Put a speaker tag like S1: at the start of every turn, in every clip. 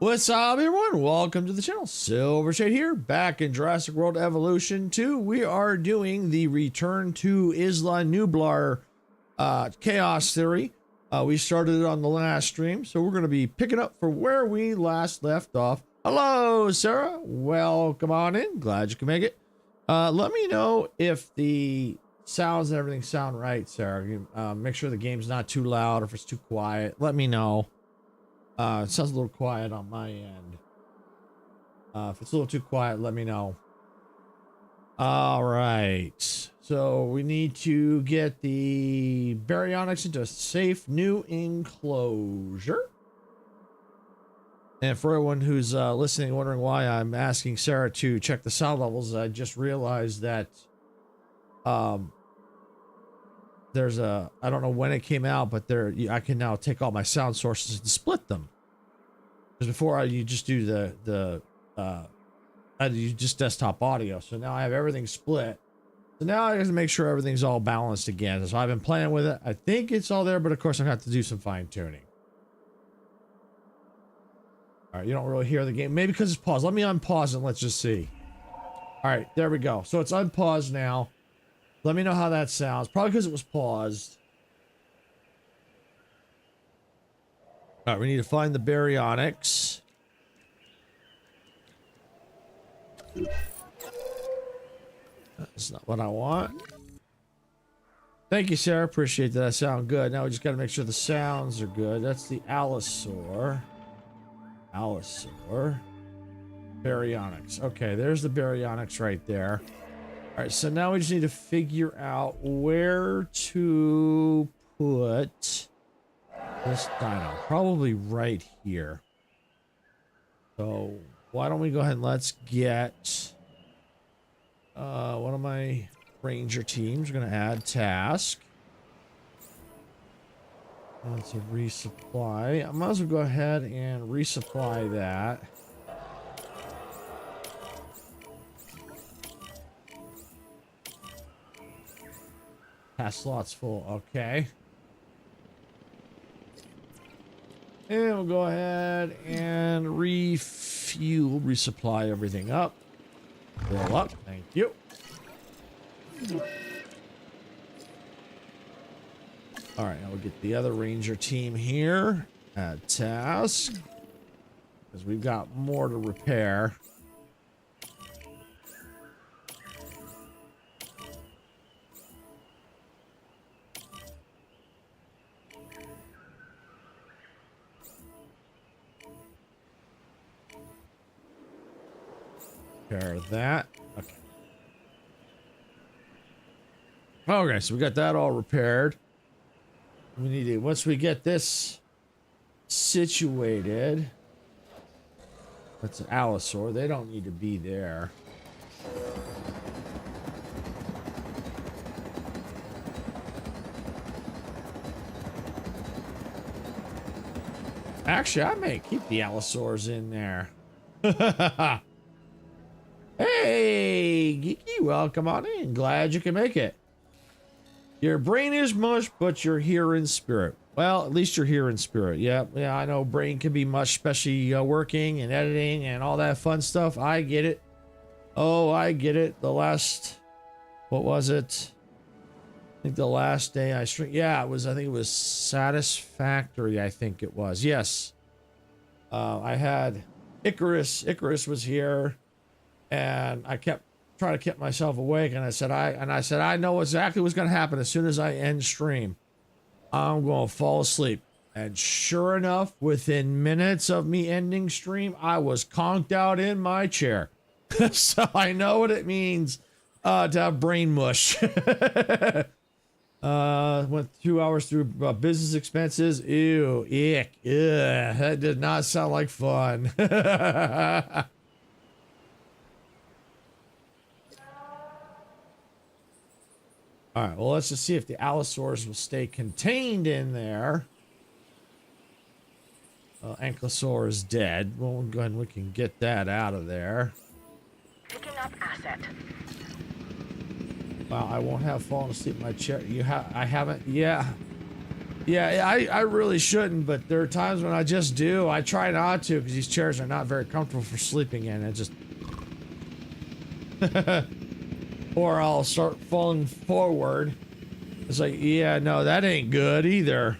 S1: What's up, everyone? Welcome to the channel. Silver Shade here, back in Jurassic World Evolution 2. We are doing the Return to Isla Nublar Chaos Theory. We started it on the last stream, so we're going to be picking up for where we last left off. Hello, Sarah. Welcome on in. Glad you can make it. Let me know if the sounds and everything sound right, Sarah. Make sure the game's not too loud or if it's too quiet. Let me know. It sounds a little quiet on my end. If it's a little too quiet, let me know. All right. So we need to get the baryonyx into a safe new enclosure. And for everyone who's listening, wondering why I'm asking Sarah to check the sound levels, I just realized that there's a, I don't know when it came out, but I can now take all my sound sources and split them. Because before you just do I do just desktop audio. So now I have everything split. So now I have to make sure everything's all balanced again. So I've been playing with it. I think it's all there, but of course I have to do some fine tuning. All right, you don't really hear the game. Maybe because it's paused. Let me unpause and let's just see. All right, there we go. So it's unpaused now. Let me know how that sounds. Probably because it was paused. All right, we need to find the baryonyx. That's not what I want. Thank you, Sarah. Appreciate that. That sound good. Now we just got to make sure the sounds are good. That's the allosaur. Baryonyx. Okay, there's the baryonyx right there. All right, so now we just need to figure out where to put this dino. Probably right here. So why don't we go ahead and let's get one of my ranger teams. We're going to add task. That's a resupply. I might as well go ahead and resupply that. Slots full. Okay. And we'll go ahead and resupply everything up. Fill up. Thank you. All right, now we'll get the other ranger team here at task because we've got more to repair. Repair that. Okay. Okay, so we got that all repaired. We need to, once we get this situated, that's an allosaur. They don't need to be there. Actually, I may keep the allosaurs in there. Hey, Geeky, welcome on in. Glad you can make it. Your brain is mush, but you're here in spirit. Well, at least you're here in spirit. Yeah, I know brain can be mush, especially working and editing and all that fun stuff. I get it. Oh, I get it. The last, what was it? I think the last day I streamed. Yeah, it was, I think it was Satisfactory, I think it was. Yes. I had Icarus. Icarus was here. And I kept trying to keep myself awake, and I said, I know exactly what's going to happen as soon as I end stream. I'm going to fall asleep. And sure enough, within minutes of me ending stream, I was conked out in my chair. So I know what it means to have brain mush. Went 2 hours through business expenses. Ew, ick, ugh. That did not sound like fun. All right, well, let's just see if the allosaurs will stay contained in there. Ankylosaur is dead. Well, we'll go ahead and we can get that out of there.
S2: Picking up asset.
S1: Wow, I won't have fallen asleep in my chair. I haven't? Yeah. Yeah, I really shouldn't, but there are times when I just do. I try not to because these chairs are not very comfortable for sleeping in. It just... or I'll start falling forward. It's like, yeah, no, that ain't good either.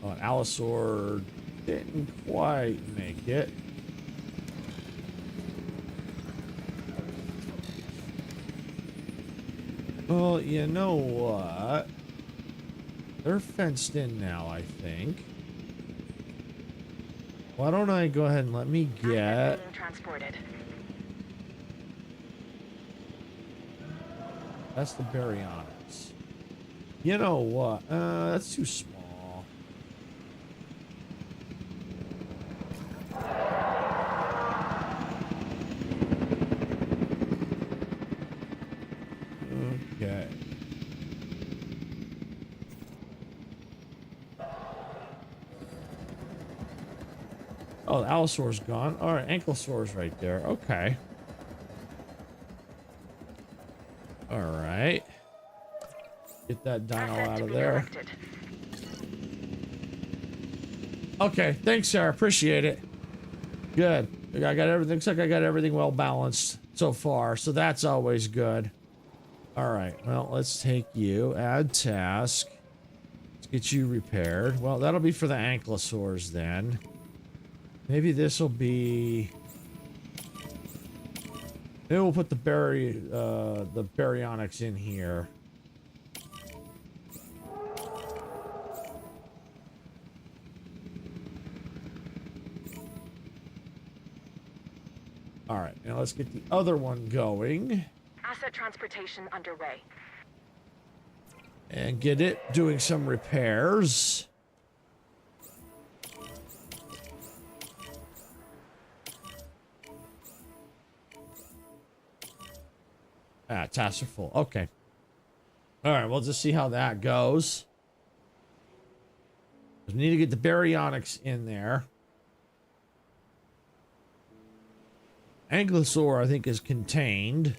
S1: Oh, an Allosaur didn't quite make it. Well, you know what? They're fenced in now, I think. Why don't I go ahead and let me get...
S2: Being transported.
S1: That's the Baryonyx. You know what? That's too small. Okay. Oh, the Allosaur's gone. All right, Ankylosaur's right there. Okay. All right. Get that dino out of there. Okay, thanks, Sarah. Appreciate it. Good. I got everything. Looks like I got everything well balanced so far, so that's always good. All right. Well, let's take you. Add task. Let's get you repaired. Well, that'll be for the Ankylosaurs then. Maybe this will be... Maybe we'll put the Baryonyx in here. All right, now let's get the other one going.
S2: Asset transportation underway.
S1: And get it doing some repairs. Ah, tasks are full. Okay. All right, we'll just see how that goes. We need to get the Baryonyx in there. Ankylosaur, I think, is contained.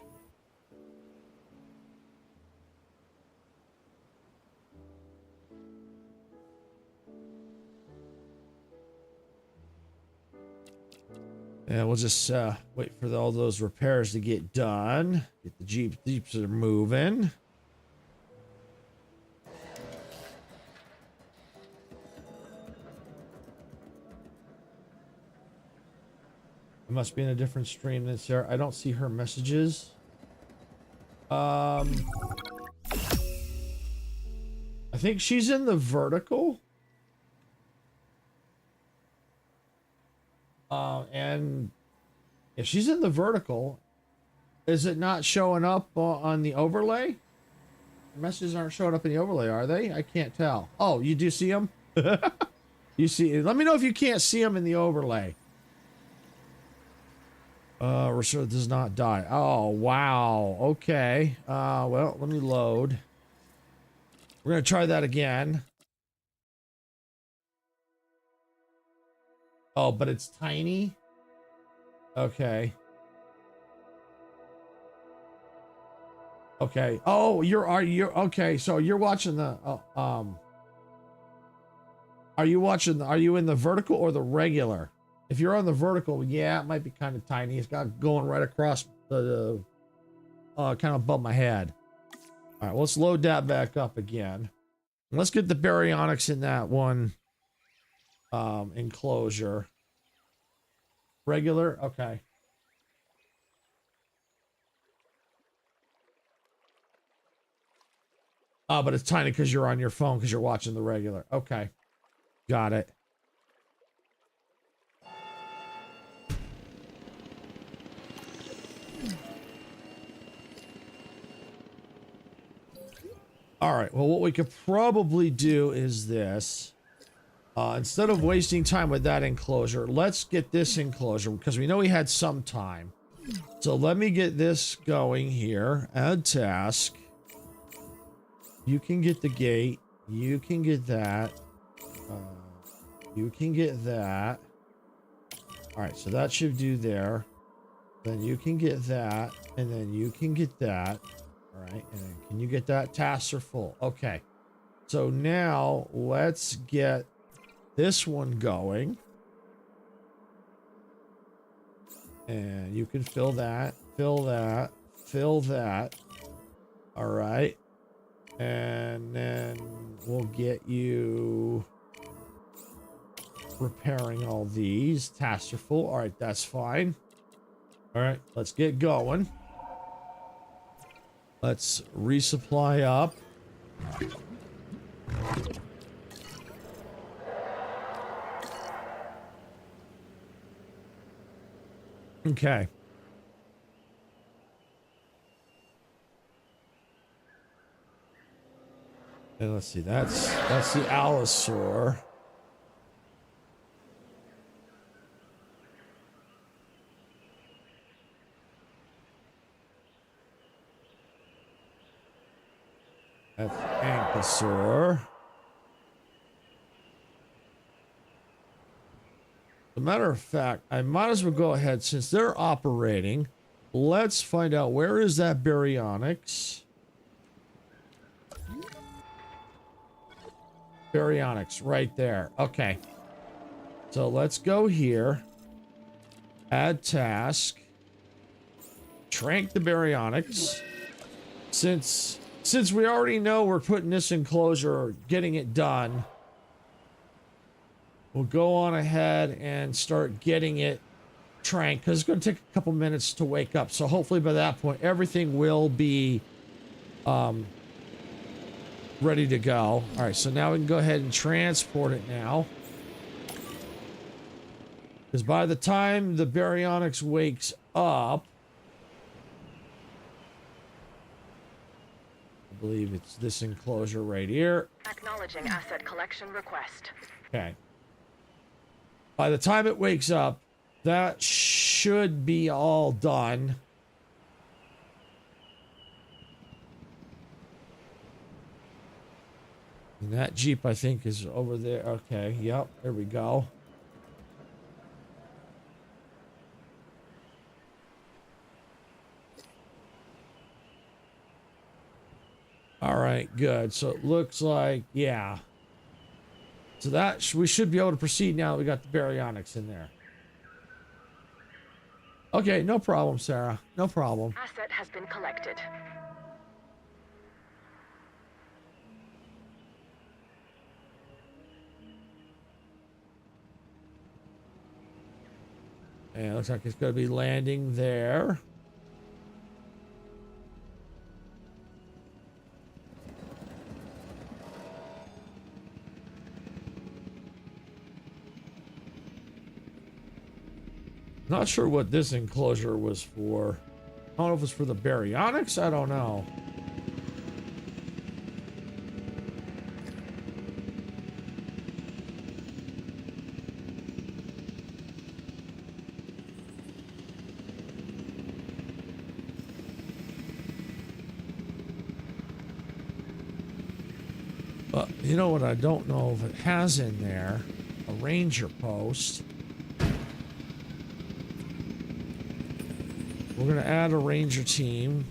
S1: And we'll just wait for all those repairs to get done. Get the jeeps are moving. I must be in a different stream than Sarah. I don't see her messages. I think she's in the vertical. And if she's in the vertical, is it not showing up on the overlay? The messages aren't showing up in the overlay, are they? I can't tell. Oh, you do see them? You see? Let me know if you can't see them in the overlay. Research does not die. Oh, wow. Okay. Well, let me load. We're going to try that again. Oh, but it's tiny. Okay. Okay. Oh, you're okay. So you're watching the, are you in the vertical or the regular? If you're on the vertical, yeah, it might be kind of tiny. It's got going right across the kind of above my head. All right, let's load that back up again. Let's get the Baryonyx in that one enclosure. Regular, okay. Oh, but it's tiny because you're on your phone because you're watching the regular. Okay, got it. All right, well, what we could probably do is this. Instead of wasting time with that enclosure, let's get this enclosure because we know we had some time. So let me get this going here. Add task. You can get the gate. You can get that. You can get that. All right, so that should do there. Then you can get that, and then you can get that. All right, and then can you get that? Tasks are full. Okay. So now let's get this one going. And you can fill that, fill that, fill that. All right. And then we'll get you repairing all these. Tasks are full. All right, that's fine. All right, let's get going. Let's resupply up. Okay. And let's see, that's the allosaur. That's ankylosaur. As a matter of fact, I might as well go ahead, since they're operating, let's find out where is that baryonyx. Baryonyx right there. Okay. So let's go here. Add task. Trank the baryonyx. Since we already know we're putting this enclosure or getting it done, we'll go on ahead and start getting it tranked, because it's going to take a couple minutes to wake up. So hopefully by that point, everything will be ready to go. All right, so now we can go ahead and transport it now. Because by the time the baryonyx wakes up, I believe it's this enclosure right here.
S2: Acknowledging asset collection request.
S1: Okay. By the time it wakes up, that should be all done. And that Jeep, I think, is over there. Okay, yep, there we go. All right, good. So it looks like, yeah. So that we should be able to proceed now that we got the baryonyx in there. Okay, no problem, Sarah. No problem.
S2: Asset has been collected.
S1: And it looks like it's going to be landing there. Not sure what this enclosure was for. I don't know if it's for the baryonyx. I don't know. But you know what I don't know if it has in there? A ranger post. We're going to add a ranger team.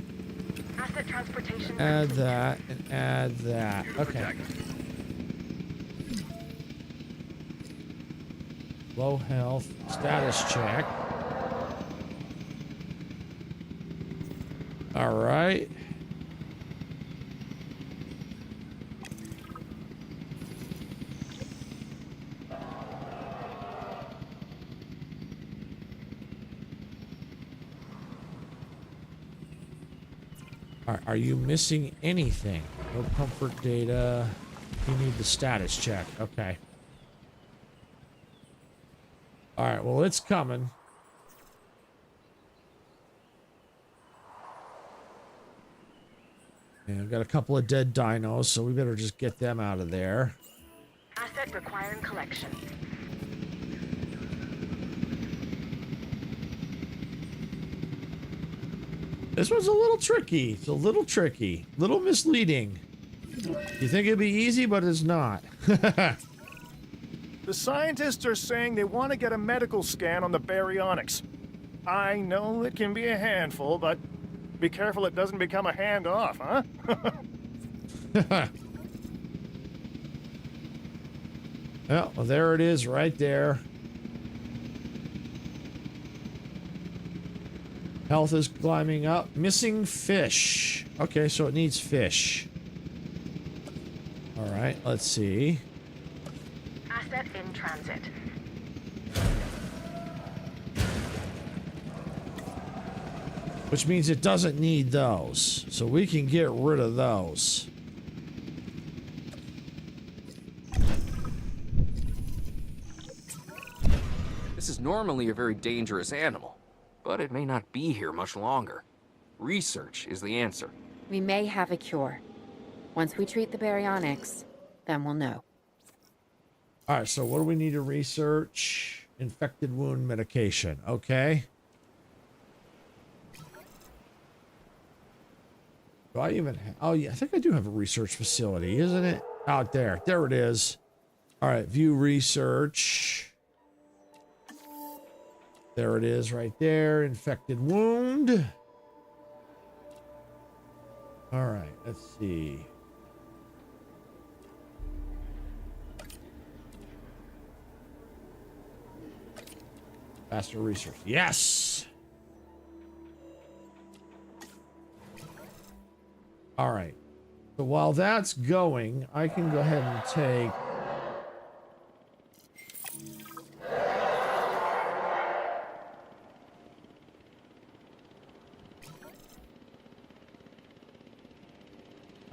S2: Asset transportation.
S1: Add that and add that. Okay. Low health. Status check. All right. Are you missing anything? No comfort data. You need the status check. Okay. All right. Well, it's coming. And I've got a couple of dead dinos, so we better just get them out of there.
S2: Asset requiring collection.
S1: This one's a little tricky. It's a little tricky. Little misleading. You think it'd be easy, but it's not.
S3: The scientists are saying they want to get a medical scan on the baryonyx. I know it can be a handful, but be careful it doesn't become a handoff, huh?
S1: Well, there it is right there. Health is climbing up. Missing fish. Okay, so it needs fish. All right, let's see.
S2: Asset in transit.
S1: Which means it doesn't need those. So we can get rid of those.
S4: This is normally a very dangerous animal, but it may not be here much longer. Research is the answer.
S5: We may have a cure. Once we treat the baryonyx, then we'll know.
S1: All right, so what do we need to research? Infected wound medication. Okay. Do I even have... Oh, yeah, I think I do have a research facility, isn't it? Out there. There it is. All right, view research. There it is right there. Infected wound. All right, let's see. Faster research. Yes! All right. So while that's going, I can go ahead and take...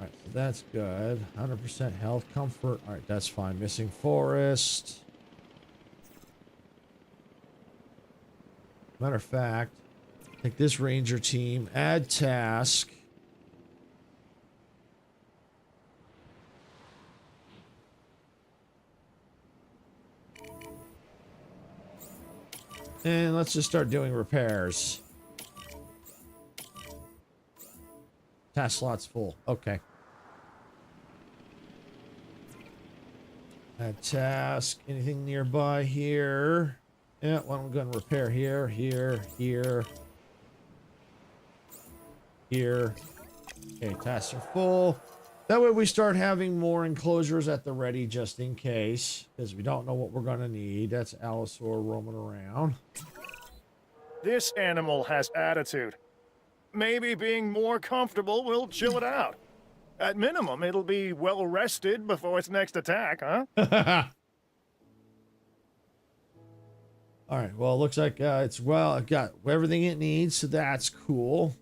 S1: All right, so that's good. 100% health, comfort. All right, that's fine. Missing forest. Matter of fact, take this ranger team, add task. And let's just start doing repairs. Task slot's full. Okay. Add task. Anything nearby here? Yeah, well, I'm going to repair here, here. Okay, tasks are full. That way we start having more enclosures at the ready just in case, because we don't know what we're going to need. That's Allosaur roaming around.
S3: This animal has attitude. Maybe being more comfortable will chill it out. At minimum, it'll be well rested before its next attack, huh?
S1: All right, well, it looks like it's I've got everything it needs, so that's cool.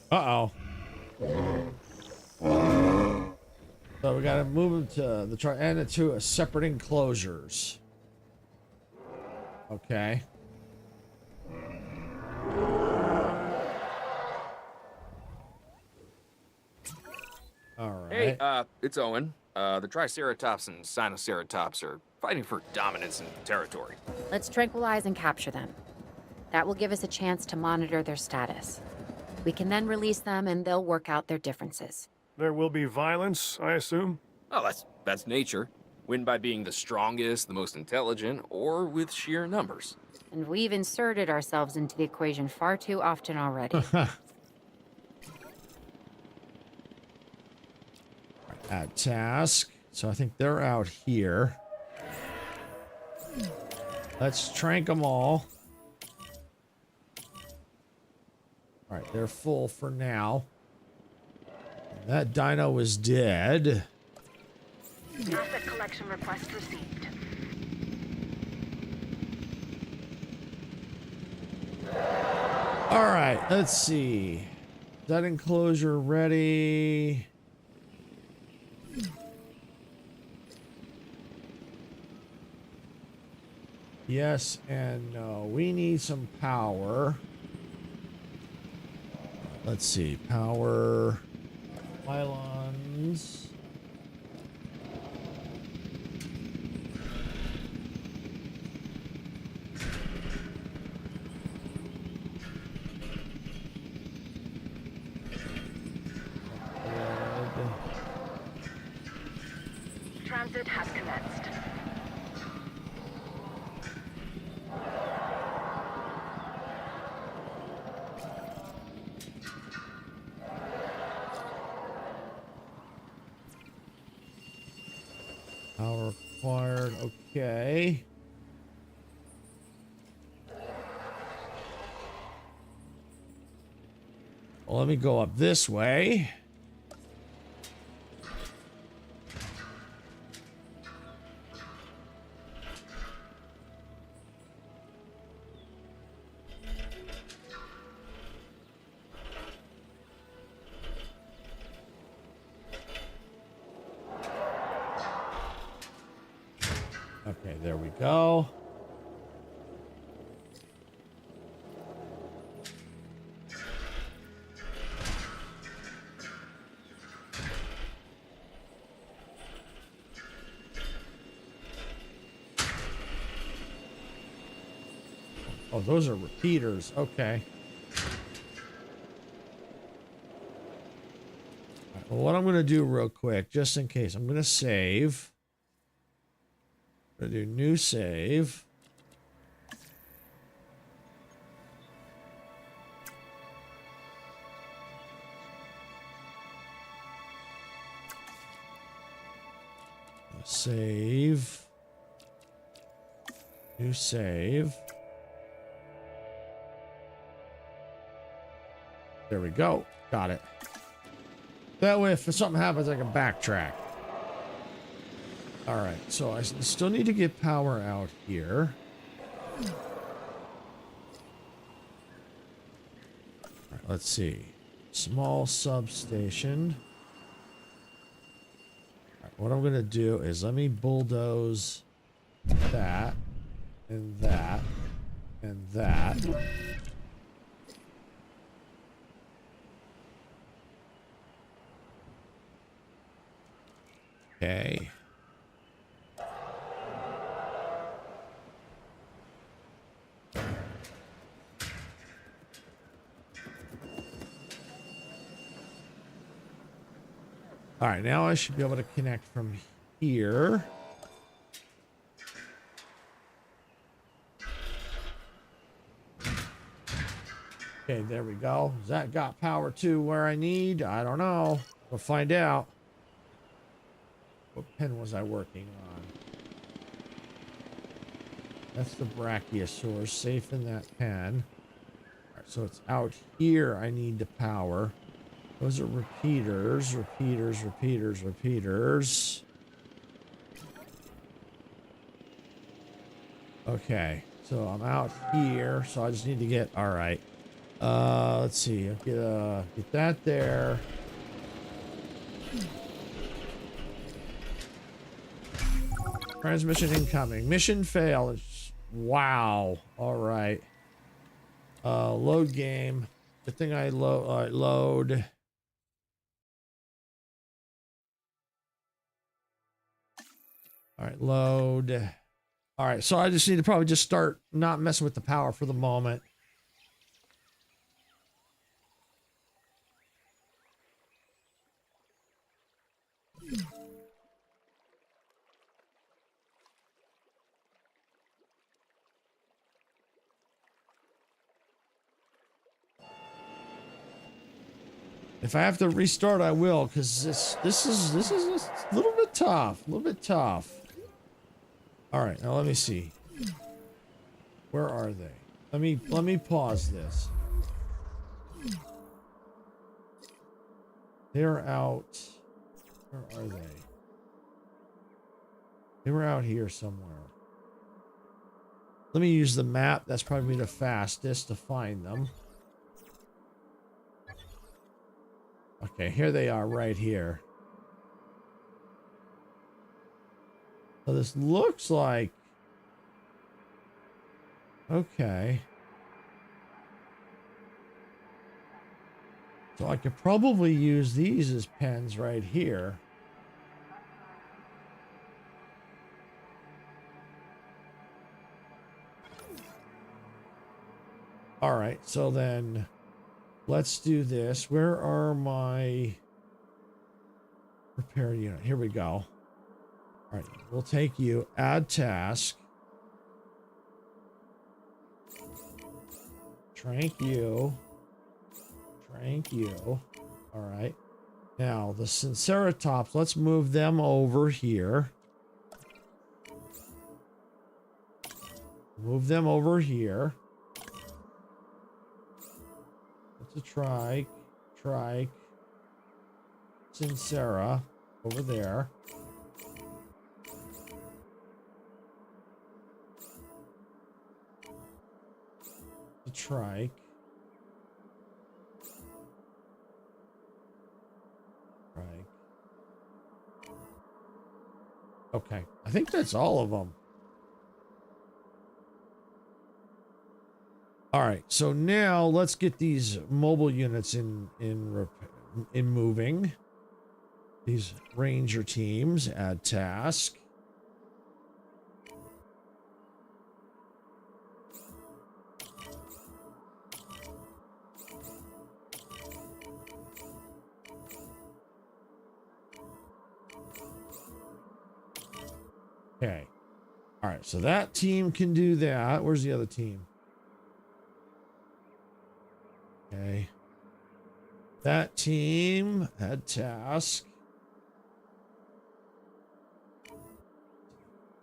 S1: Uh-oh. So we gotta move them to the and to a separate enclosures. Okay. All right.
S4: Hey, it's Owen. The Triceratops and Sinoceratops are fighting for dominance in territory.
S5: Let's tranquilize and capture them. That will give us a chance to monitor their status. We can then release them and they'll work out their differences.
S3: There will be violence, I assume?
S4: Oh, that's nature. Win by being the strongest, the most intelligent, or with sheer numbers.
S5: And we've inserted ourselves into the equation far too often already.
S1: Add task. So I think they're out here. Let's trank them all. All right, they're full for now. That dino is dead.
S2: Asset collection request received.
S1: All right, let's see. Is that enclosure ready? Yes and no. We need some power. Let's see. Power. Pylons.
S2: has commenced.
S1: Power acquired. Okay. Well, let me go up this way. Okay, there we go. Oh, those are repeaters. Okay. All right, well, what I'm going to do real quick, just in case, I'm going to save. I'm going to do new save. Save. New save. There we go. Got it. That way, if something happens, I can backtrack. All right, so I still need to get power out here. All right, let's see. Small substation. All right, what I'm going to do is let me bulldoze that and that and that. Okay. All right, now I should be able to connect from here. Okay, there we go. Has that got power to where I need? I don't know. We'll find out. What pen was I working on? That's the Brachiosaurus, safe in that pen. All right, so it's out here I need the power. Those are repeaters, repeaters, repeaters, repeaters. Okay, so I'm out here, so I just need to get, all right. Let's see, I'll get that there. Transmission incoming. Mission failed. Wow. All right. Load game. Good thing I load. All right, load. All right, so I just need to probably just start not messing with the power for the moment. If I have to restart, I will, because this is a little bit tough. A little bit tough. All right, now let me see. Where are they? Let me pause this. They're out. Where are they? They were out here somewhere. Let me use the map. That's probably the fastest to find them. Okay, here they are right here. So this looks like... Okay. So I could probably use these as pens right here. All right, so then let's do this. Where are my repair unit? Here we go. All right, we'll take you. Add task. Trank you. Trank you. All right. Now, the Sinceratops, let's move them over here. Move them over here. That's a trike. Trike. Sincera over there. The trike. Okay, I think that's all of them. All right, so now let's get these mobile units in moving. These ranger teams, add task. Okay. All right, so that team can do that. Where's the other team? Okay. That team had task.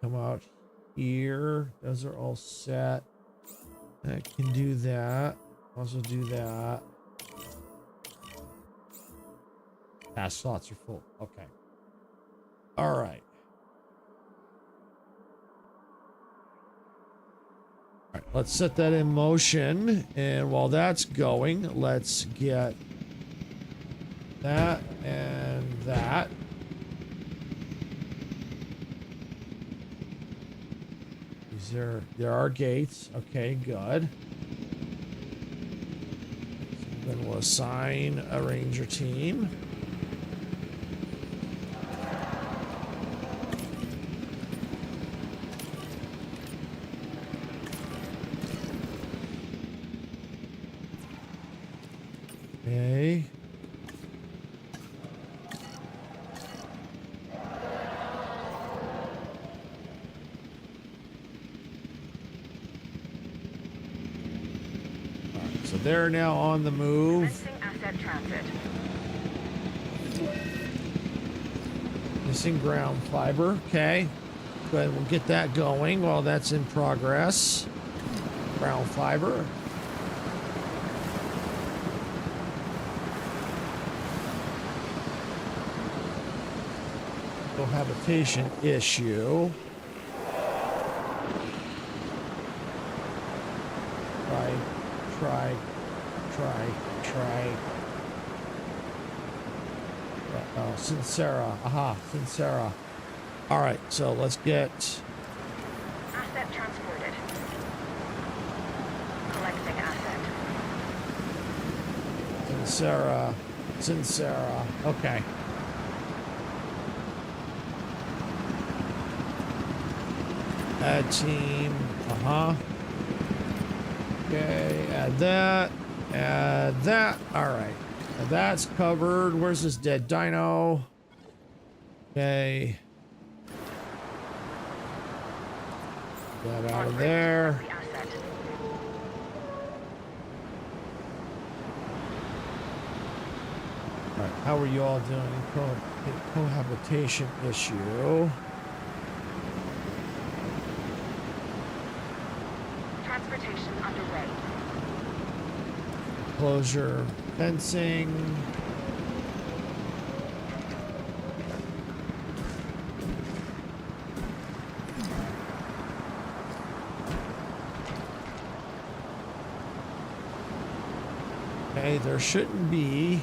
S1: Come out here. Those are all set. That can do that. Also do that. Task slots are full. Okay. All right. All right, let's set that in motion. And while that's going, let's get that and that. There are gates. Okay, good. So then we'll assign a ranger team. Okay. So they're now on the move.
S2: Missing asset transit.
S1: Missing ground fiber. Okay. Go ahead, we'll get that going while that's in progress. Ground fiber. Cohabitation issue. Try. Oh, Sincera. Aha, Sincera. All right, so let's get
S2: Asset transported. Collecting asset.
S1: Sincera. Okay. Add team. Okay, add that. All right. Now that's covered. Where's this dead dino? Okay. Get that out of there.
S2: The asset.
S1: All right, how are you all doing? Cohabitation issue.
S2: Transportation underway.
S1: Closure, fencing. Okay, there shouldn't be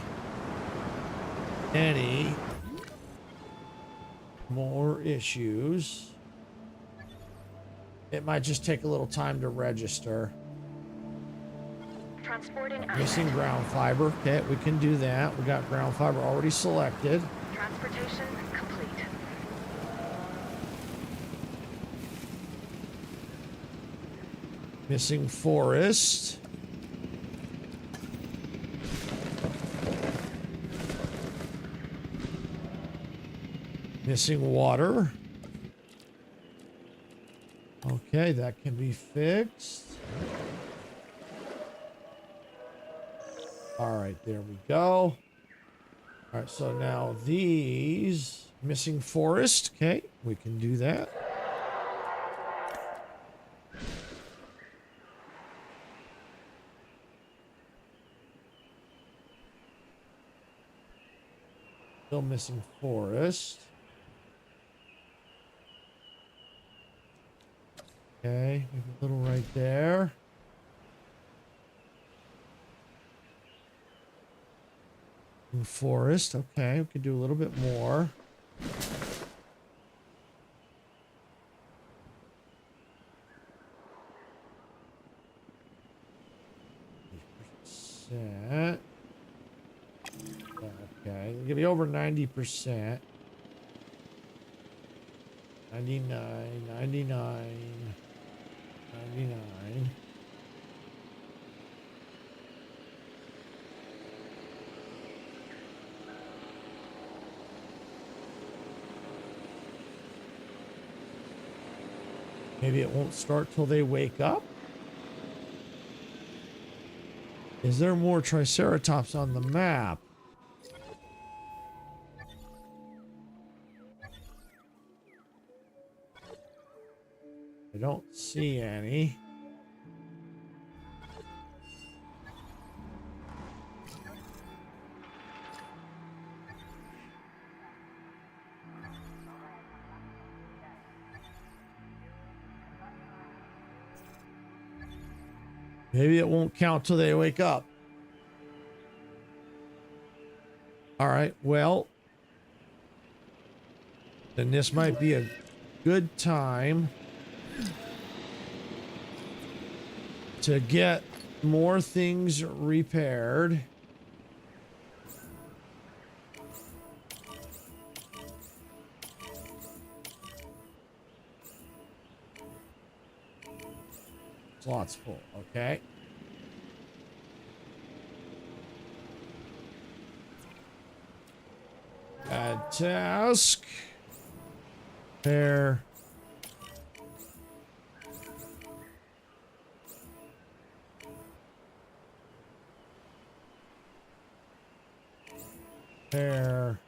S1: any more issues. It might just take a little time to register.
S2: Transporting
S1: Missing
S2: asset.
S1: ground fiber. Okay, we can do that. We got ground fiber already selected.
S2: Transportation complete.
S1: Missing forest. Missing water. Okay, that can be fixed. All right, there we go. All right, so now these missing forest. Okay, we can do that. Still missing forest. Okay, maybe a little right there. Forest. Okay, we can do a little bit more. Percent. Okay, we're gonna be over 90%. 99, 99, 99. Maybe it won't start till they wake up? Is there more Triceratops on the map? I don't see any. Maybe it won't count till they wake up. All right, well, then this might be a good time to get more things repaired. Slots full, okay. Add task. Pair. Pair.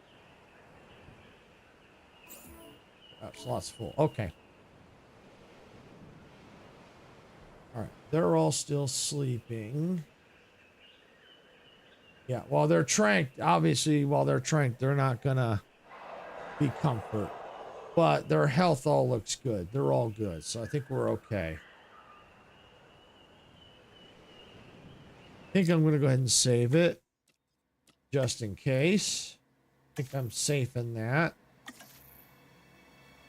S1: Oh, slots full, okay. All right, they're all still sleeping. Yeah, while they're tranked, obviously, while they're tranked, they're not gonna be comfort. But their health all looks good. They're all good, so I think we're okay. I think I'm gonna go ahead and save it, just in case. I think I'm safe in that.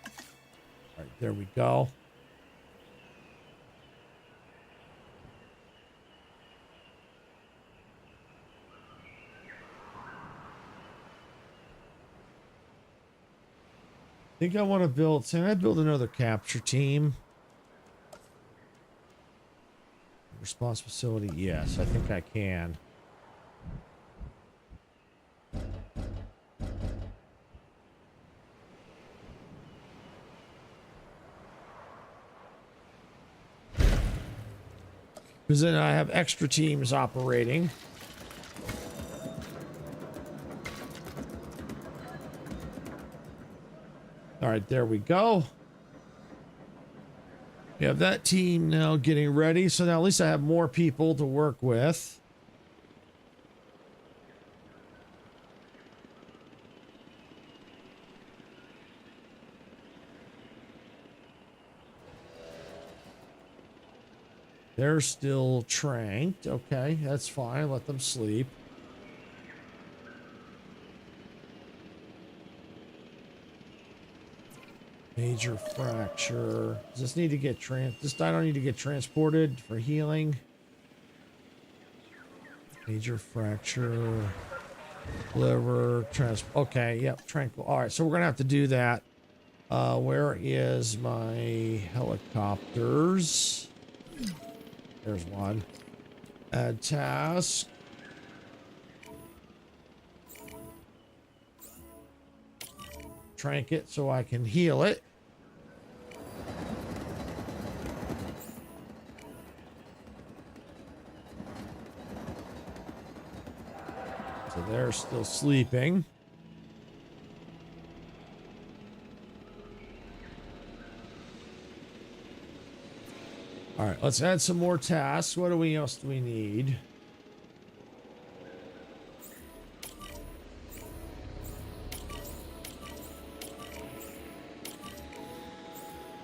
S1: All right, there we go. I think I want to build, can I build another capture team? Response facility, yes, I think I can. Because then I have extra teams operating. All right, there we go. We have that team now getting ready. So now at least I have more people to work with. They're still tranked. Okay, that's fine. Let them sleep. Major fracture. Does this need to get this dino need to get transported for healing? Major fracture. Liver. Okay, yep, tranquil. All right, so we're gonna have to do that. Where is my helicopters? There's one. Add task. Trank it so I can heal it. So they're still sleeping. All right, let's add some more tasks. What else do we need?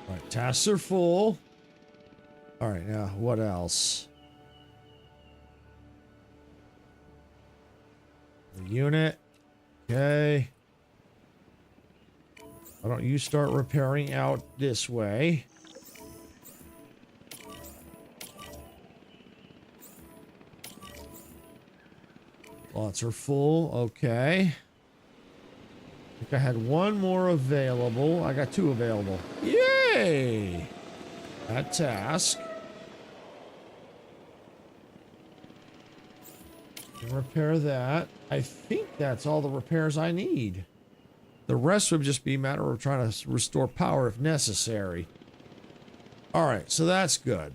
S1: All right, tasks are full. All right, now what else? The unit. Okay. Why don't you start repairing out this way? Lots are full. Okay. I think I had one more available. I got 2 available. Yay! That task. Repair that. I think that's all the repairs I need. The rest would just be a matter of trying to restore power if necessary. All right, so that's good.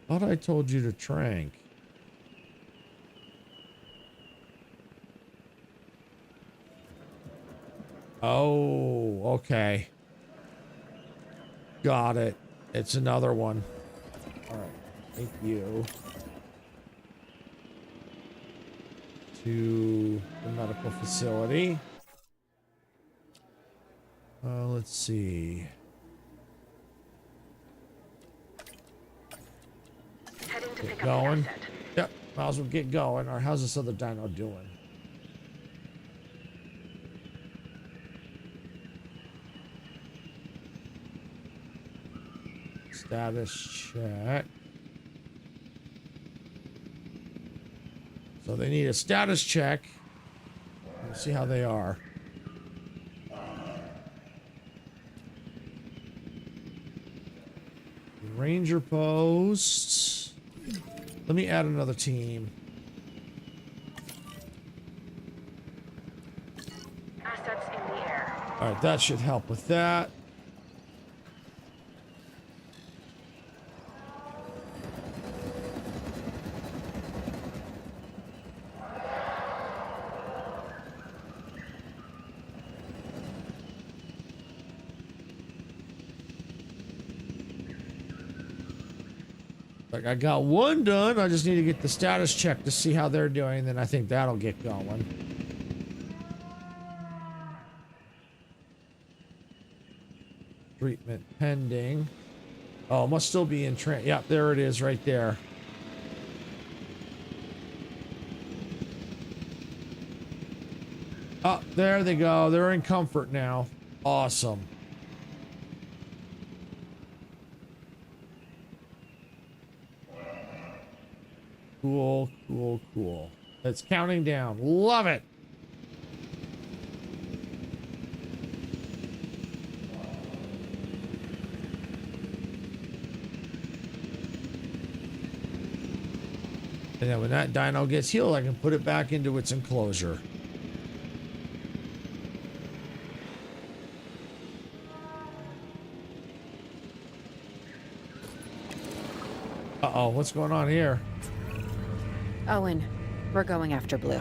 S1: Thought I told you to trank. Oh, okay. Got it. It's another one. All right. Thank you. To the medical facility. Let's see.
S2: Heading to
S1: Get
S2: pick up
S1: going.
S2: the asset.
S1: Yep. Might as well get going. All right. How's this other dino doing? Status check. So they need a status check. Let's see how they are. Ranger posts. Let me add another team.
S2: Assets in the air.
S1: All right, that should help with that. Like, I got one done. I just need to get the status check to see how they're doing. Then I think that'll get going. Treatment pending. Oh, it must still be in train. Yep, there it is right there. Oh, there they go. They're in comfort now. Awesome. Cool, cool, cool. It's counting down. Love it. And then when that dino gets healed, I can put it back into its enclosure. Uh-oh, what's going on here?
S5: Owen, we're going after Blue.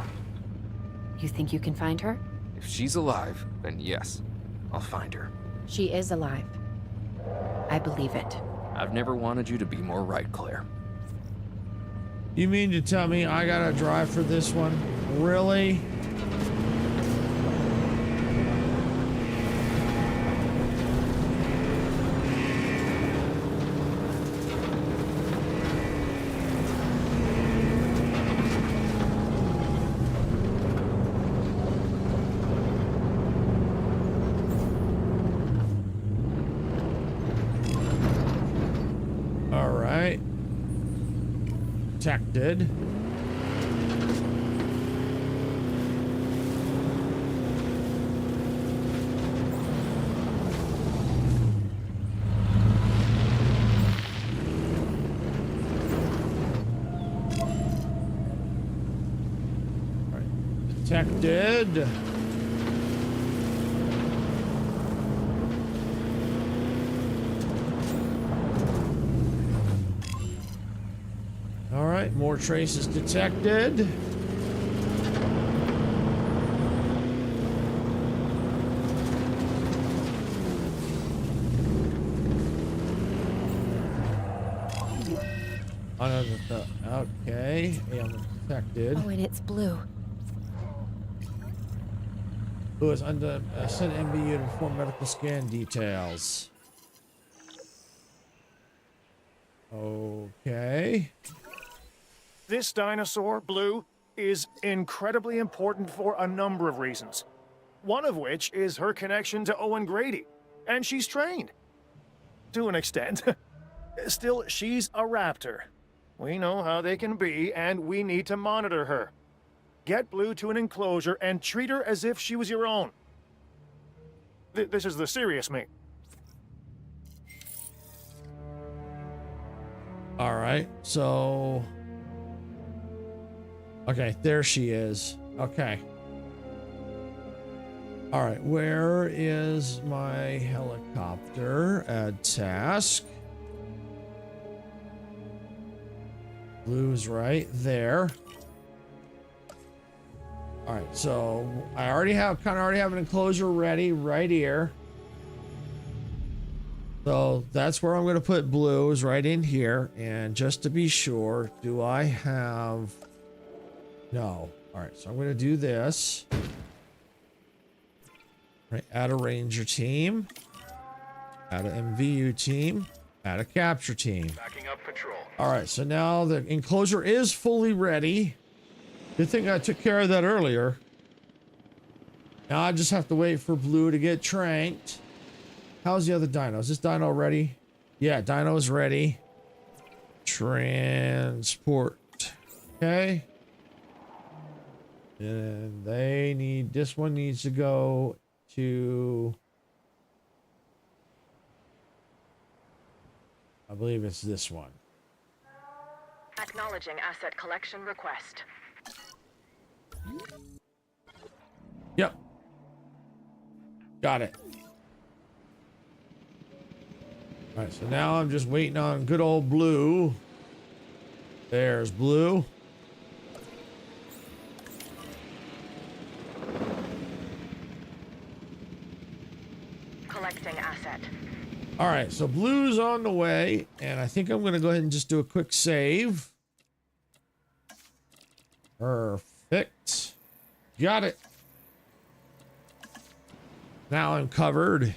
S5: You think you can find her?
S4: If she's alive, then yes, I'll find her.
S5: She is alive. I believe it.
S4: I've never wanted you to be more right, Claire.
S1: You mean to tell me I gotta drive for this one? Really? All right. Protected. All right. Detected. more traces detected. Okay, ailment detected.
S5: Oh, and it's blue.
S1: Who is under sent MBU to perform medical scan details. Okay.
S3: This dinosaur, Blue, is incredibly important for a number of reasons. One of which is her connection to Owen Grady, and she's trained. To an extent. Still, she's a raptor. We know how they can be, and we need to monitor her. Get Blue to an enclosure and treat her as if she was your own. This is the serious me.
S1: All right, so... Okay, there she is. Okay. All right, where is my helicopter? Add task. Blue's right there. All right, so I already have an enclosure ready right here. So that's where I'm going to put Blue, is right in here. And just to be sure, do I have... No. All right, so I'm going to do this. Right, add a ranger team. Add an MVU team. Add a capture team.
S3: Backing up patrol.
S1: All right, so now the enclosure is fully ready. Good thing I took care of that earlier. Now I just have to wait for Blue to get tranked. How's the other dino? Is this dino ready? Yeah, dino's ready. Transport. Okay. And they need, this one needs to go to, I believe it's this one.
S2: Acknowledging asset collection request.
S1: Yep. Got it. All right, so now I'm just waiting on good old Blue. There's Blue.
S2: Collecting asset.
S1: All right, so Blue's on the way, and I think I'm going to go ahead and just do a quick save. Perfect. Got it. Now I'm covered.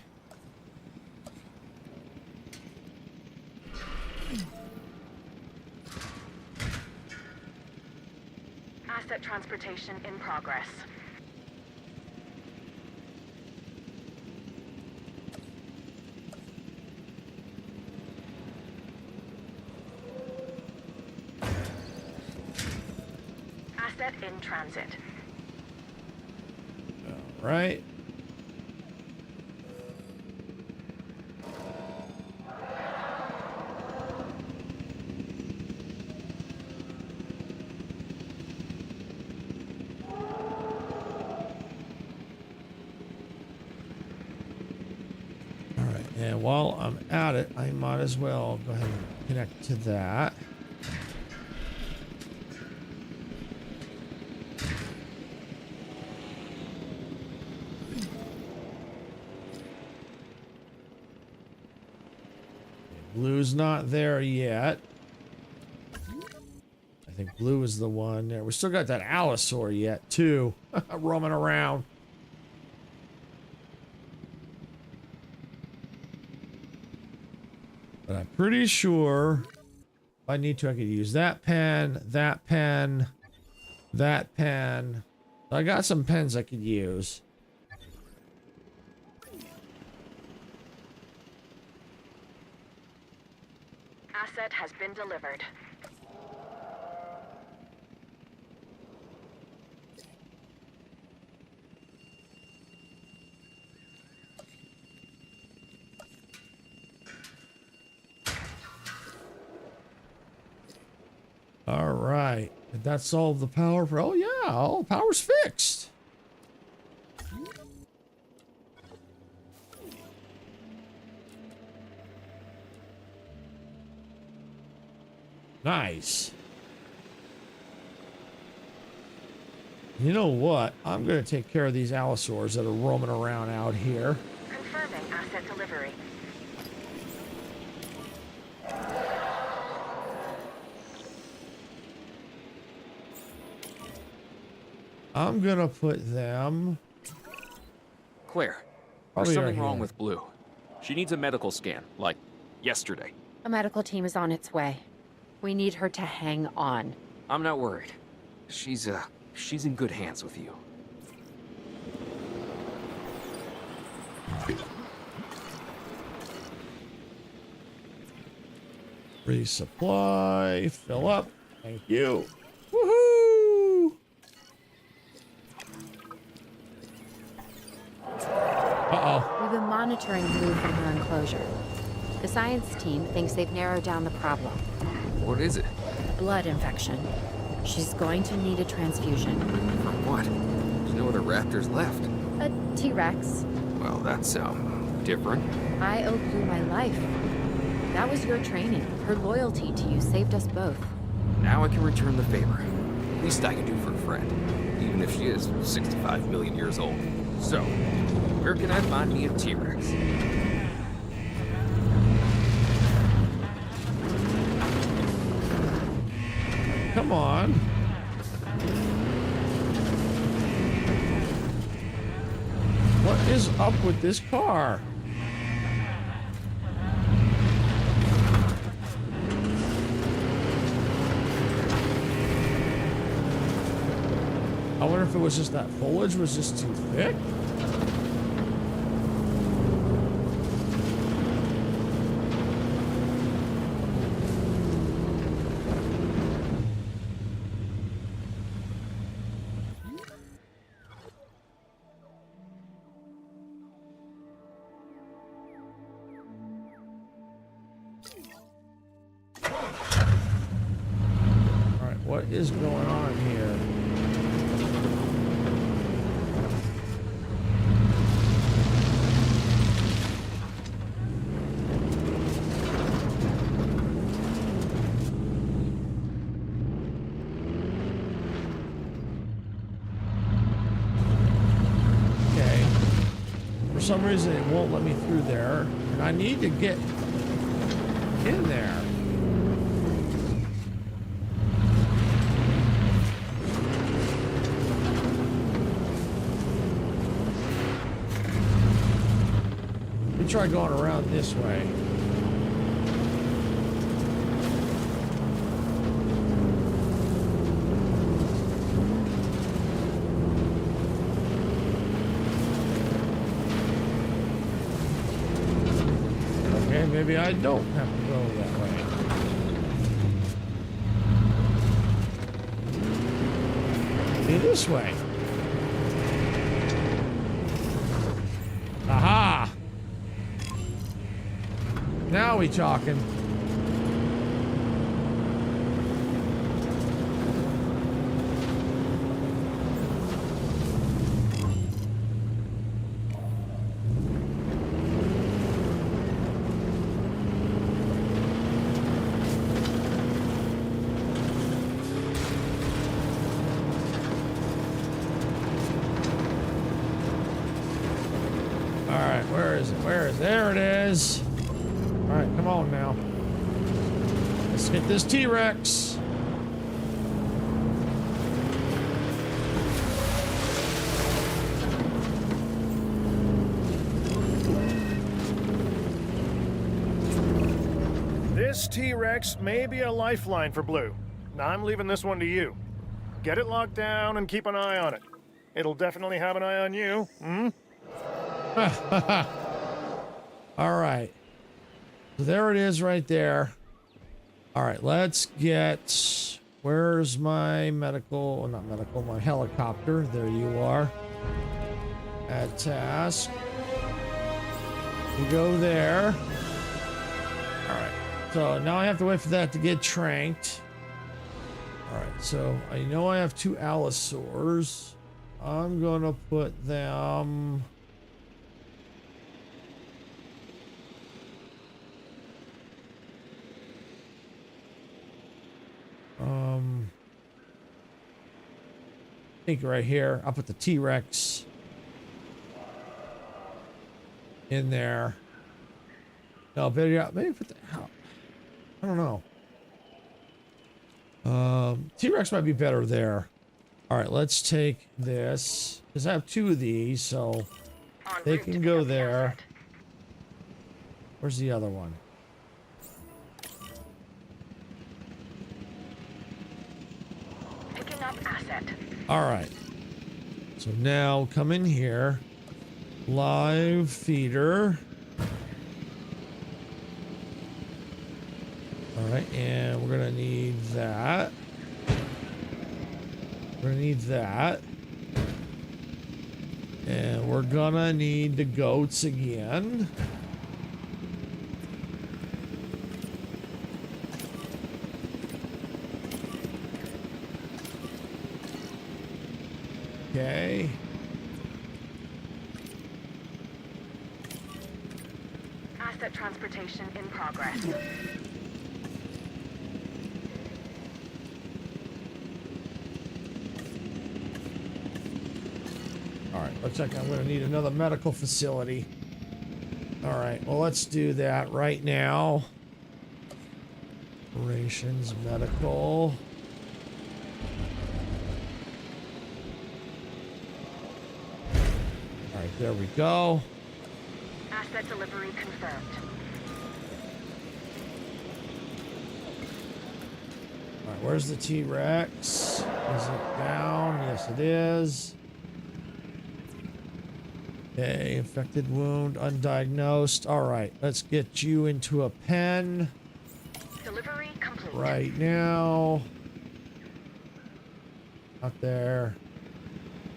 S2: Asset transportation in progress. Asset in transit.
S1: All right. And while I'm at it, I might as well go ahead and connect to that. Blue's not there yet. I think Blue is the one there. We still got that Allosaur yet, too, roaming around. But I'm pretty sure if I need to, I could use that pen, that pen, that pen. So I got some pens I could use.
S2: Asset has been delivered.
S1: All right. Did that solve the power? Oh, yeah. All power's fixed. Nice. You know what? I'm going to take care of these allosaurs that are roaming around out here.
S2: Confirming asset delivery.
S1: I'm going to put them...
S4: Claire,
S1: Probably
S4: there's something
S1: right
S4: wrong
S1: here.
S4: with Blue. She needs a medical scan, like yesterday.
S5: A medical team is on its way. We need her to hang on.
S4: I'm not worried. She's in good hands with you.
S1: Resupply. Fill up. Thank you. Woohoo! Uh-oh.
S5: We've been monitoring Blue from her enclosure. The science team thinks they've narrowed down the problem.
S4: What is it?
S5: Blood infection. She's going to need a transfusion.
S4: For what? There's no other raptors left.
S5: A T-Rex.
S4: Well, that's, different.
S5: I owe Blue my life. That was your training. Her loyalty to you saved us both.
S4: Now I can return the favor. Least I can do for a friend, even if she is 65 million years old. So, where can I find me a T-Rex?
S1: Come on. What is up with this car? I wonder if it was just that foliage was just too thick. All right, what is going on here? Okay. For some reason, it won't let me through there, and I need to get in there. Let me try going around this way. Okay, maybe I don't have to go that way. Maybe this way. Aha! Now we talking. All right, where is it? Where is it? There it is. All right, come on now. Let's hit this T-Rex.
S3: This T-Rex may be a lifeline for Blue. Now I'm leaving this one to you. Get it locked down and keep an eye on it. It'll definitely have an eye on you, hmm?
S1: All right. So there it is right there. All right, let's get... Where's my medical... Well, not medical, my helicopter. There you are. At task. You go there. All right. So now I have to wait for that to get tranked. All right, so I know I have 2 allosaurs. I'm going to put them... I think right here. I'll put the T-Rex in there. No, better yet, maybe put the. I don't know. T-Rex might be better there. All right, let's take this because I have 2 of these, so
S2: En
S1: they
S2: route
S1: can
S2: to
S1: go
S2: pick up the
S1: there.
S2: asset.
S1: Where's the other one?
S2: Picking up asset.
S1: All right. So now come in here. Live feeder. All right, and we're gonna need that. We're gonna need that. And we're gonna need the goats again. Okay.
S2: Asset transportation in progress.
S1: All right, looks like I'm going to need another medical facility. All right, well, let's do that right now. Operations, medical. All right, there we go.
S2: Asset delivery confirmed.
S1: All right, where's the T-Rex? Is it down? Yes, it is. Okay, infected wound, undiagnosed. All right, let's get you into a pen
S2: Delivery complete.
S1: right now. Out there.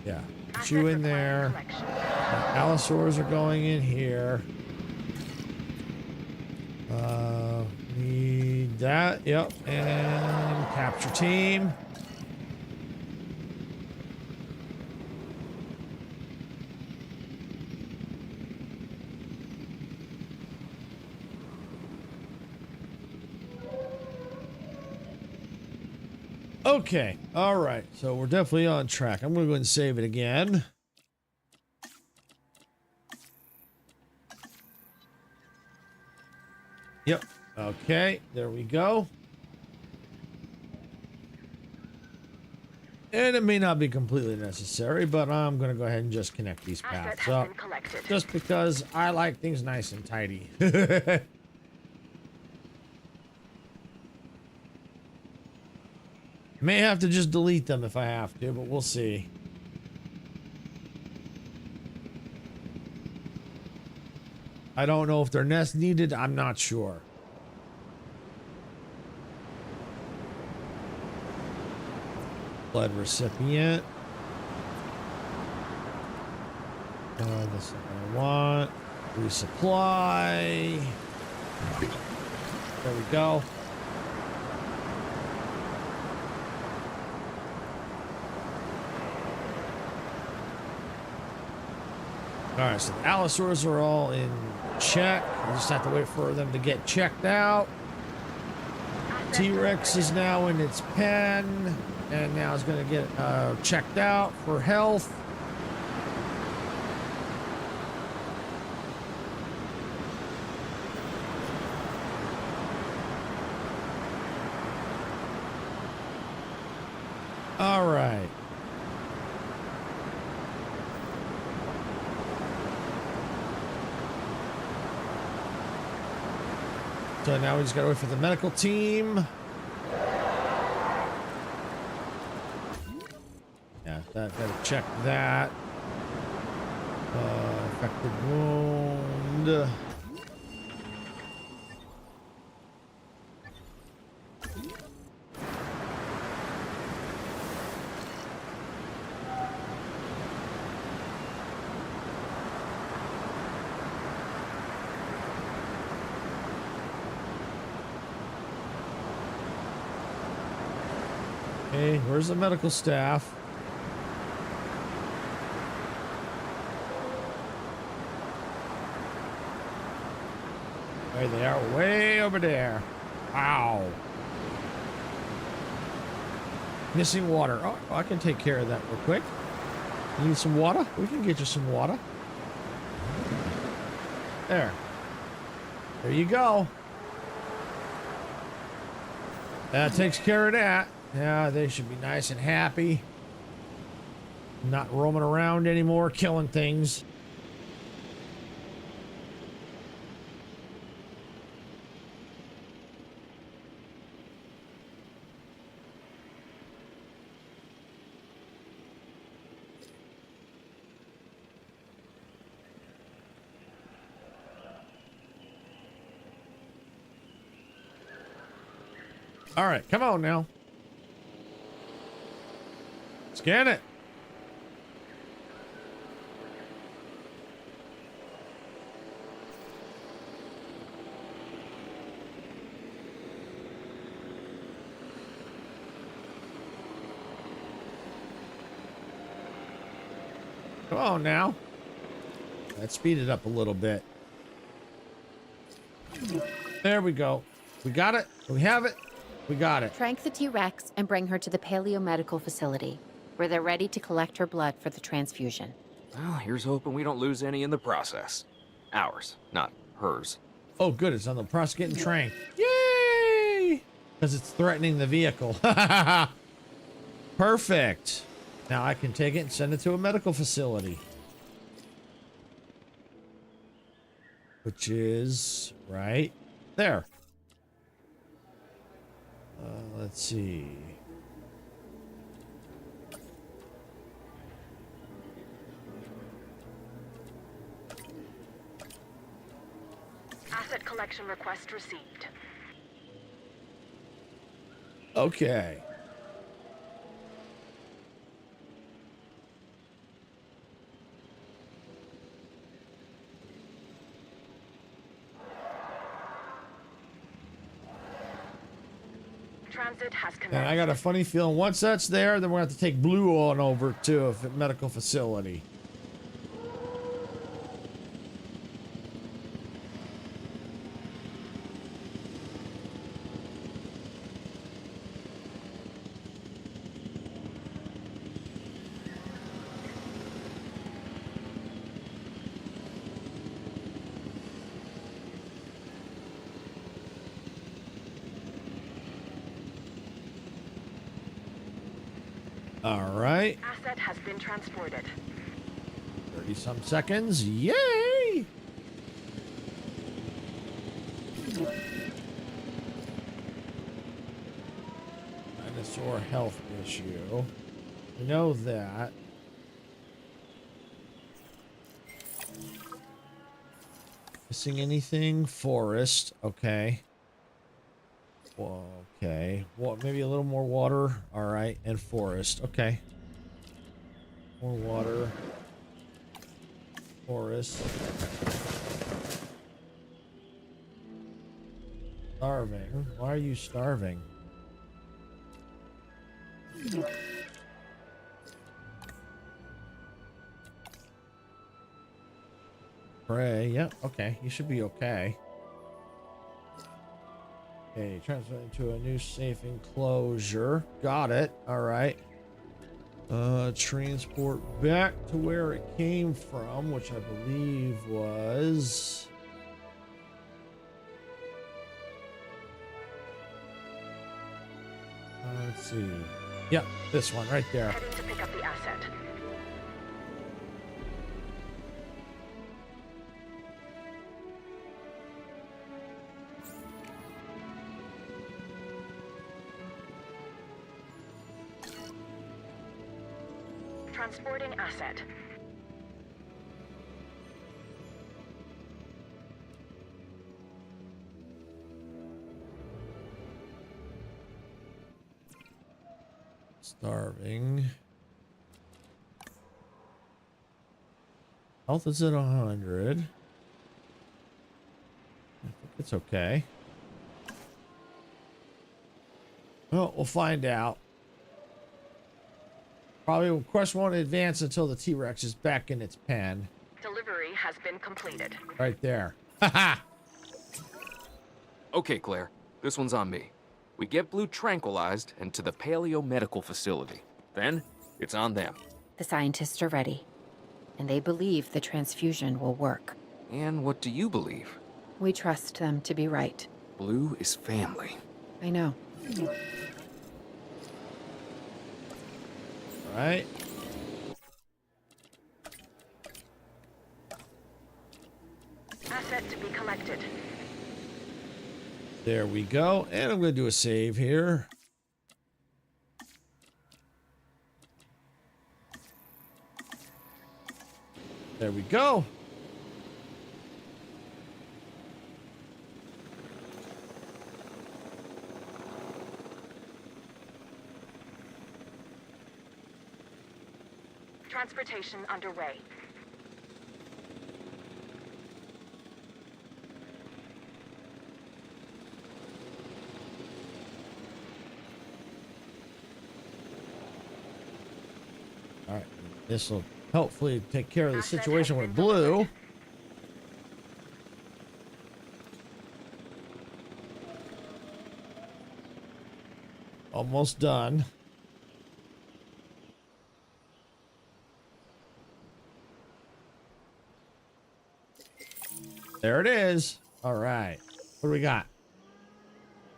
S1: Yeah, put
S2: Asset
S1: you in
S2: requiring
S1: there.
S2: collection.
S1: Allosaurs are going in here. Need that. Yep, and capture team. Okay, all right, so we're definitely on track. I'm gonna go ahead and save it again. Yep, okay, there we go. And it may not be completely necessary, but I'm gonna go ahead and just connect these
S2: Asset
S1: paths
S2: has
S1: up.
S2: been collected.
S1: Just because I like things nice and tidy. May have to just delete them if I have to, but we'll see. I don't know if they're needed. I'm not sure. Blood recipient. This is what I want. Resupply. There we go. All right, so the Allosaurs are all in check. I just have to wait for them to get checked out. T-Rex is now in its pen, and now it's going to get checked out for health. All right. So now we just gotta wait for the medical team. Yeah, gotta check that. Infected wound. Okay, where's the medical staff? There they are, way over there. Wow. Missing water. Oh, I can take care of that real quick. You need some water? We can get you some water. There. There you go. That takes care of that. Yeah, they should be nice and happy. Not roaming around anymore, killing things. All right, come on now. Scan it. Come on now. Let's speed it up a little bit. There we go. We got it. We have it. We got it.
S5: Trank the T-Rex and bring her to the paleomedical facility, where they're ready to collect her blood for the transfusion.
S4: Well, here's hoping we don't lose any in the process. Ours, not hers.
S1: Oh, good. It's on the process getting trained. Yay! Because it's threatening the vehicle. Perfect. Now I can take it and send it to a medical facility. Which is right there. Let's see.
S2: Asset collection request received.
S1: Okay.
S2: Transit has commenced.
S1: And I got a funny feeling once that's there, then we're going to have to take Blue on over to a medical facility. All right.
S2: Asset has been transported.
S1: 30-some seconds. Yay! Dinosaur health issue. We know that. Missing anything? Forest. Okay. Well, okay. Well, maybe a little more water. All right. And forest. Okay. More water. Forest. Starving. Why are you starving? Pray. Yep. Okay. You should be okay. Okay, transfer into a new safe enclosure. Got it. All right. Transport back to where it came from, which I believe was... let's see. Yep, this one right there.
S2: Heading to pick up the asset. Transporting asset.
S1: Starving. Health is at 100. I think it's okay. Well, we'll find out. Probably quest won't advance until the T-Rex is back in its pen.
S2: Delivery has been completed.
S1: Right there. Haha!
S4: Okay, Claire. This one's on me. We get Blue tranquilized and to the paleomedical facility. Then, it's on them.
S5: The scientists are ready, and they believe the transfusion will work.
S4: And what do you believe?
S5: We trust them to be right.
S4: Blue is family.
S5: I know.
S1: All right.
S2: Asset to be collected.
S1: There we go. And I'm going to do a save here. There we go.
S2: Transportation underway.
S1: All right. This will hopefully take care of the
S2: Asset
S1: situation
S2: has
S1: with
S2: been
S1: Blue.
S2: delivered.
S1: Almost done. There it is. All right. What do we got?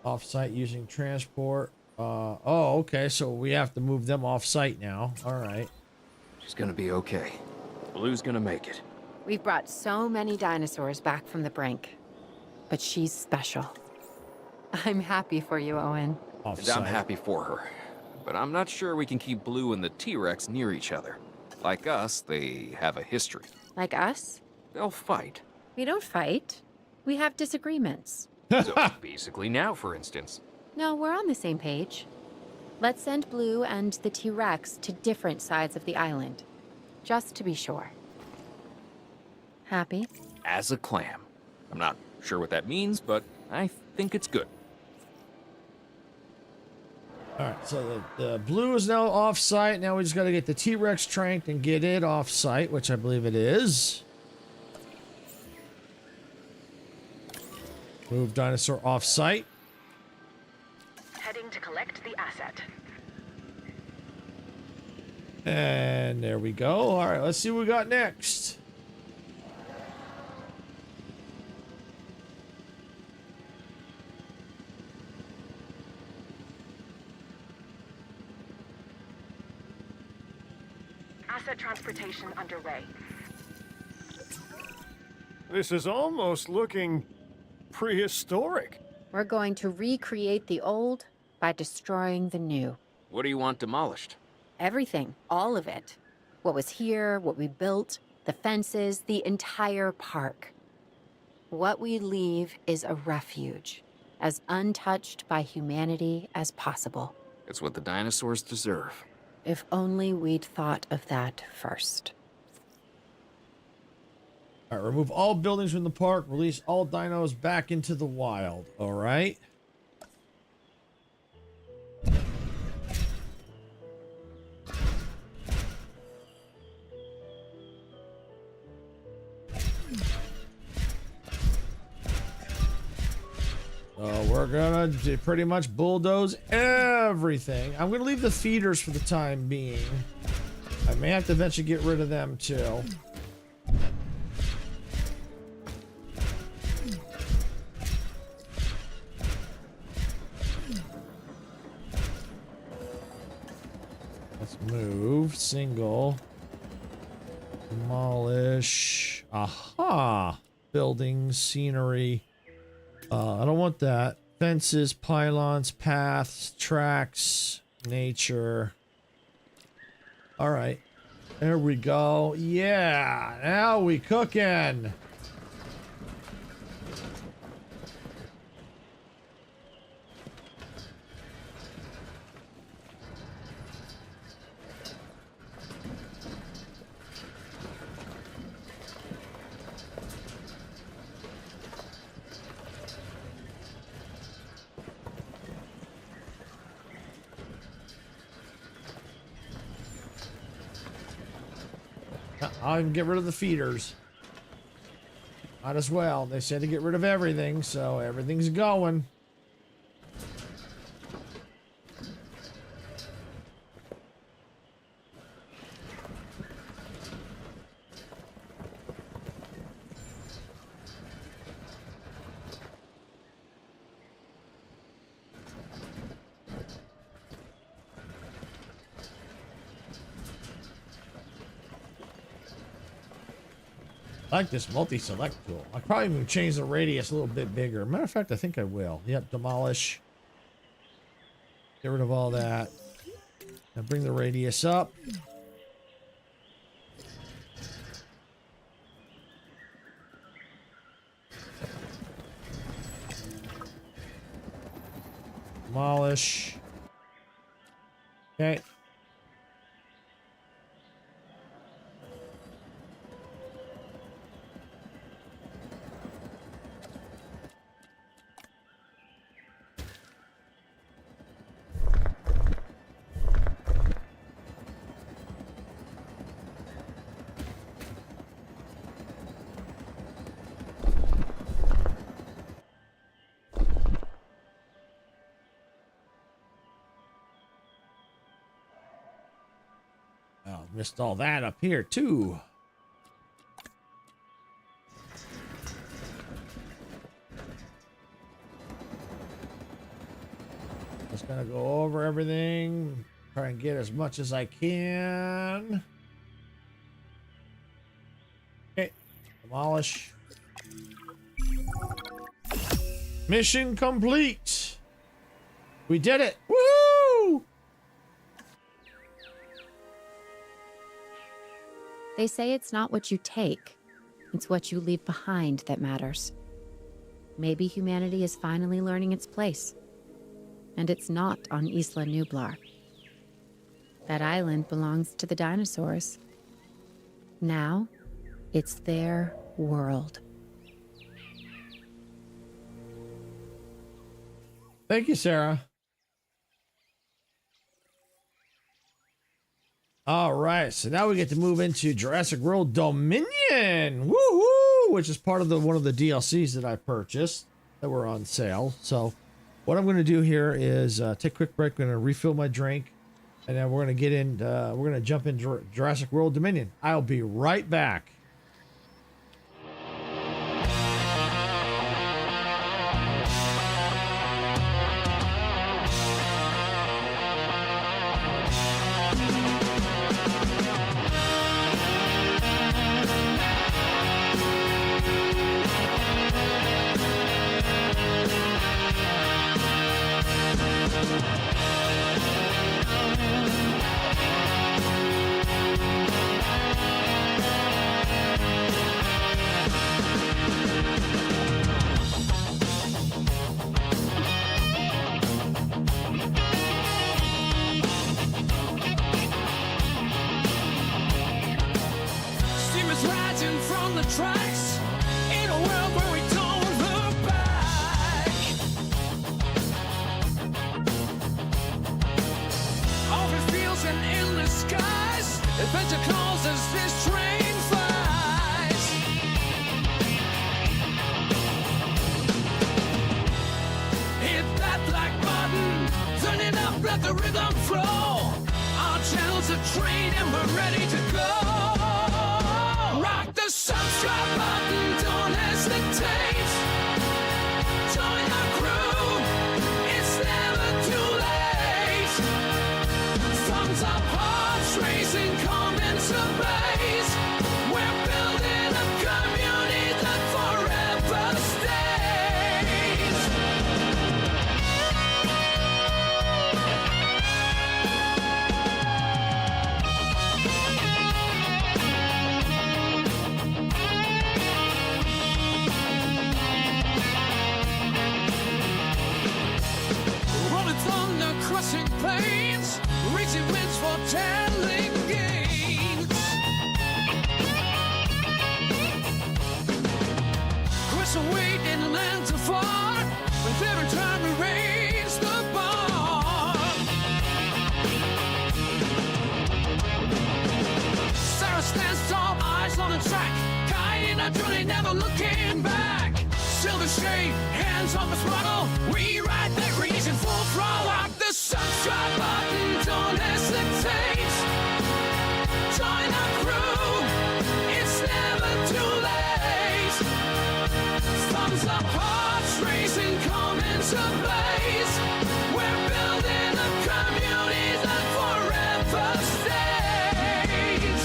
S1: Off-site using transport. Oh, okay. So we have to move them off-site now. All right.
S4: She's gonna be okay. Blue's gonna make it.
S5: We've brought so many dinosaurs back from the brink, but she's special. I'm happy for you, Owen.
S4: And
S1: Off-site.
S4: I'm happy for her. But I'm not sure we can keep Blue and the T-Rex near each other. Like us, they have a history.
S5: Like us?
S4: They'll fight.
S5: We don't fight. We have disagreements.
S4: So basically now, for instance.
S5: No, we're on the same page. Let's send Blue and the T-Rex to different sides of the island, just to be sure. Happy?
S4: As a clam. I'm not sure what that means, but I think it's good.
S1: All right. So the Blue is now off-site. Now we just got to get the T-Rex tranked and get it off-site, which I believe it is. Move dinosaur off-site.
S2: Heading to collect the asset.
S1: And there we go. All right, let's see what we got next.
S2: Asset transportation underway.
S3: This is almost looking prehistoric.
S5: We're going to recreate the old by destroying the new.
S4: What do you want demolished?
S5: Everything, all of it. What was here, what we built, the fences, the entire park. What we leave is a refuge, as untouched by humanity as possible.
S4: It's what the dinosaurs deserve.
S5: If only we'd thought of that first.
S1: All right, remove all buildings from the park. Release all dinos back into the wild. All right. So we're gonna pretty much bulldoze everything. I'm gonna leave the feeders for the time being. I may have to eventually get rid of them too. Let's move. Single. Demolish. Aha! Buildings, scenery. I don't want that. Fences, pylons, paths, tracks, nature. All right. There we go. Yeah, now we cooking. I'll even get rid of the feeders. Might as well. They said to get rid of everything, so everything's going. I like this multi-select tool. I probably even change the radius a little bit bigger. Matter of fact, I think I will. Yep, demolish. Get rid of all that. Now bring the radius up. Demolish. Okay. Oh, missed all that up here too. Just gonna go over everything, try and get as much as I can. Okay, demolish. Mission complete. We did it. Woo!
S5: They say it's not what you take, it's what you leave behind that matters. Maybe humanity is finally learning its place. And it's not on Isla Nublar. That island belongs to the dinosaurs. Now, it's their world.
S1: Thank you, Sarah. All right, so now we get to move into Jurassic World Dominion, woohoo! Which is part of one of the DLCs that I purchased that were on sale. So, what I'm going to do here is take a quick break. I'm going to refill my drink, and then we're going to get in. We're going to jump in Jurassic World Dominion. I'll be right back.
S6: Tracks in a world where we don't look back. Open fields and endless skies. Adventure calls as this train flies. Hit that black button, turn it up, let the rhythm flow. Our channels are trained and we're ready to go. Rock the subscribe button, don't hesitate. Join our crew, it's never too late. Thumbs up, hearts racing, come into base. We're building a community that forever stays. Crossing plains, reaching winds for telling gains. Crystal weight in the land too far, with every time we raise the bar. Sarah stands tall, eyes on the track, guiding our journey, never looking back. Silver shade, hands on the throttle, we ride the creation full throttle. Rock the subscribe button, don't hesitate. Join our crew, it's never too late. Thumbs up, hearts racing, come into blaze. We're building a community that forever stays.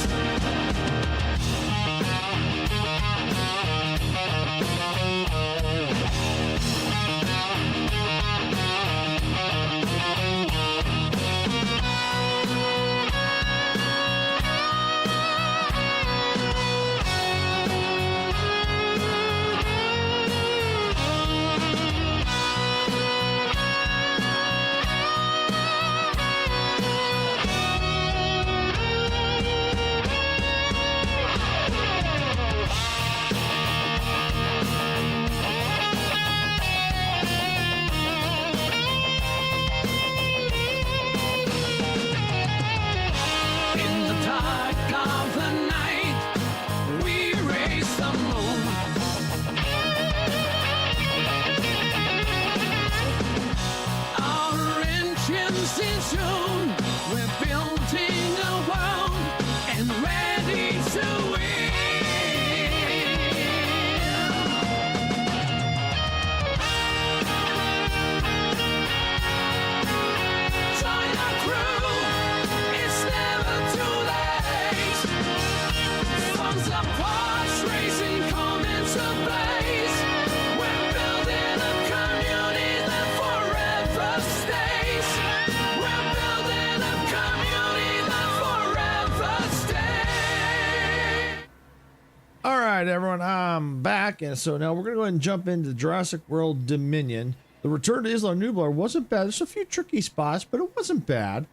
S1: everyone, I'm back, and so now we're gonna go ahead and jump into Jurassic World Dominion. The return to Isla Nublar wasn't bad. There's a few tricky spots, but it wasn't bad.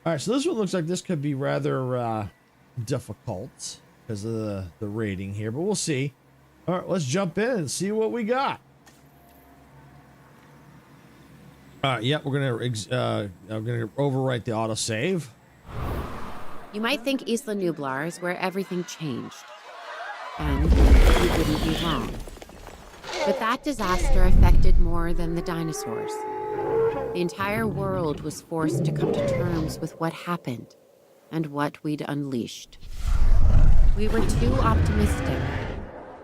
S1: All right, so this one looks like this could be rather difficult because of the rating here, but we'll see. All right, let's jump in and see what we got. All right, yep, we're gonna overwrite the autosave.
S5: You might think Isla Nublar is where everything changed. And you wouldn't be wrong. But that disaster affected more than the dinosaurs. The entire world was forced to come to terms with what happened and what we'd unleashed. We were too optimistic.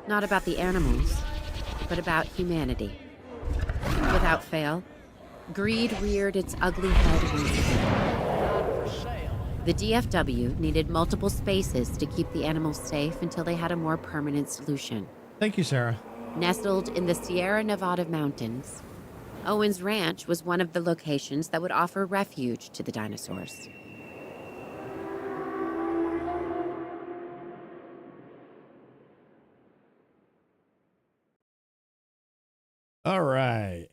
S5: Not about the animals, but about humanity. Without fail, greed reared its ugly head once again. The DFW needed multiple spaces to keep the animals safe until they had a more permanent solution.
S1: Thank you, Sarah.
S5: Nestled in the Sierra Nevada mountains, Owen's Ranch was one of the locations that would offer refuge to the dinosaurs.
S1: All right.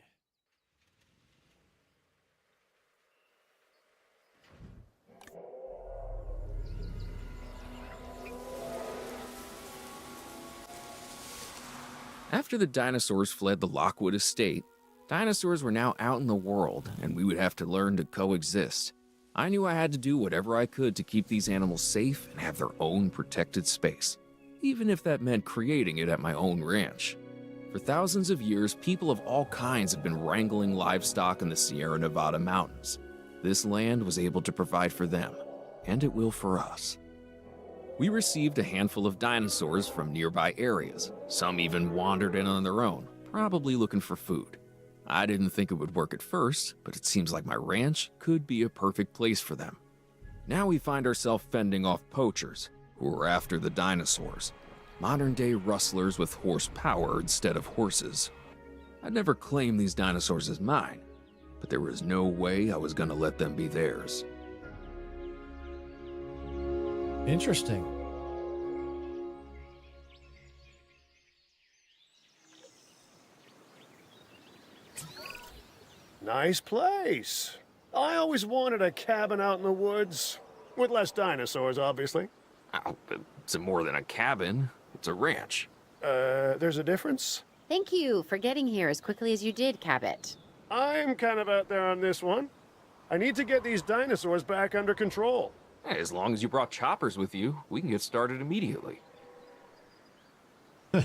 S4: After the dinosaurs fled the Lockwood estate, dinosaurs were now out in the world, and we would have to learn to coexist. I knew I had to do whatever I could to keep these animals safe and have their own protected space, even if that meant creating it at my own ranch. For thousands of years, people of all kinds have been wrangling livestock in the Sierra Nevada mountains. This land was able to provide for them, and it will for us. We received a handful of dinosaurs from nearby areas. Some even wandered in on their own, probably looking for food. I didn't think it would work at first, but it seems like my ranch could be a perfect place for them. Now we find ourselves fending off poachers, who are after the dinosaurs. Modern-day rustlers with horsepower instead of horses. I'd never claim these dinosaurs as mine, but there was no way I was going to let them be theirs.
S1: Interesting.
S3: Nice place. I always wanted a cabin out in the woods. With less dinosaurs, obviously.
S4: Oh, it's more than a cabin. It's a ranch.
S3: There's a difference?
S5: Thank you for getting here as quickly as you did, Cabot.
S3: I'm kind of out there on this one. I need to get these dinosaurs back under control.
S4: Hey, as long as you brought choppers with you, we can get started immediately.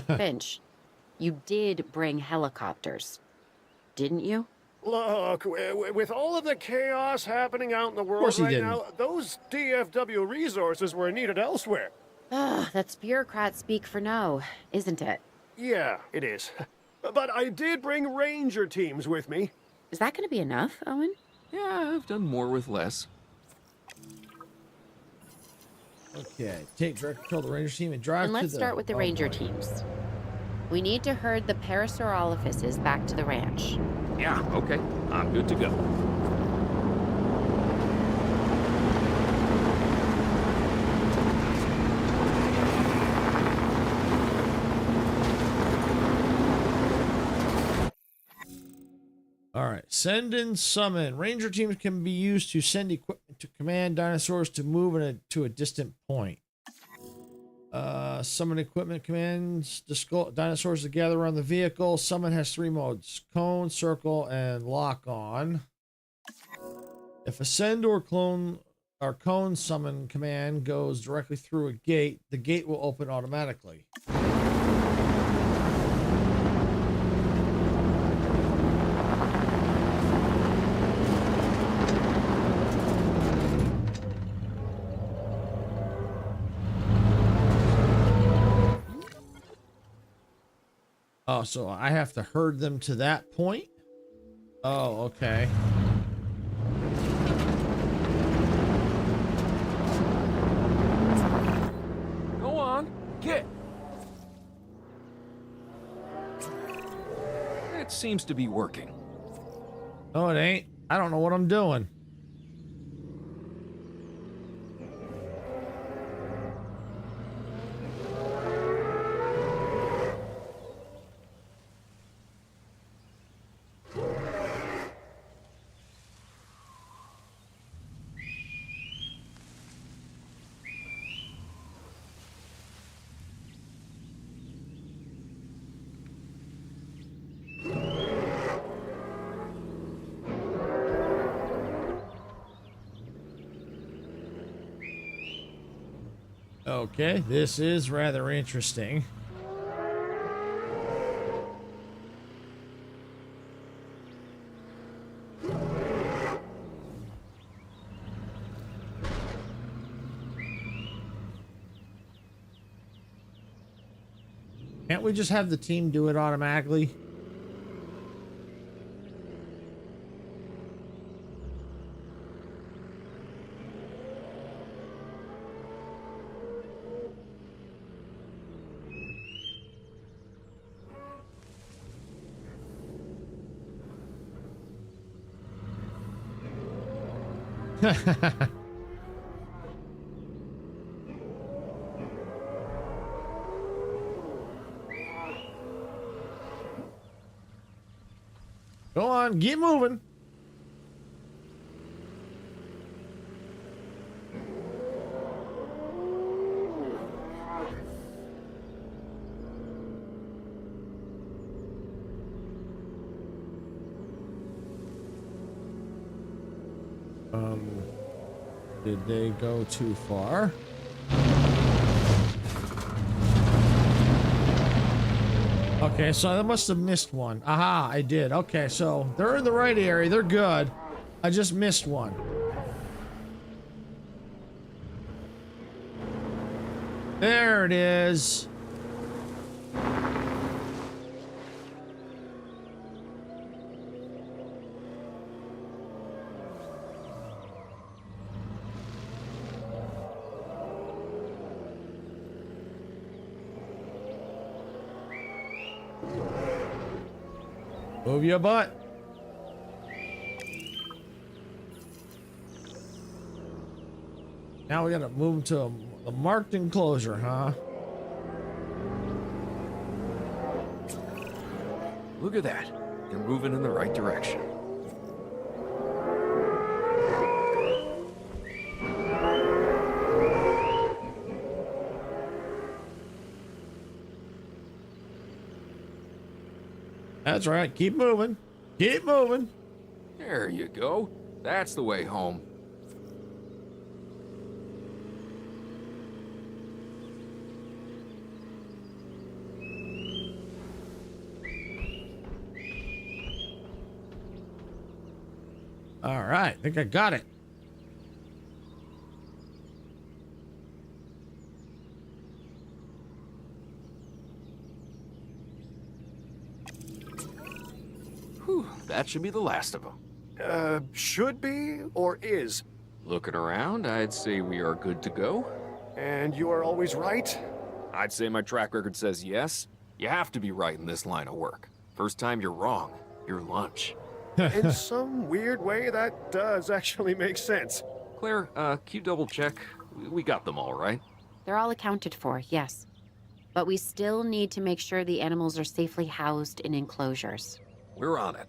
S5: Finch, you did bring helicopters, didn't you?
S3: Look, with all of the chaos happening out in the world right now, those DFW resources were needed elsewhere.
S5: That's bureaucrat speak for no, isn't it?
S3: Yeah, it is. But I did bring ranger teams with me.
S5: Is that going to be enough, Owen?
S4: Yeah, I've done more with less.
S1: Okay, take direct control of the ranger team and drive
S5: And let's start with the ranger teams. We need to herd the Parasaurolophus back to the ranch.
S4: Yeah, okay. I'm good to go.
S1: All right, send and summon. Ranger teams can be used to send equipment to command dinosaurs to move to a distant point. Summon equipment commands dinosaurs to gather around the vehicle. Summon has 3 modes: cone, circle, and lock on. If a send or cone summon command goes directly through a gate, the gate will open automatically. Oh, so I have to herd them to that point? Oh, okay.
S4: Go on, get. It seems to be working.
S1: No, it ain't. I don't know what I'm doing. Okay, this is rather interesting. Can't we just have the team do it automatically? Go on, get moving. Did they go too far? Okay, so I must have missed one. Aha, I did. Okay, so they're in the right area. They're good. I just missed one. There it is. Move your butt. Now we gotta move to a marked enclosure, huh?
S4: Look at that. You're moving in the right direction.
S1: That's right. Keep moving. Keep moving.
S4: There you go. That's the way home.
S1: All right. I think I got it.
S4: Whew, that should be the last of them.
S3: Should be or is?
S4: Looking around, I'd say we are good to go.
S3: And you are always right?
S4: I'd say my track record says yes. You have to be right in this line of work. First time you're wrong, you're lunch.
S3: In some weird way, that does actually make sense.
S4: Claire, can you double check? We got them all, right?
S5: They're all accounted for, yes. But we still need to make sure the animals are safely housed in enclosures.
S4: We're on it.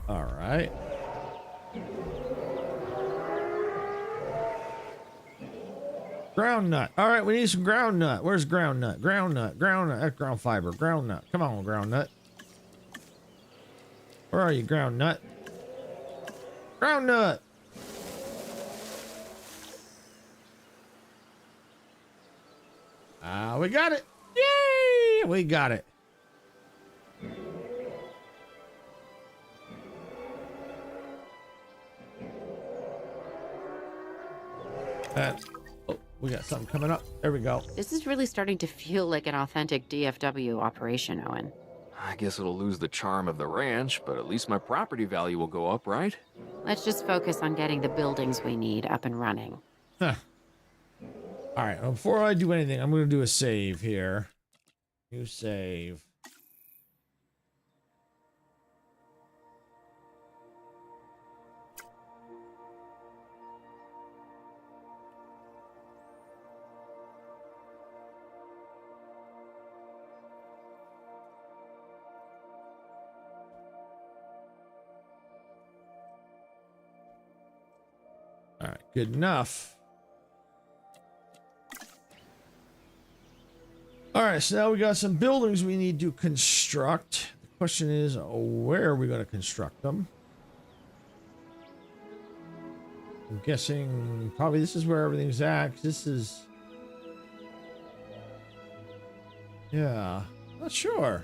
S1: All right. Ground nut. All right, we need some ground nut. Where's ground nut? Ground nut. Ground nut. That's ground fiber. Ground nut. Come on, ground nut. Where are you, ground nut? Ground nut. We got it. Yay! We got it. Oh, we got something coming up. There we go.
S5: This is really starting to feel like an authentic DFW operation, Owen.
S4: I guess it'll lose the charm of the ranch, but at least my property value will go up, right?
S5: Let's just focus on getting the buildings we need up and running.
S1: Huh. All right, before I do anything, I'm going to do a save here. New save. All right, good enough. All right, so now we got some buildings we need to construct. The question is, where are we going to construct them? I'm guessing probably this is where everything's at. 'Cause this is... Yeah, not sure.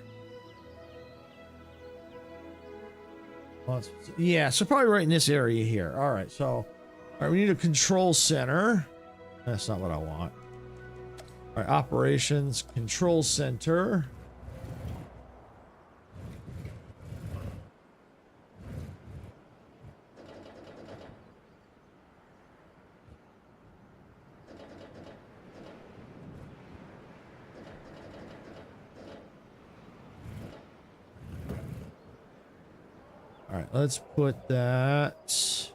S1: Well, yeah, so probably right in this area here. All right, so... All right, we need a control center. That's not what I want. All right, operations, control center. All right, let's put that.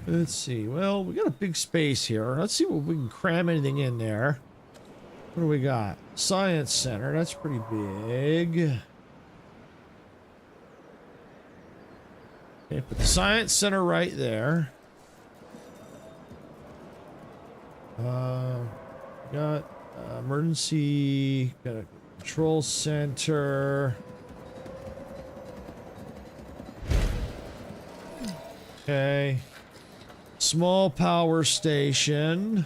S1: Let's see. Well, we got a big space here. Let's see what we can cram anything in there. What do we got? Science Center. That's pretty big. Okay, put the Science Center right there. Got emergency. Got a control center. Okay. Small power station.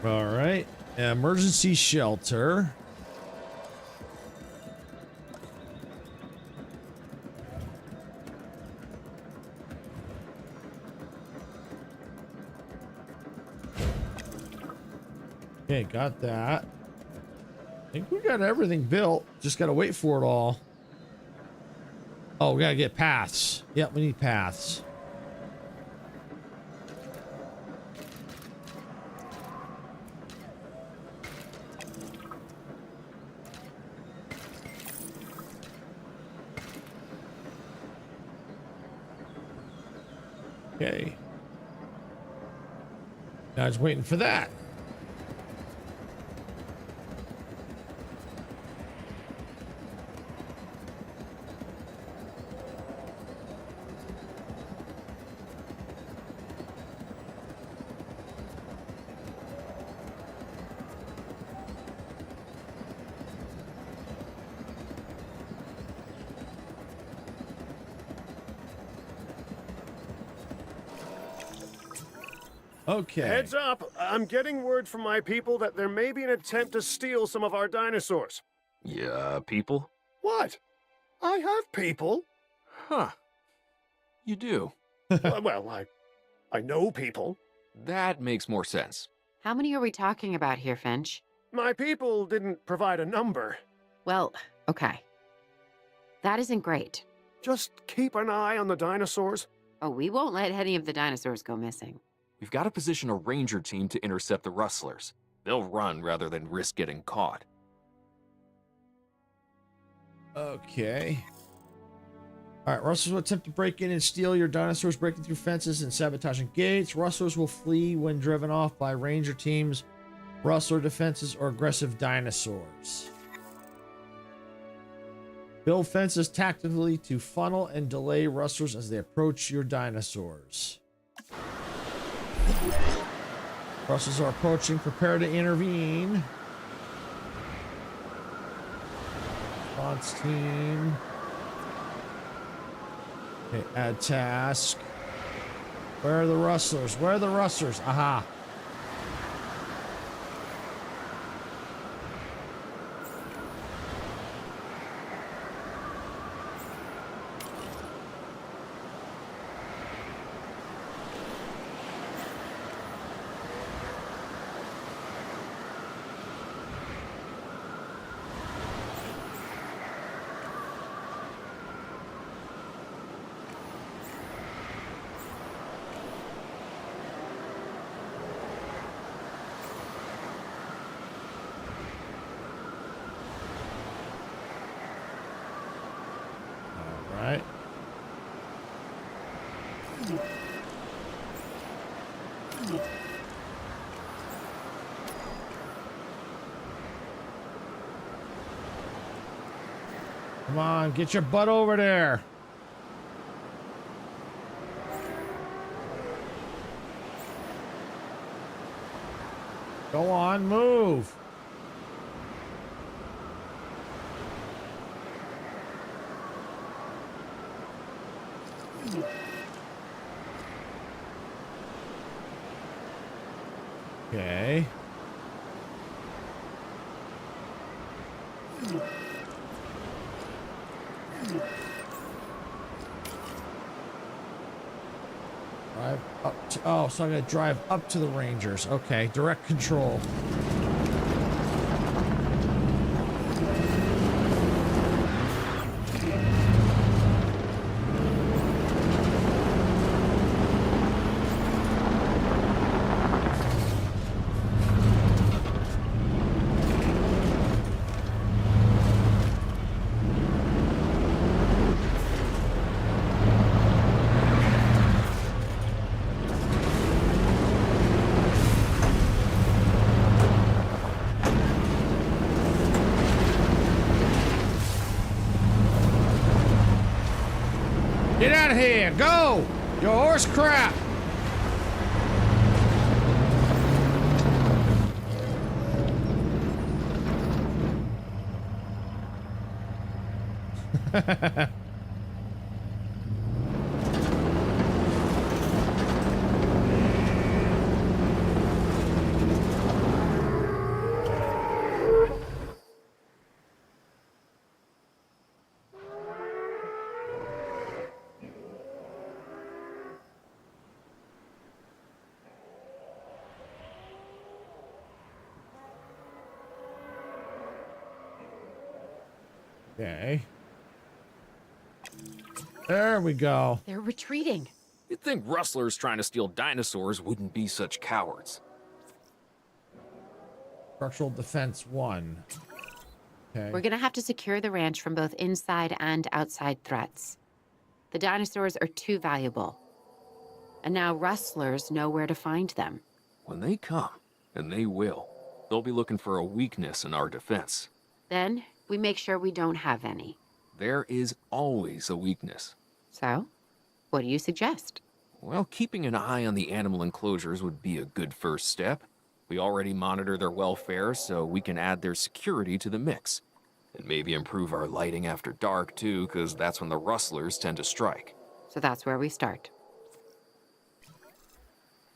S1: All right. Emergency shelter. Okay, got that. I think we got everything built. Just gotta wait for it all. Oh, we gotta get paths. Yep, we need paths. Okay. Now I was waiting for that. Okay.
S3: Heads up, I'm getting word from my people that there may be an attempt to steal some of our dinosaurs.
S4: Yeah, people?
S3: What? I have people.
S4: Huh. You do.
S3: Well, I know people.
S4: That makes more sense.
S5: How many are we talking about here, Finch?
S3: My people didn't provide a number.
S5: Well, okay. That isn't great.
S3: Just keep an eye on the dinosaurs.
S5: Oh, we won't let any of the dinosaurs go missing.
S4: We've got to position a ranger team to intercept the rustlers. They'll run rather than risk getting caught.
S1: Okay. All right, rustlers will attempt to break in and steal your dinosaurs, breaking through fences and sabotaging gates. Rustlers will flee when driven off by ranger teams, rustler defenses, or aggressive dinosaurs. Build fences tactically to funnel and delay rustlers as they approach your dinosaurs. Rustlers are approaching. Prepare to intervene. Response team. Okay, add task. Where are the rustlers? Where are the rustlers? Aha. Come on, get your butt over there. Go on, move. Okay. Drive up to, oh, so I'm gonna drive up to the Rangers. Okay, direct control. Get out of here! Go! Your horse crap! Okay. There we go.
S5: They're retreating.
S4: You'd think rustlers trying to steal dinosaurs wouldn't be such cowards.
S1: Structural defense 1. Okay.
S5: We're gonna have to secure the ranch from both inside and outside threats. The dinosaurs are too valuable. And now rustlers know where to find them.
S4: When they come, and they will, they'll be looking for a weakness in our defense.
S5: Then we make sure we don't have any.
S4: There is always a weakness.
S5: So, what do you suggest?
S4: Well, keeping an eye on the animal enclosures would be a good first step. We already monitor their welfare, so we can add their security to the mix. And maybe improve our lighting after dark, too, because that's when the rustlers tend to strike.
S5: So that's where we start.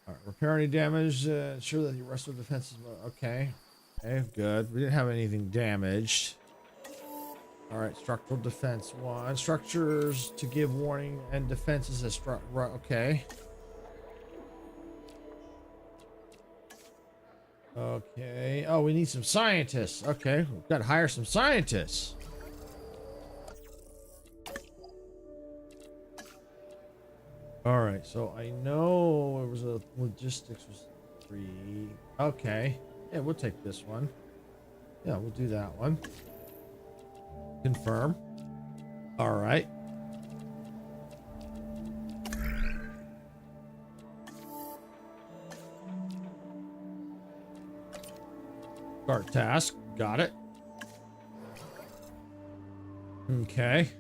S1: All right, repair any damage. Ensure that the rustler defense is... Okay. Okay, good. We didn't have anything damaged. All right, structural defense 1. Structures to give warning and defenses as okay. Okay. Oh, we need some scientists. Okay, we've got to hire some scientists. All right, so I know it was a logistics was 3. Okay. Yeah, we'll take this one. Yeah, we'll do that one. Confirm. All right. Start task. Got it. Okay.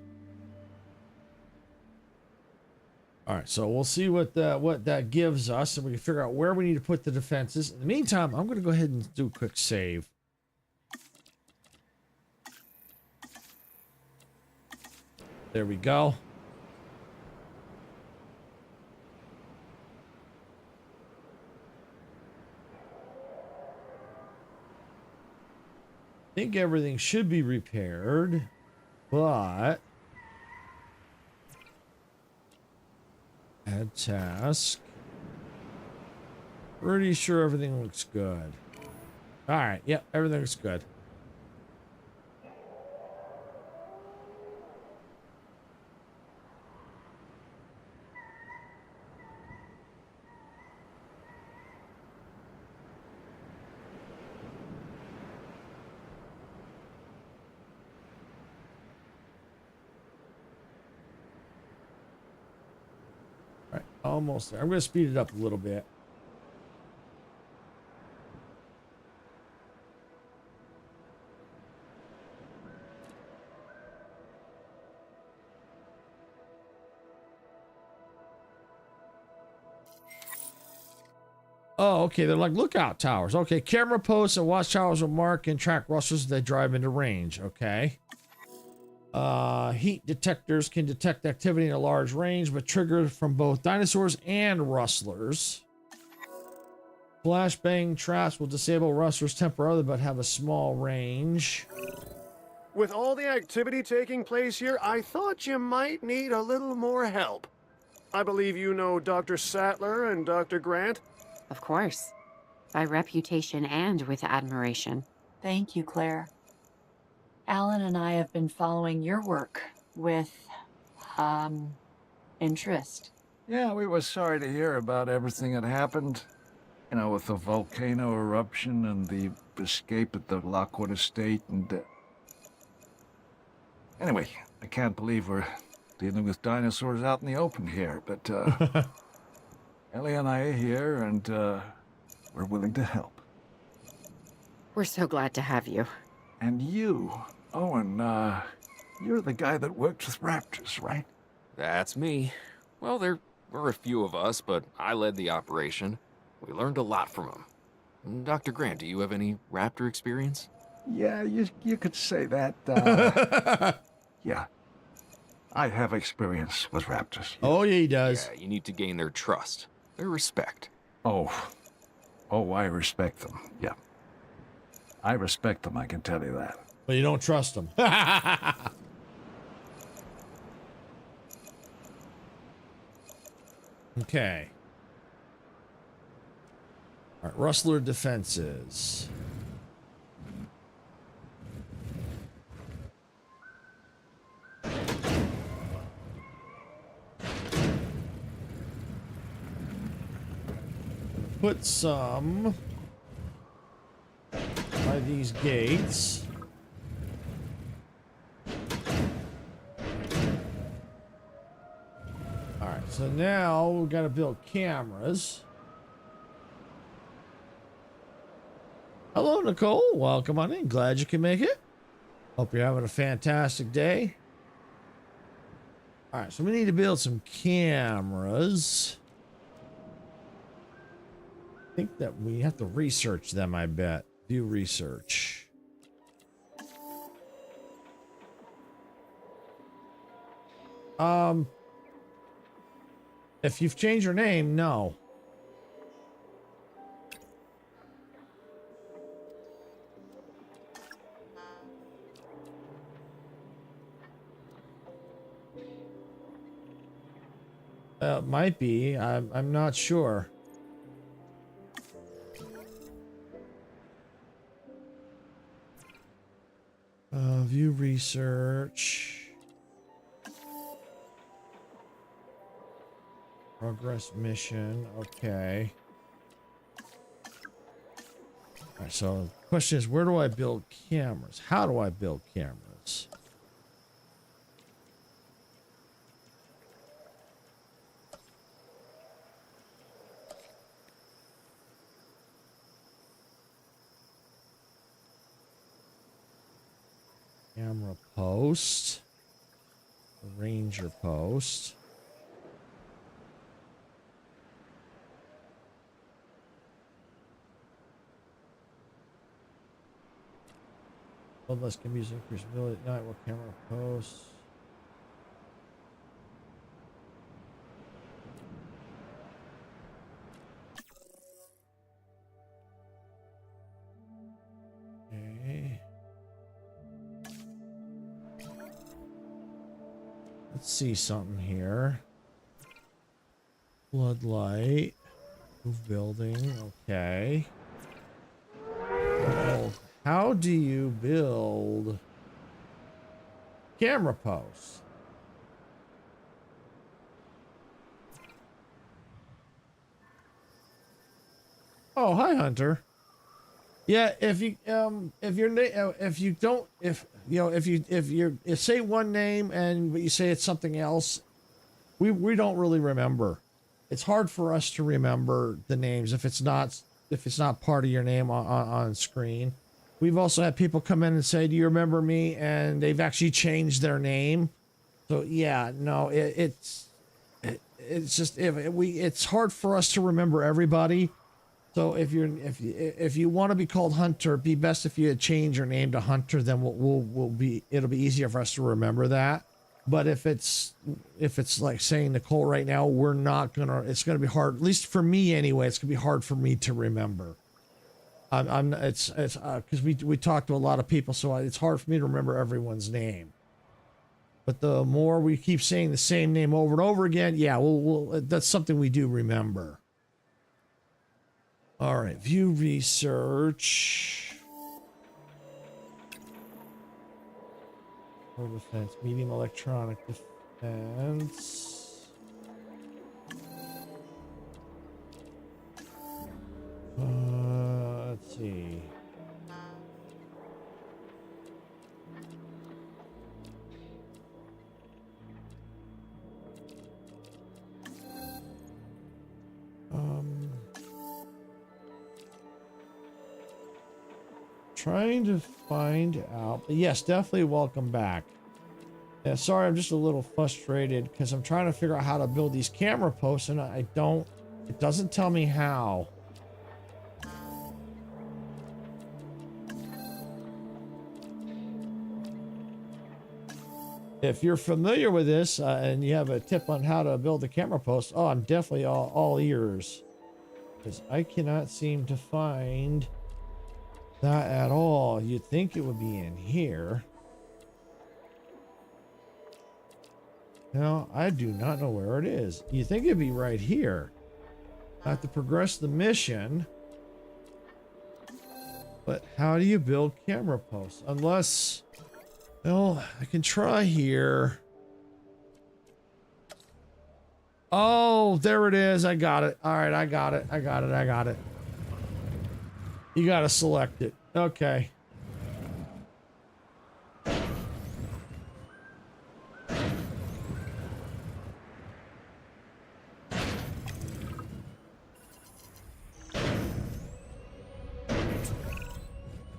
S1: All right, so we'll see what that gives us, and we can figure out where we need to put the defenses. In the meantime, I'm going to go ahead and do a quick save. There we go. I think everything should be repaired, but add task. Pretty sure everything looks good. All right, yep, everything looks good. Almost there. I'm going to speed it up a little bit. Oh, okay. They're like lookout towers. Okay. Camera posts and watchtowers will mark and track rustlers as they drive into range. Okay. Heat detectors can detect activity in a large range, but trigger from both dinosaurs and rustlers. Flashbang traps will disable rustlers temporarily, but have a small range.
S3: With all the activity taking place here, I thought you might need a little more help. I believe you know Dr. Sattler and Dr. Grant.
S5: Of course. By reputation and with admiration.
S7: Thank you, Claire. Alan and I have been following your work with, interest.
S8: Yeah, we were sorry to hear about everything that happened. You know, with the volcano eruption and the escape at the Lockwood estate and... Anyway, I can't believe we're dealing with dinosaurs out in the open here, but, Ellie and I are here, and, we're willing to help.
S5: We're so glad to have you.
S8: And you, Owen, you're the guy that worked with raptors, right?
S4: That's me. Well, there were a few of us, but I led the operation. We learned a lot from them. Dr. Grant, do you have any raptor experience?
S8: Yeah, you could say that, yeah. I have experience with raptors.
S1: Oh, yeah, he does.
S4: Yeah, you need to gain their trust, their respect.
S8: Oh, I respect them, yeah. I respect them, I can tell you that.
S1: But you don't trust them. Okay. All right, rustler defenses. Put some by these gates. All right, so now we've got to build cameras. Hello, Nicole. Welcome on in. Glad you can make it. Hope you're having a fantastic day. All right, so we need to build some cameras. I think that we have to research them, I bet. View research. If you've changed your name, no. It might be. I'm not sure. View research. Progress mission. Okay. All right, so the question is, where do I build cameras? How do I build cameras? Camera post. Ranger post. Bloodless can be used to increase ability at night while camera posts. Okay. Let's see something here. Floodlight. Move building. Okay. Well, how do you build camera posts? Oh, hi, Hunter. Yeah, if you say one name and you say it's something else, we don't really remember. It's hard for us to remember the names if it's not part of your name on screen. We've also had people come in and say, "Do you remember me?" And they've actually changed their name. So yeah, no, it's just it's hard for us to remember everybody. So if you want to be called Hunter, it'd be best if you change your name to Hunter. Then it'll be easier for us to remember that. But if it's like saying Nicole right now, it's gonna be hard. At least for me anyway, it's gonna be hard for me to remember. It's because we talked to a lot of people, so it's hard for me to remember everyone's name. But the more we keep saying the same name over and over again, yeah, that's something we do remember. All right, view research. Or defense, medium electronic defense. Let's see. Trying to find out. But yes, definitely welcome back. Yeah, sorry, I'm just a little frustrated because I'm trying to figure out how to build these camera posts and it doesn't tell me how. If you're familiar with this and you have a tip on how to build a camera post, oh, I'm definitely all ears. Because I cannot seem to find that at all. You'd think it would be in here. No, I do not know where it is. You think it'd be right here. I have to progress the mission. But how do you build camera posts? Unless, well, I can try here. Oh, there it is. I got it. All right, I got it. I got it. You got to select it. Okay.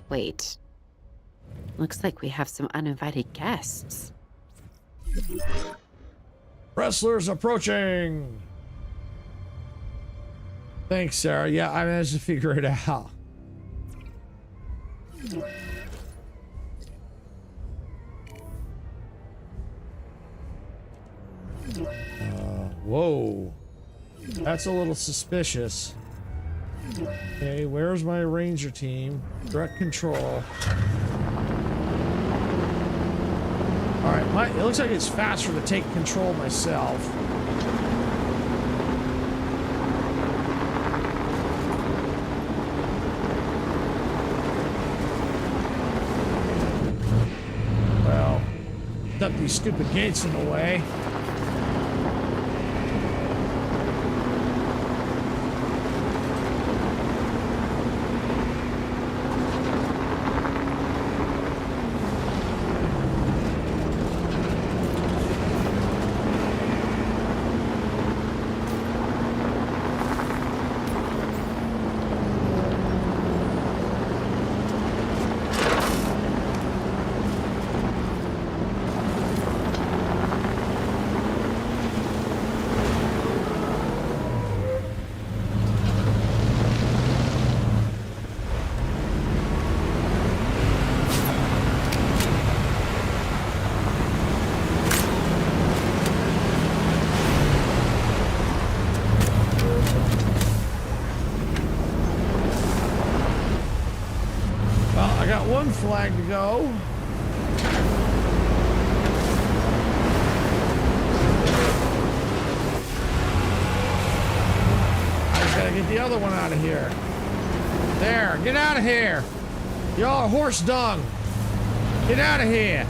S5: Wait. Looks like we have some uninvited guests.
S1: Wrestlers approaching. Thanks, Sarah. Yeah, I managed to figure it out. Whoa. That's a little suspicious. Okay, where's my ranger team? Direct control. Alright, it looks like it's faster to take control myself. Well, duck these stupid gates in the way. Flag to go. I just gotta get the other one out of here. There, get out of here. Y'all are horse dung. Get out of here.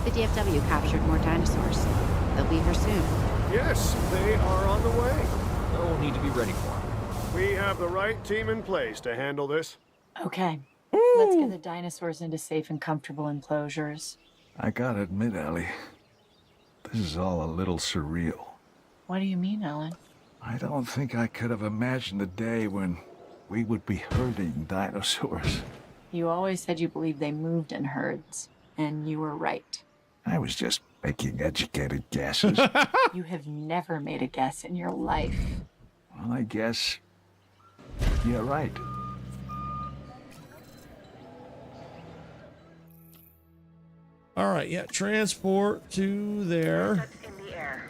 S5: DFW captured more dinosaurs. They'll be here soon.
S3: Yes, they are on the way.
S4: So we'll need to be ready for them.
S3: We have the right team in place to handle this.
S7: Okay. Let's get the dinosaurs into safe and comfortable enclosures.
S8: I gotta admit, Ellie, this is all a little surreal.
S7: What do you mean, Alan?
S8: I don't think I could have imagined the day when we would be herding dinosaurs.
S7: You always said you believed they moved in herds, and you were right.
S8: I was just making educated guesses.
S7: You have never made a guess in your life.
S8: Well, I guess you're right.
S1: All right, yeah, transport to there.
S2: Assets in the air.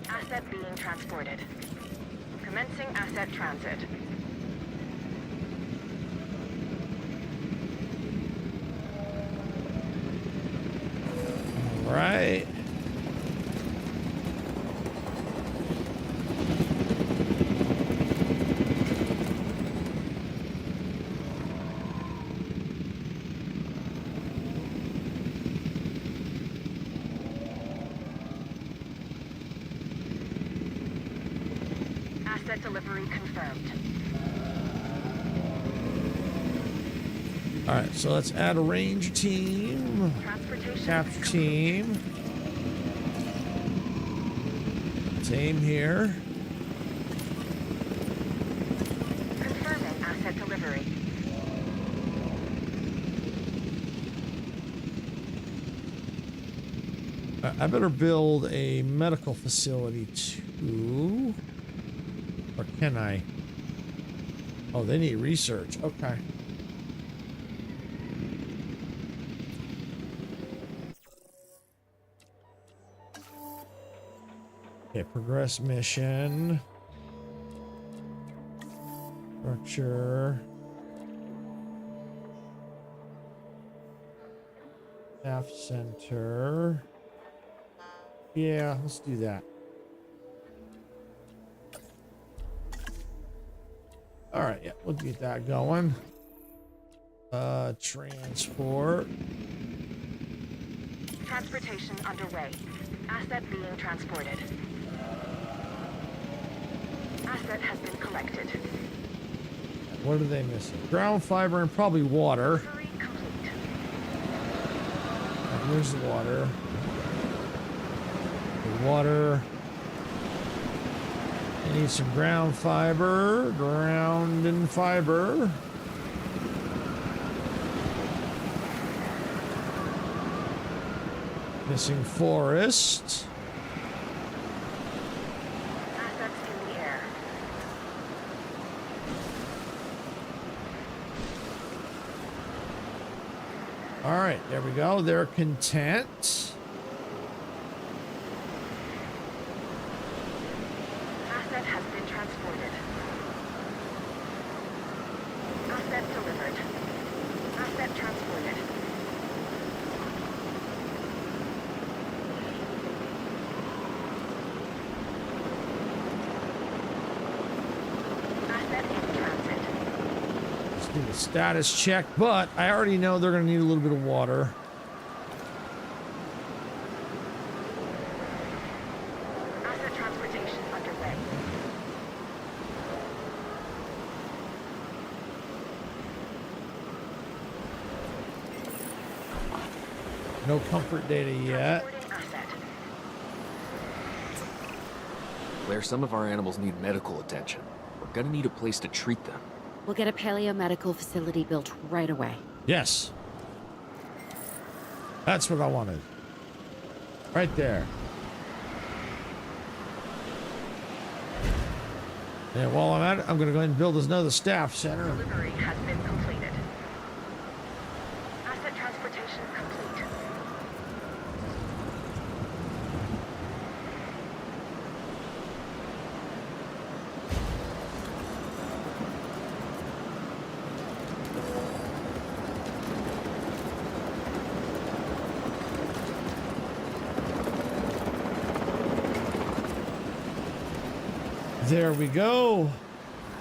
S2: Asset being transported. Commencing asset transit.
S1: All right.
S2: Asset delivery confirmed.
S1: All right, so let's add a ranger team,
S2: Transportation.
S1: capture team. Same here.
S2: Confirming asset delivery.
S1: I better build a medical facility too. Or can I? Oh, they need research. Okay. Okay, progress mission. Structure. Staff center. Yeah, let's do that. All right, yeah, we'll get that going. Transport.
S2: Transportation underway. Asset being transported. Asset has been collected.
S1: What are they missing? Ground fiber and probably water.
S2: Delivery complete.
S1: And here's the water. The water. I need some ground fiber. Ground and fiber. Missing forest.
S2: Assets in the air.
S1: All right, there we go. They're content.
S2: Asset has been transported. Asset delivered. Asset transported. Asset in transit.
S1: Let's do the status check, but I already know they're going to need a little bit of water.
S2: Asset transportation underway.
S1: No comfort data yet.
S2: Transporting asset.
S4: Claire, some of our animals need medical attention. We're gonna need a place to treat them.
S5: We'll get a paleomedical facility built right away.
S1: Yes. That's what I wanted. Right there. And while I'm at it, I'm going to go ahead and build another staff center.
S2: Delivery has been completed. Asset transportation complete.
S1: There we go.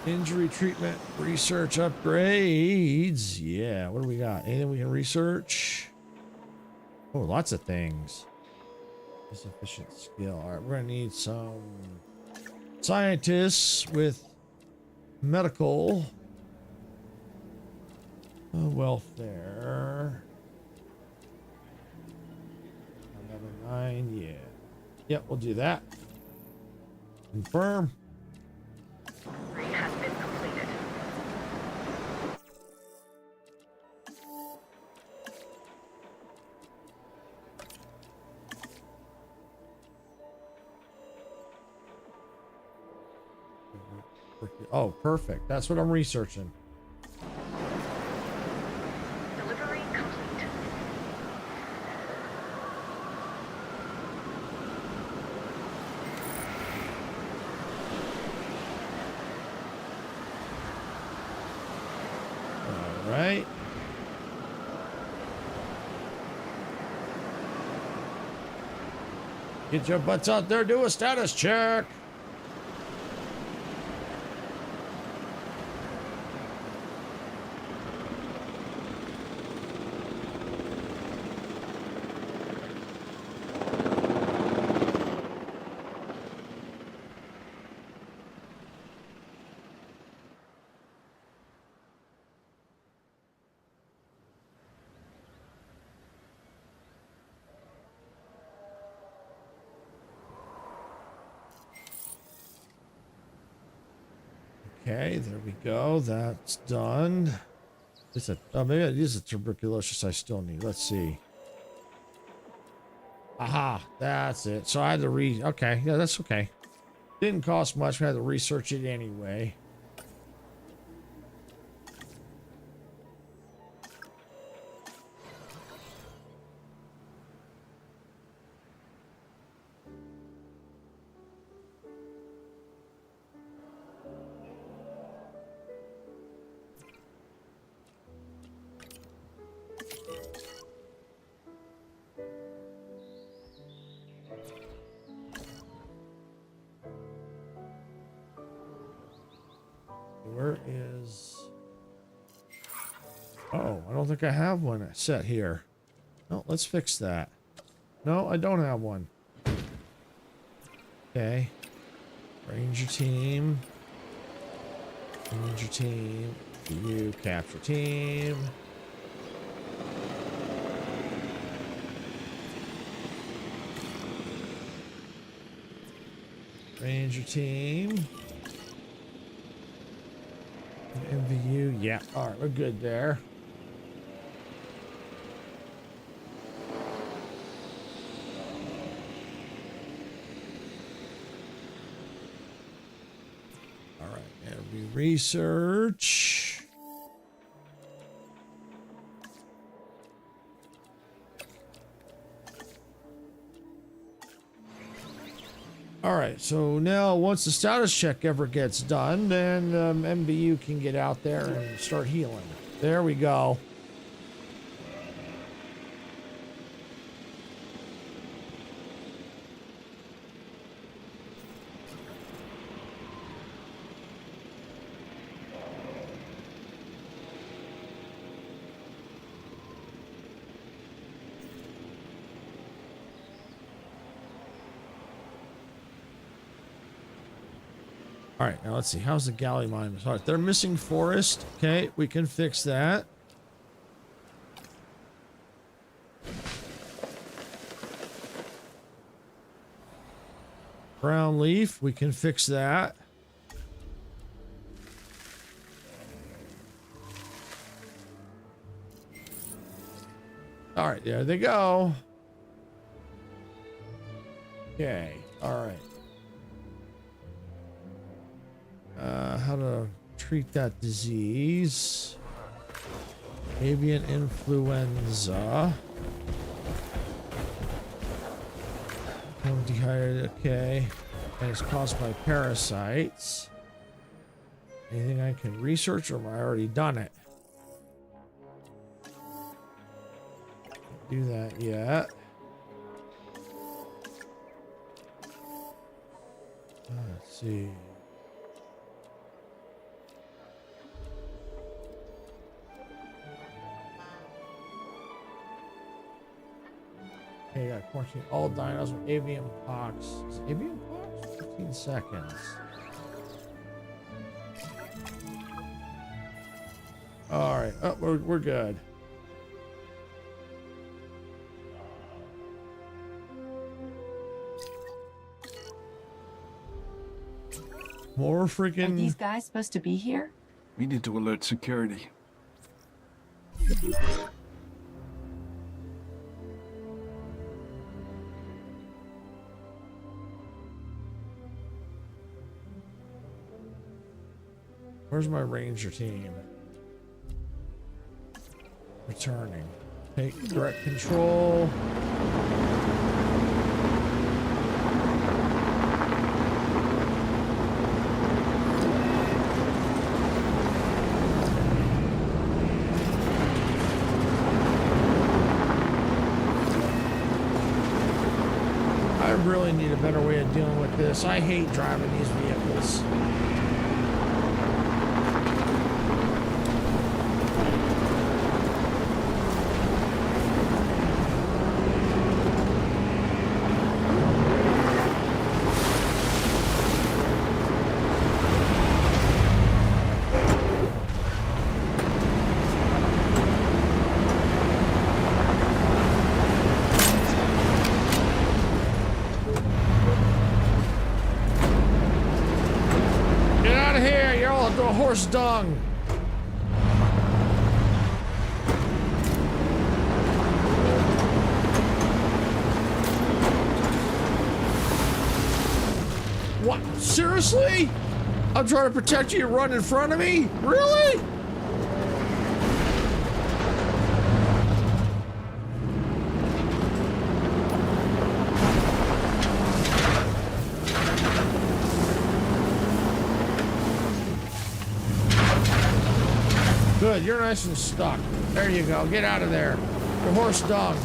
S1: Injury treatment, research upgrades. Yeah, what do we got? Anything we can research? Oh, lots of things. Insufficient skill. All right, we're going to need some scientists with medical welfare. Another 9, yeah. Yep, we'll do that. Confirm.
S2: Delivery has been completed.
S1: Oh, perfect. That's what I'm researching.
S2: Delivery complete.
S1: All right. Get your butts out there, do a status check. Okay, there we go. That's done. It's a maybe it is a tuberculosis I still need. Let's see. Aha, that's it. So I had to okay, yeah, that's okay. Didn't cost much. I had to research it anyway. Where is... Oh, I don't think I have one set here. No, let's fix that. No, I don't have one. Okay. Ranger team. Ranger team. You capture team. Ranger team. MVU, yeah. All right, we're good there. All right, and we research. All right, so now once the status check ever gets done, then MBU can get out there and start healing. There we go. All right, now let's see. How's the galley mine? All right, they're missing forest. Okay, we can fix that. Brown leaf, we can fix that. All right, there they go. Okay, all right. How to treat that disease. Avian influenza. Dehydrated, okay. And it's caused by parasites. Anything I can research, or have I already done it? Can't do that yet. Let's see. Okay, got quarantine all dinos with avian pox. Is it avian pox? 15 seconds. All right. Oh, we're good. More
S7: Are
S1: freaking.
S7: these guys supposed to be here?
S8: We need to alert security.
S1: Where's my ranger team? Returning. Take direct control. I really need a better way of dealing with this. I hate driving these vehicles. Horse dung. What? Seriously? I'm trying to protect you, run in front of me? Really? Good, you're nice and stuck. There you go. Get out of there. Your horse dung.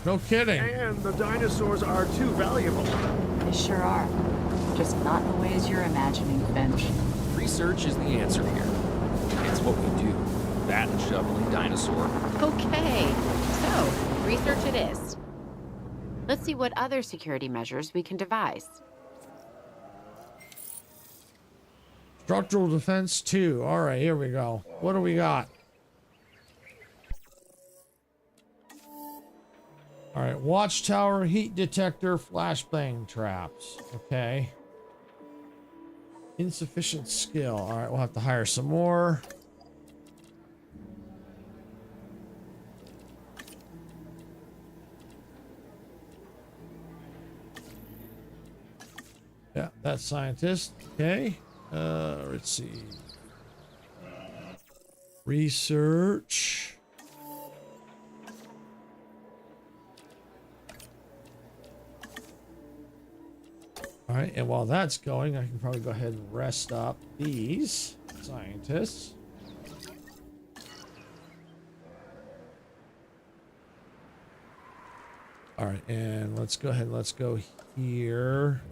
S1: No kidding.
S3: And the dinosaurs are too valuable.
S7: They sure are. Just not in the ways you're imagining, Finch.
S4: Research is the answer here. It's what we do. That and shoveling dinosaur.
S5: Okay, so research it is. Let's see what other security measures we can devise.
S1: Structural defense 2. All right, here we go. What do we got? All right, watchtower, heat detector, flashbang traps. Okay. Insufficient skill. All right, we'll have to hire some more. Yeah, that's scientist. Okay. Let's see. Research. All right, and while that's going, I can probably go ahead and rest up these scientists. All right, and let's go ahead and let's go here.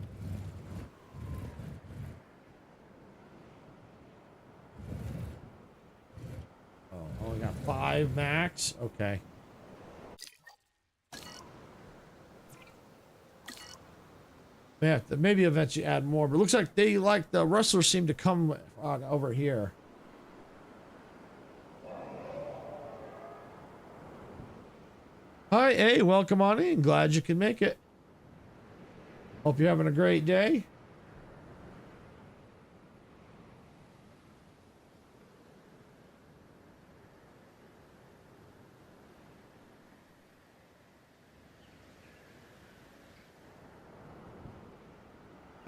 S1: Oh, only got 5 max. Okay. Yeah, maybe eventually add more, but it looks like they like the wrestlers seem to come over here. Hey, welcome on in. Glad you can make it. Hope you're having a great day.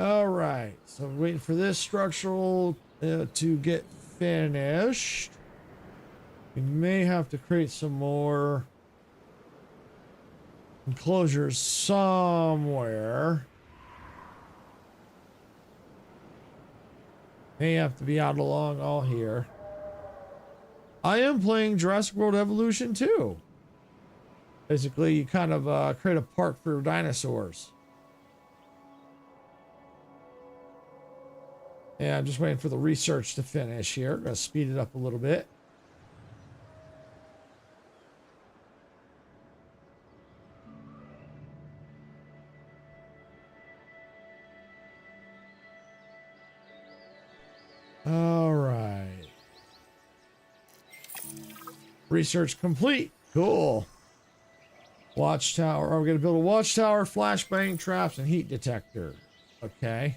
S1: All right, so I'm waiting for this structural to get finished. We may have to create some more enclosures somewhere. May have to be out along all here. I am playing Jurassic World Evolution too. Basically, you kind of create a park for dinosaurs. Yeah, I'm just waiting for the research to finish here. Gonna speed it up a little bit. All right. Research complete. Cool. Watchtower. We're going to build a watchtower, flashbang traps, and heat detector. Okay.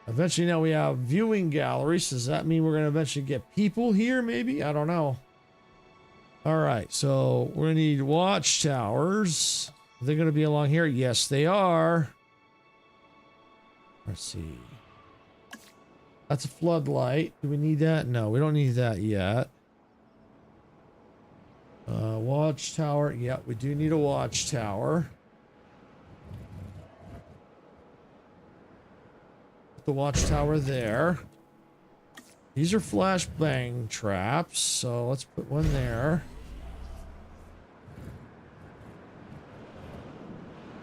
S1: Eventually now we have viewing galleries. Does that mean we're going to eventually get people here maybe? I don't know. All right. So we're going to need watchtowers. Are they going to be along here? Yes, they are. Let's see. That's a floodlight. Do we need that? No, we don't need that yet. Watchtower. Yeah, we do need a watchtower. Put the watchtower there. These are flashbang traps, so let's put one there.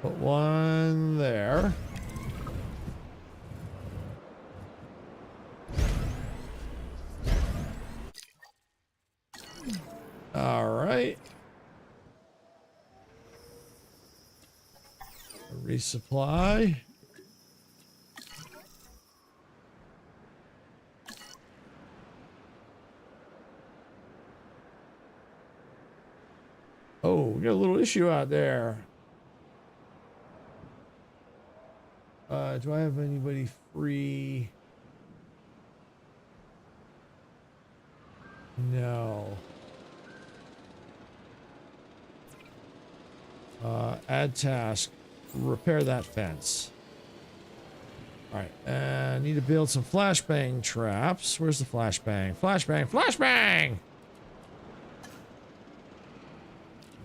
S1: Put one there. All right. Resupply. Oh, we got a little issue out there. Do I have anybody free? No. Add task. Repair that fence. All right. Need to build some flashbang traps. Where's the flashbang? Flashbang! Flashbang!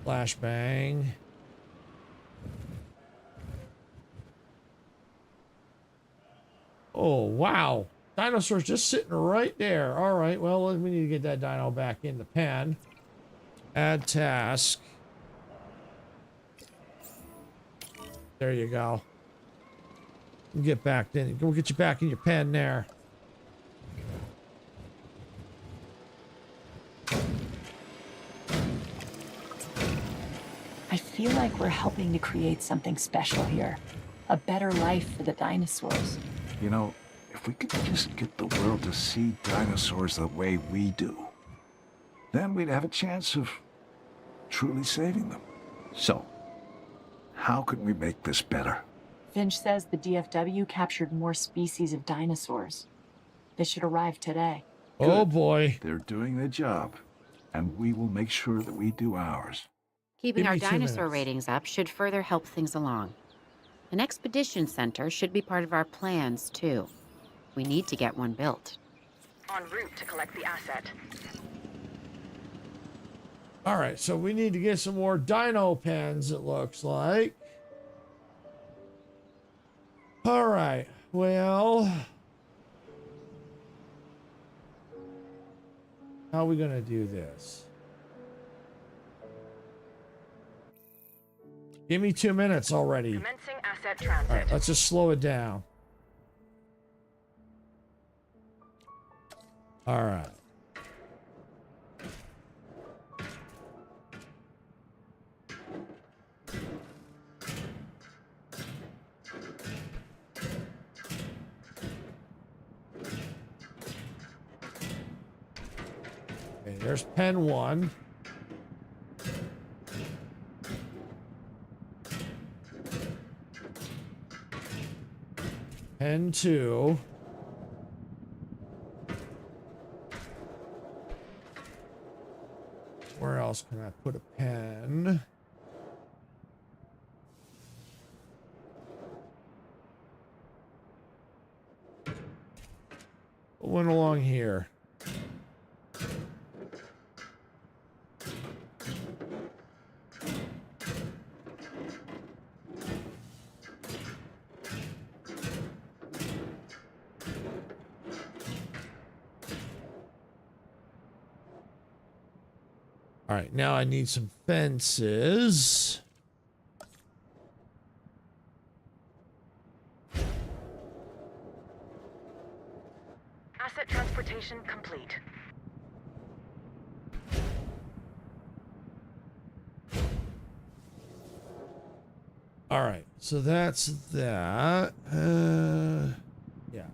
S1: Flashbang. Oh, wow. Dinosaur's just sitting right there. All right. Well, we need to get that dino back in the pen. Add task. There you go. Get back in. Go get you back in your pen there.
S7: I feel like we're helping to create something special here. A better life for the dinosaurs.
S8: You know, if we could just get the world to see dinosaurs the way we do, then we'd have a chance of truly saving them. So, how can we make this better?
S7: Finch says the DFW captured more species of dinosaurs. They should arrive today.
S1: Oh boy.
S8: They're doing their job, and we will make sure that we do ours.
S5: Keeping
S1: Give
S5: our
S1: me 2
S5: dinosaur
S1: minutes.
S5: ratings up should further help things along. An expedition center should be part of our plans, too. We need to get one built.
S2: En route to collect the asset.
S1: All right, so we need to get some more dino pens, it looks like. All right, well, how are we going to do this? Give me 2 minutes already.
S2: Commencing asset
S1: All right,
S2: transit.
S1: let's just slow it down. All right. Okay, there's pen 1. Pen 2. Where else can I put a pen? What went along here? All right, now I need some fences.
S2: Asset transportation complete.
S1: All right, so that's that. Yeah,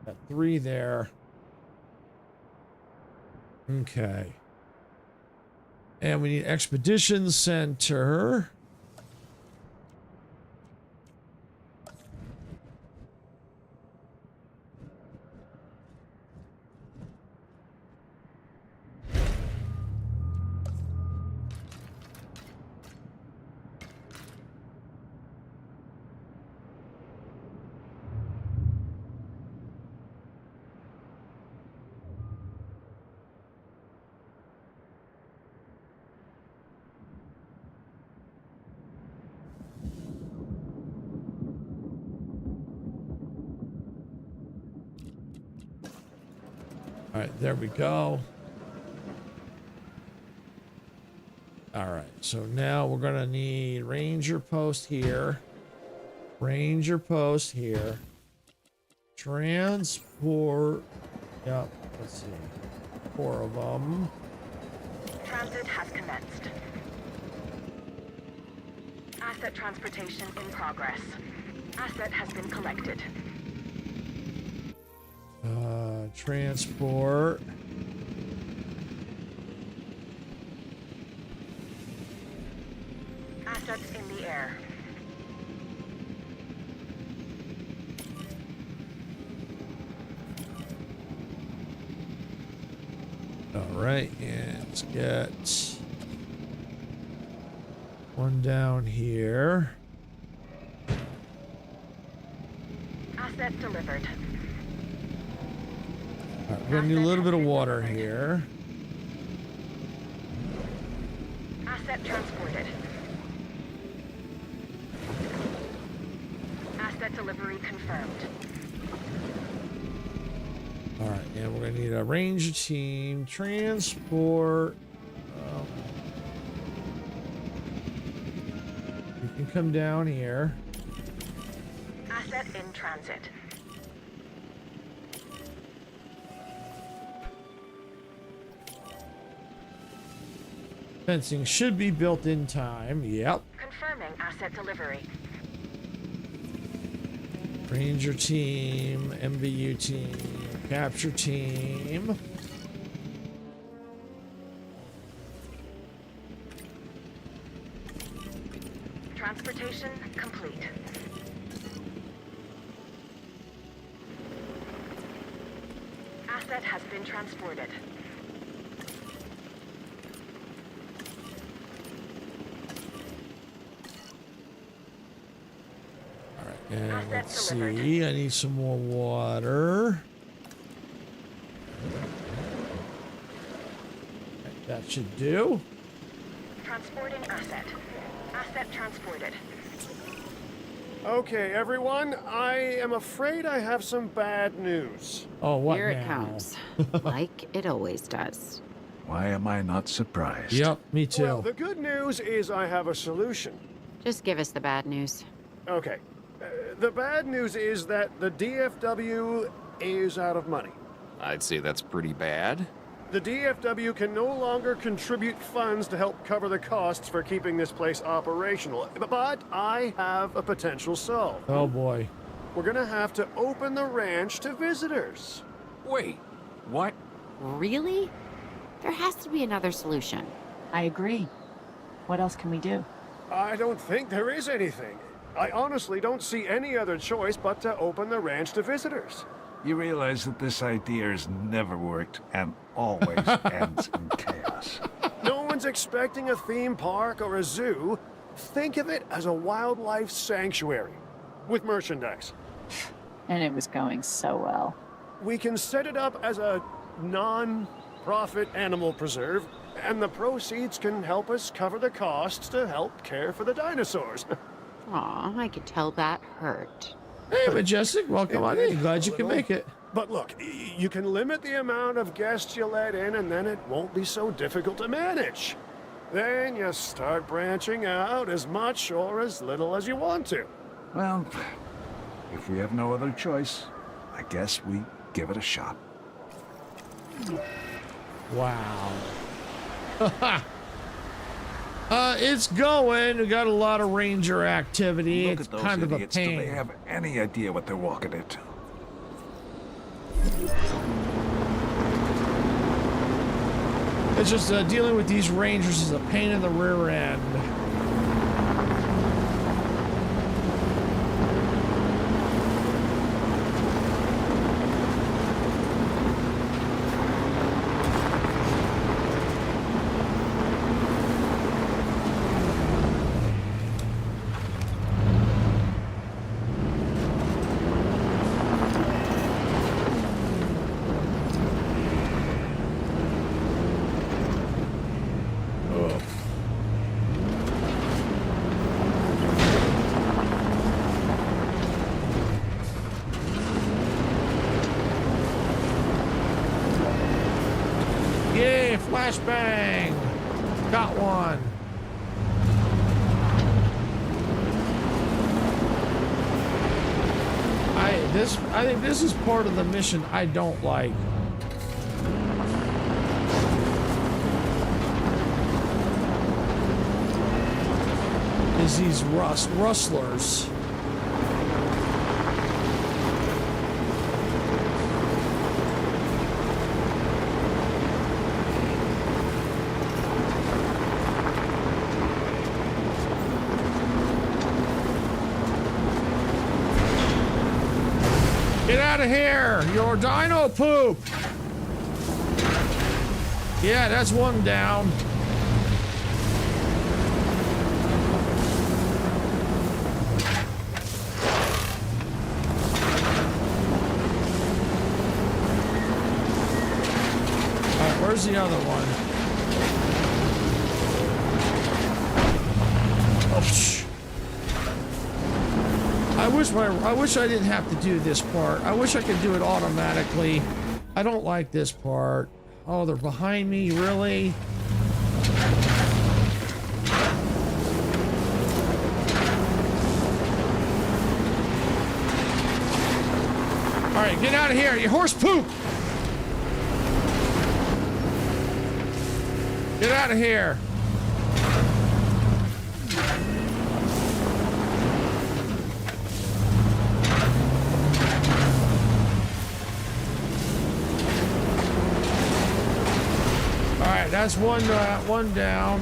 S1: got 3 there. Okay. And we need Expedition Center. All right, there we go. All right, so now we're gonna need Ranger post here, Ranger post here, transport. Yep, let's see, 4 of them.
S2: Transit has commenced. Asset transportation in progress. Asset has been collected.
S1: Transport.
S2: Assets in the air.
S1: All right, and let's get 1 down here.
S2: Asset delivered.
S1: All right, we're gonna need a little bit of water here.
S2: Asset transported. Asset delivery confirmed.
S1: All right, and we're gonna need a ranger team, transport. You can come down here.
S2: Asset in transit.
S1: Fencing should be built in time. Yep.
S2: Confirming asset delivery.
S1: Ranger team, MVU team, capture team.
S2: Transportation complete. Asset has been transported.
S1: And let's see, I need some more water. That should do.
S2: Transporting asset. Asset transported.
S3: Okay, everyone, I am afraid I have some bad news.
S1: Oh, what
S5: Here it
S1: now?
S5: comes. Like it always does.
S8: Why am I not surprised?
S1: Yep, me too.
S3: Well, the good news is I have a solution.
S5: Just give us the bad news.
S3: Okay. The bad news is that the DFW is out of money.
S4: I'd say that's pretty bad.
S3: The DFW can no longer contribute funds to help cover the costs for keeping this place operational. But I have a potential solve.
S1: Oh boy.
S3: We're gonna have to open the ranch to visitors.
S4: Wait, what?
S5: Really? There has to be another solution.
S7: I agree. What else can we do?
S3: I don't think there is anything. I honestly don't see any other choice but to open the ranch to visitors.
S8: You realize that this idea has never worked and always ends in chaos.
S3: No one's expecting a theme park or a zoo. Think of it as a wildlife sanctuary with merchandise.
S7: And it was going so well.
S3: We can set it up as a non-profit animal preserve, and the proceeds can help us cover the costs to help care for the dinosaurs.
S5: Aw, I could tell that hurt.
S1: Hey, Majestic, welcome on in. Glad you can make it.
S3: But look, you can limit the amount of guests you let in, and then it won't be so difficult to manage. Then you start branching out as much or as little as you want to.
S8: Well, if we have no other choice, I guess we give it a shot.
S1: Wow. It's going. We got a lot of ranger activity.
S8: Look
S1: It's
S8: at those
S1: kind of a
S8: idiots. Do they
S1: pain.
S8: have any idea what they're walking into?
S1: It's just dealing with these rangers is a pain in the rear end. Yay, flashbang! Got one. I think this is part of the mission I don't like. Is these rustlers. Get out of here! Your dino poop! Yeah, that's one down. Alright, where's the other one? Oh, shh. I wish I didn't have to do this part. I wish I could do it automatically. I don't like this part. Oh, they're behind me, really? All right, get out of here, you horse poop! Get out of here. That's one down.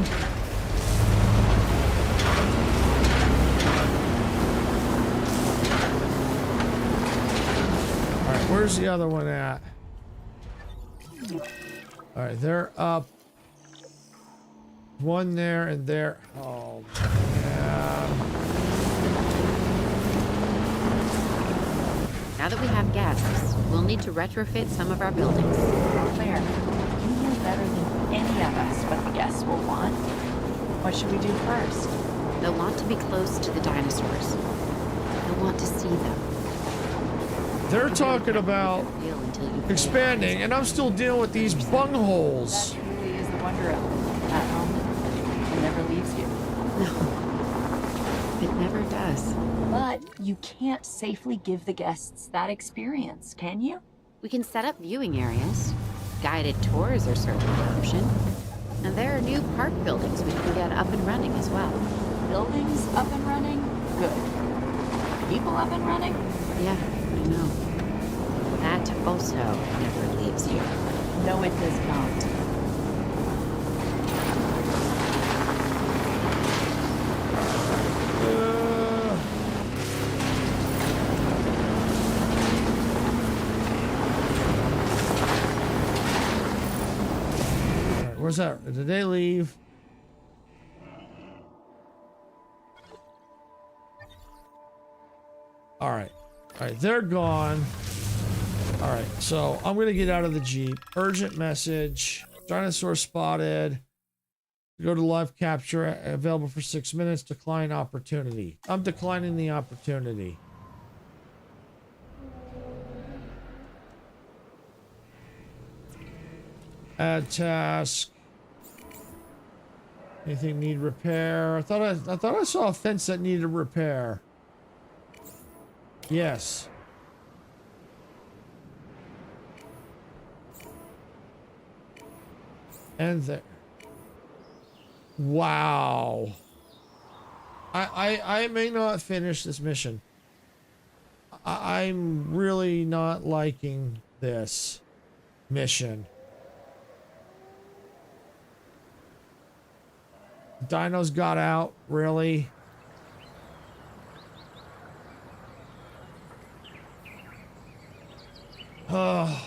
S1: All right, where's the other one at? All right, they're up. One there and there. Oh, man.
S5: Now that we have guests, we'll need to retrofit some of our buildings.
S7: Claire, you know better than any of us what the guests will want. What should we do first?
S5: They'll want to be close to the dinosaurs. They'll want to see them.
S1: They're talking about
S5: Feel until you
S1: expanding, and I'm still dealing with these bungholes.
S7: That truly is the wonder of it. At home, it never leaves you.
S5: No, it never does.
S7: But you can't safely give the guests that experience, can you?
S5: We can set up viewing areas. Guided tours are certainly an option. And there are new park buildings we can get up and running as well.
S7: Buildings up and running? Good. People up and running?
S5: Yeah, I know. That also never leaves you.
S7: No, it does not.
S1: Where's that? Did they leave? All right. All right, they're gone. All right, so I'm gonna get out of the Jeep. Urgent message. Dinosaur spotted. Go to live capture. Available for 6 minutes. Decline opportunity. I'm declining the opportunity. Add task. Anything need repair? I thought I saw a fence that needed repair. Yes. And there. Wow. I may not finish this mission. I'm really not liking this mission. Dinos got out, really? And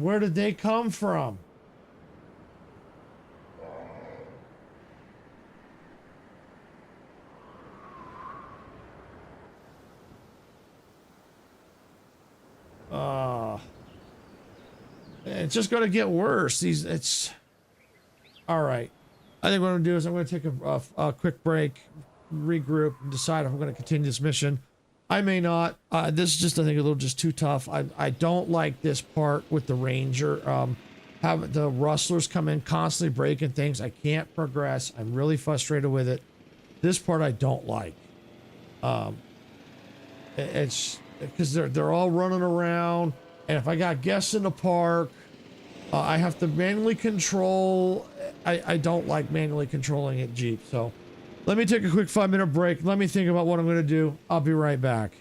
S1: where did they come from? It's just going to get worse. It's all right. I think what I'm going to do is I'm going to take a quick break, regroup, and decide if I'm going to continue this mission. I may not. This is just, I think, a little just too tough. I don't like this part with the ranger. Have the rustlers come in constantly breaking things. I can't progress. I'm really frustrated with it. This part I don't like. It's because they're all running around, and if I got guests in the park, I have to manually control. I don't like manually controlling it, Jeep. So let me take a quick 5-minute break. Let me think about what I'm going to do. I'll be right back.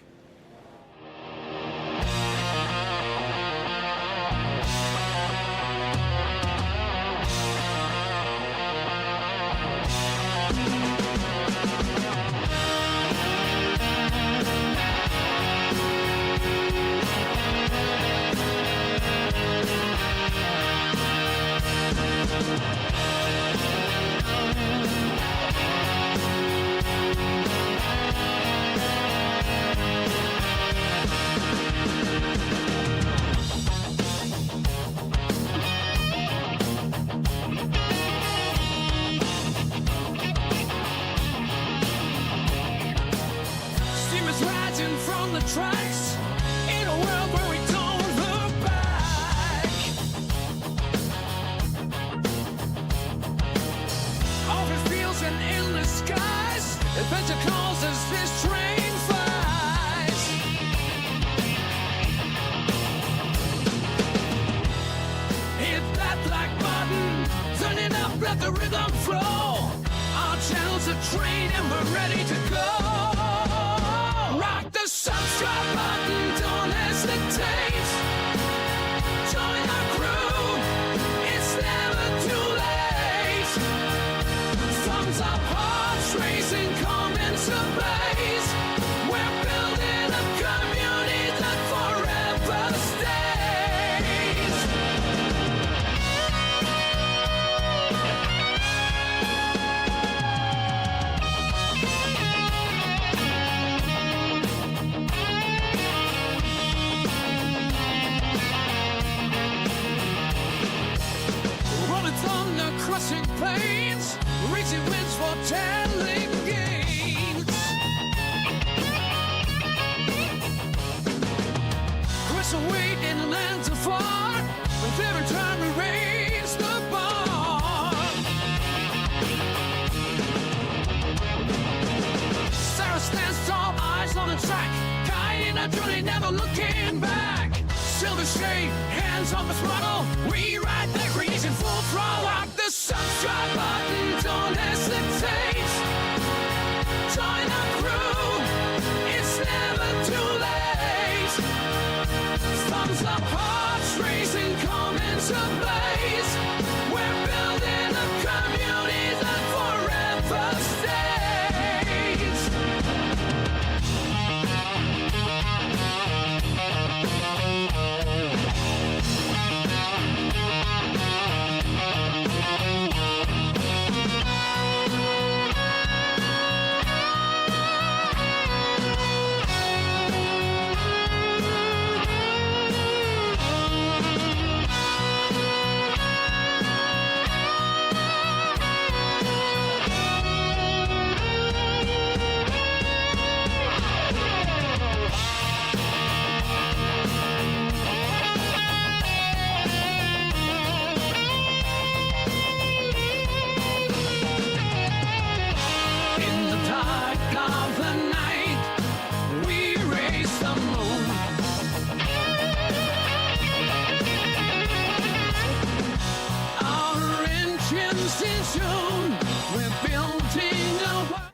S6: Generations in June, we're building a.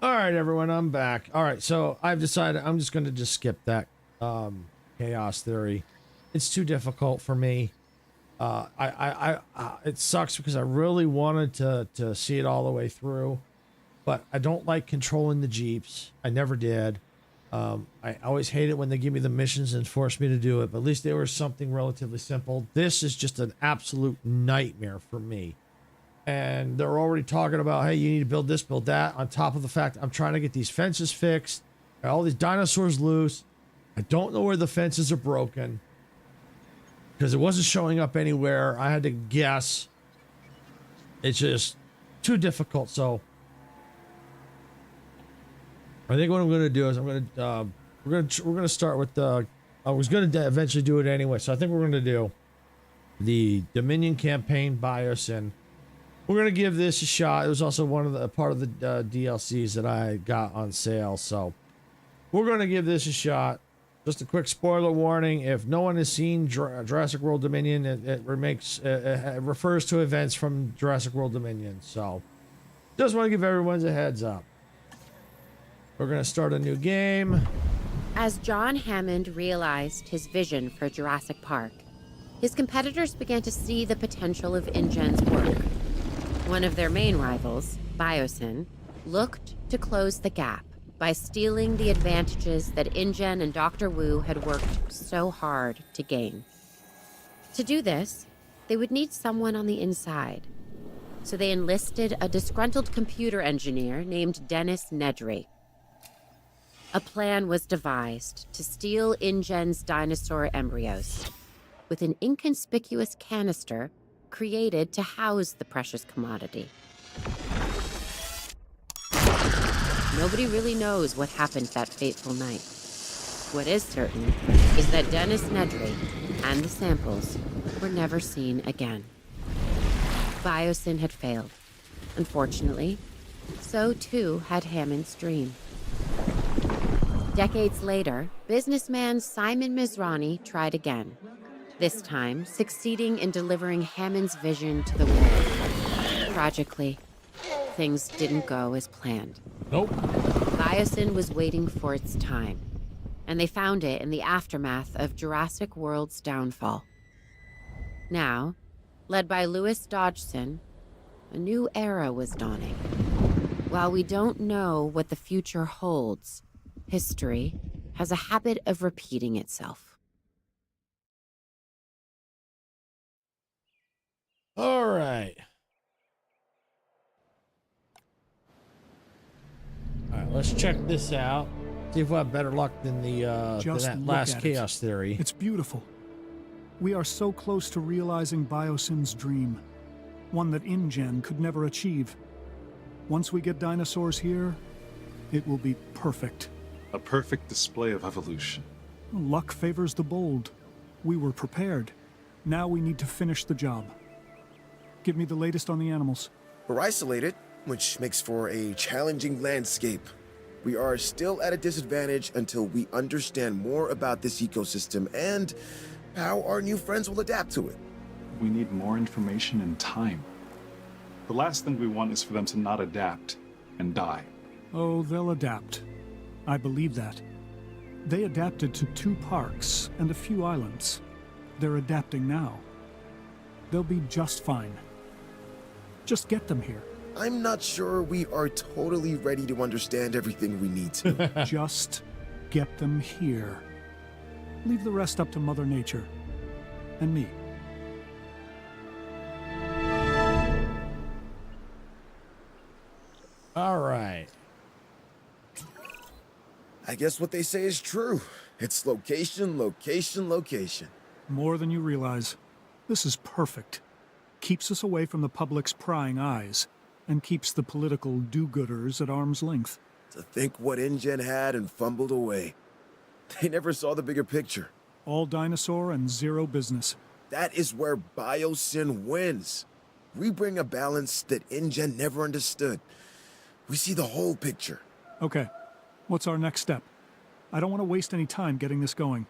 S1: All right, everyone, I'm back. All right, so I've decided I'm just going to just skip that chaos theory. It's too difficult for me. It sucks because I really wanted to see it all the way through, but I don't like controlling the Jeeps. I never did. I always hate it when they give me the missions and force me to do it, but at least they were something relatively simple. This is just an absolute nightmare for me. And they're already talking about, hey, you need to build this, build that, on top of the fact I'm trying to get these fences fixed, all these dinosaurs loose. I don't know where the fences are broken because it wasn't showing up anywhere. I had to guess. It's just too difficult. So I think what I'm going to do is we're going to start with the, I was going to eventually do it anyway. So I think we're going to do the Dominion campaign Biosyn. We're going to give this a shot. It was also one of the part of the DLCs that I got on sale. So we're going to give this a shot. Just a quick spoiler warning. If no one has seen Jurassic World Dominion, it refers to events from Jurassic World Dominion. So just want to give everyone a heads up. We're going to start a new game.
S5: As John Hammond realized his vision for Jurassic Park, his competitors began to see the potential of InGen's work. One of their main rivals, Biosyn, looked to close the gap by stealing the advantages that InGen and Dr. Wu had worked so hard to gain. To do this, they would need someone on the inside. So they enlisted a disgruntled computer engineer named Dennis Nedry. A plan was devised to steal InGen's dinosaur embryos with an inconspicuous canister created to house the precious commodity. Nobody really knows what happened that fateful night. What is certain is that Dennis Nedry and the samples were never seen again. Biosyn had failed. Unfortunately, so too had Hammond's dream. Decades later, businessman Simon Mizrani tried again, this time succeeding in delivering Hammond's vision to the world. Tragically, things didn't go as planned.
S1: Nope.
S5: Biosyn was waiting for its time, and they found it in the aftermath of Jurassic World's downfall. Now, led by Louis Dodgson, a new era was dawning. While we don't know what the future holds, history has a habit of repeating itself.
S1: All right. All right, let's check this out. See if we'll have better luck than that last chaos theory.
S9: It's beautiful. We are so close to realizing Biosyn's dream, one that InGen could never achieve. Once we get dinosaurs here, it will be perfect.
S10: A perfect display of evolution.
S9: Luck favors the bold. We were prepared. Now we need to finish the job. Give me the latest on the animals.
S11: We're isolated, which makes for a challenging landscape. We are still at a disadvantage until we understand more about this ecosystem and how our new friends will adapt to it.
S10: We need more information and time. The last thing we want is for them to not adapt and die.
S9: Oh, they'll adapt. I believe that. They adapted to 2 parks and a few islands. They're adapting now. They'll be just fine. Just get them here.
S11: I'm not sure we are totally ready to understand everything we need to.
S9: Just get them here. Leave the rest up to Mother Nature. And me.
S1: All right.
S11: I guess what they say is true. It's location, location, location.
S9: More than you realize. This is perfect. Keeps us away from the public's prying eyes, and keeps the political do-gooders at arm's length.
S11: To think what InGen had and fumbled away. They never saw the bigger picture.
S9: All dinosaur and zero business.
S11: That is where Biosyn wins. We bring a balance that InGen never understood. We see the whole picture.
S9: Okay, what's our next step? I don't want to waste any time getting this going.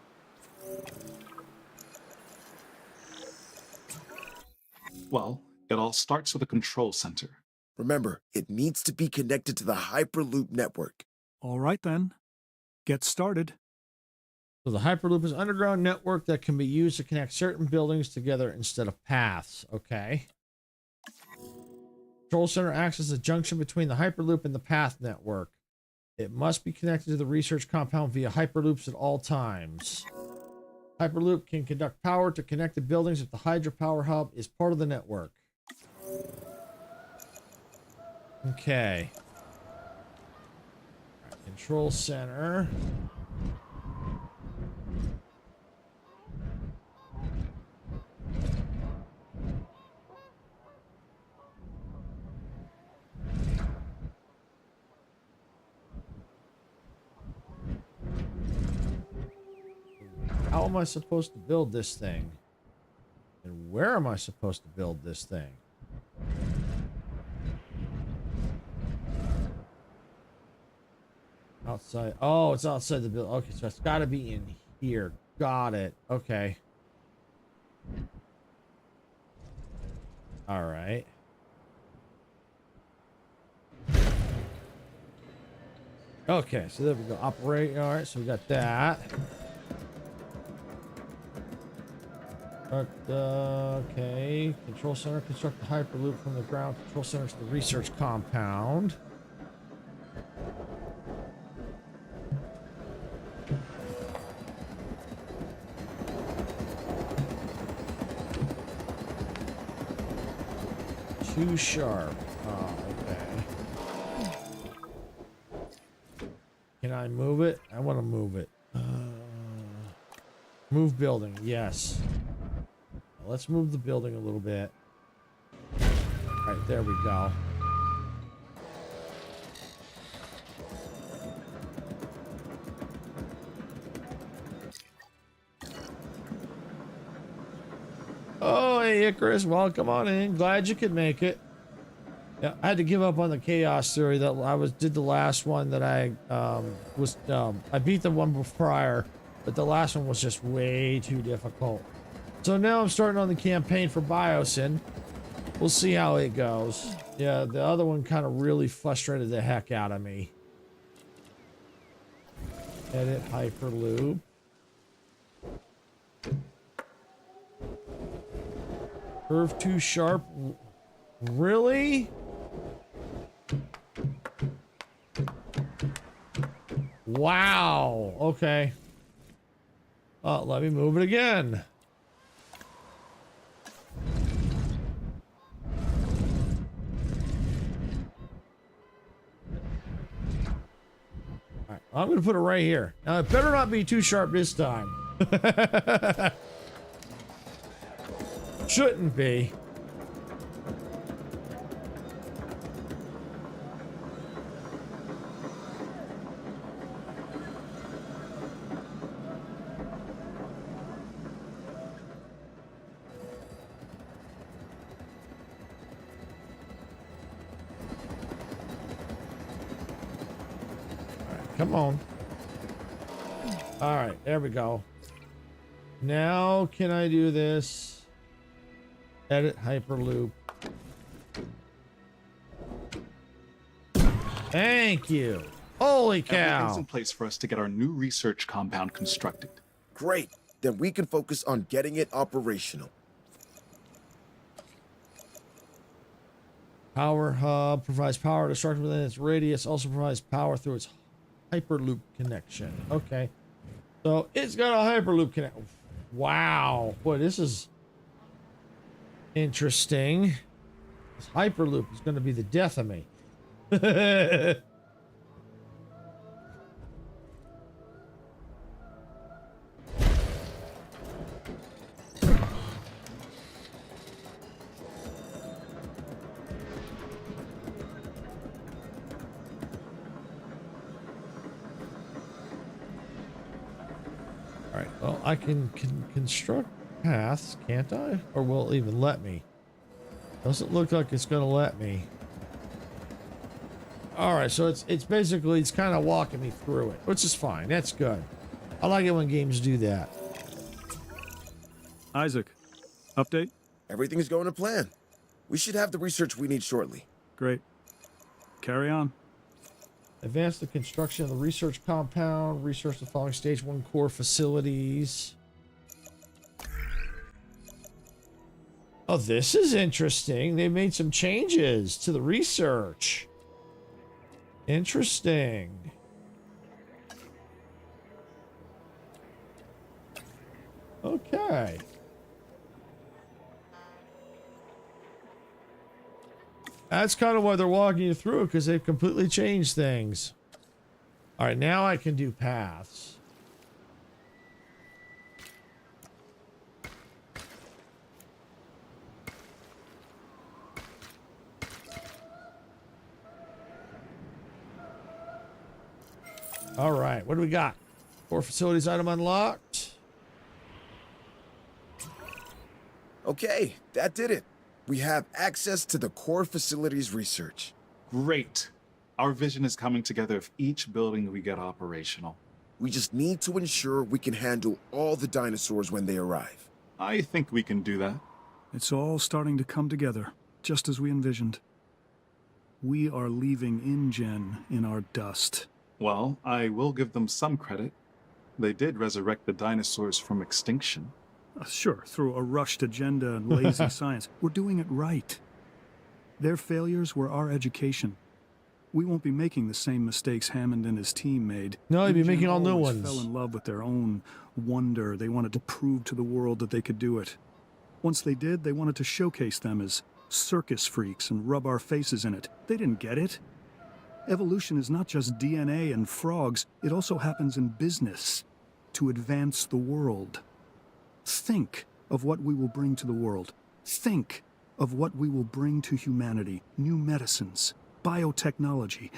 S10: Well, It all starts with a control center.
S11: Remember, it needs to be connected to the Hyperloop network.
S9: All right then. Get started.
S1: So the Hyperloop is an underground network that can be used to connect certain buildings together instead of paths. Okay. Control center acts as a junction between the Hyperloop and the path network. It must be connected to the research compound via Hyperloops at all times. Hyperloop can conduct power to connected buildings if the hydropower hub is part of the network. Okay. Right, control center. How am I supposed to build this thing? And where am I supposed to build this thing? Outside. Oh, it's outside the building. Okay, so it's got to be in here. Got it. Okay. All right. Okay, so there we go. Operate. All right, so we got that. Okay. Control center. Construct the Hyperloop from the ground. Control center to the research compound. Too sharp. Oh, okay. Can I move it? I want to move it. Move building. Yes. Let's move the building a little bit. All right, there we go. Oh, hey, Icarus, welcome on in. Glad you could make it. Yeah, I had to give up on the chaos theory that did the last one that I beat the one prior, but the last one was just way too difficult. So now I'm starting on the campaign for Biosyn. We'll see how it goes. Yeah, the other one kind of really frustrated the heck out of me. Edit Hyperloop. Curve too sharp. Really? Wow. Okay. Let me move it again. All right, I'm going to put it right here. Now, it better not be too sharp this time. Shouldn't be. Come on. All right, there we go. Now, can I do this? Edit Hyperloop. Thank you. Holy cow.
S10: Everything's in place for us to get our new research compound constructed.
S11: Great. Then we can focus on getting it operational.
S1: Power hub provides power to structure within its radius. Also provides power through its Hyperloop connection. Okay. So it's got a Hyperloop connection. Wow. Boy, this is interesting. This Hyperloop is going to be the death of me. Alright, well, I can construct paths, can't I? Or will it even let me? Doesn't look like it's going to let me. Alright, so it's basically, it's kind of walking me through it, which is fine. That's good. I like it when games do that.
S9: Isaac, update?
S11: Everything's going to plan. We should have the research we need shortly.
S9: Great. Carry on.
S1: Advance the construction of the research compound. Research the following stage 1 core facilities. Oh, this is interesting. They made some changes to the research. Interesting. Okay. That's kind of why they're walking you through it, because they've completely changed things. All right, now I can do paths. All right, what do we got? Core facilities item unlocked.
S11: Okay, that did it. We have access to the core facilities research.
S10: Great. Our vision is coming together if each building we get operational.
S11: We just need to ensure we can handle all the dinosaurs when they arrive.
S10: I think we can do that.
S9: It's all starting to come together, just as we envisioned. We are leaving InGen in our dust.
S10: Well, I will give them some credit. They did resurrect the dinosaurs from extinction.
S9: Sure, through a rushed agenda and lazy science. We're doing it right. Their failures were our education. We won't be making the same mistakes Hammond and his team made.
S1: No, they'd be
S9: InGen
S1: making all new
S9: always
S1: ones.
S9: fell in love with their own wonder. They wanted to prove to the world that they could do it. Once they did, they wanted to showcase them as circus freaks and rub our faces in it. They didn't get it. Evolution is not just DNA and frogs. It also happens in business to advance the world. Think of what we will bring to the world. Think of what we will bring to humanity. New medicines, biotechnology,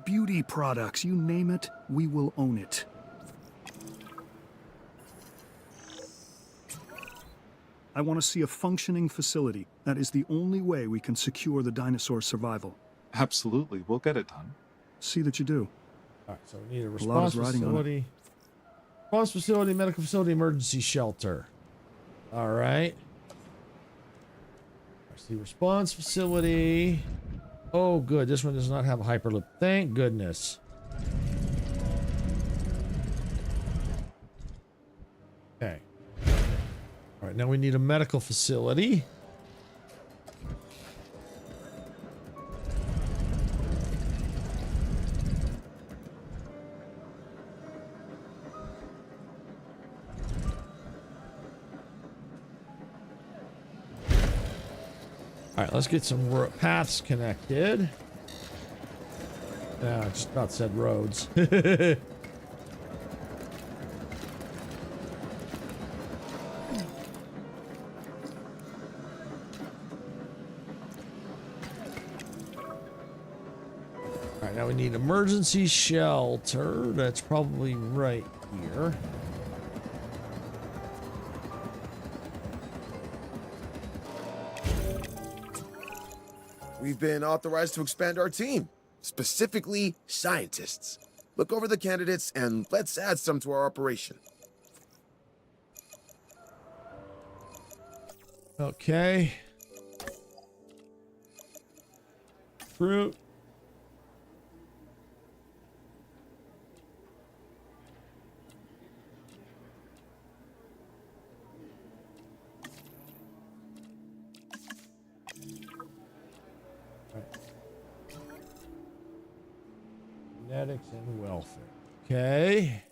S9: beauty products, you name it, we will own it. I want to see a functioning facility. That is the only way we can secure the dinosaur survival.
S10: Absolutely, we'll get it done.
S9: See that you do.
S1: All right, so we need a
S9: lot
S1: response
S9: is riding on it.
S1: facility. Response facility, medical facility, emergency shelter. All right. There's the response facility. Oh, good. This one does not have a hyperloop. Thank goodness. Okay. All right, now we need a medical facility. All right, let's get some paths connected. I just about said roads. All right, now we need emergency shelter. That's probably right here.
S11: We've been authorized to expand our team, specifically scientists. Look over the candidates and let's add some to our operation.
S1: Okay. Fruit. Genetics and welfare. Okay.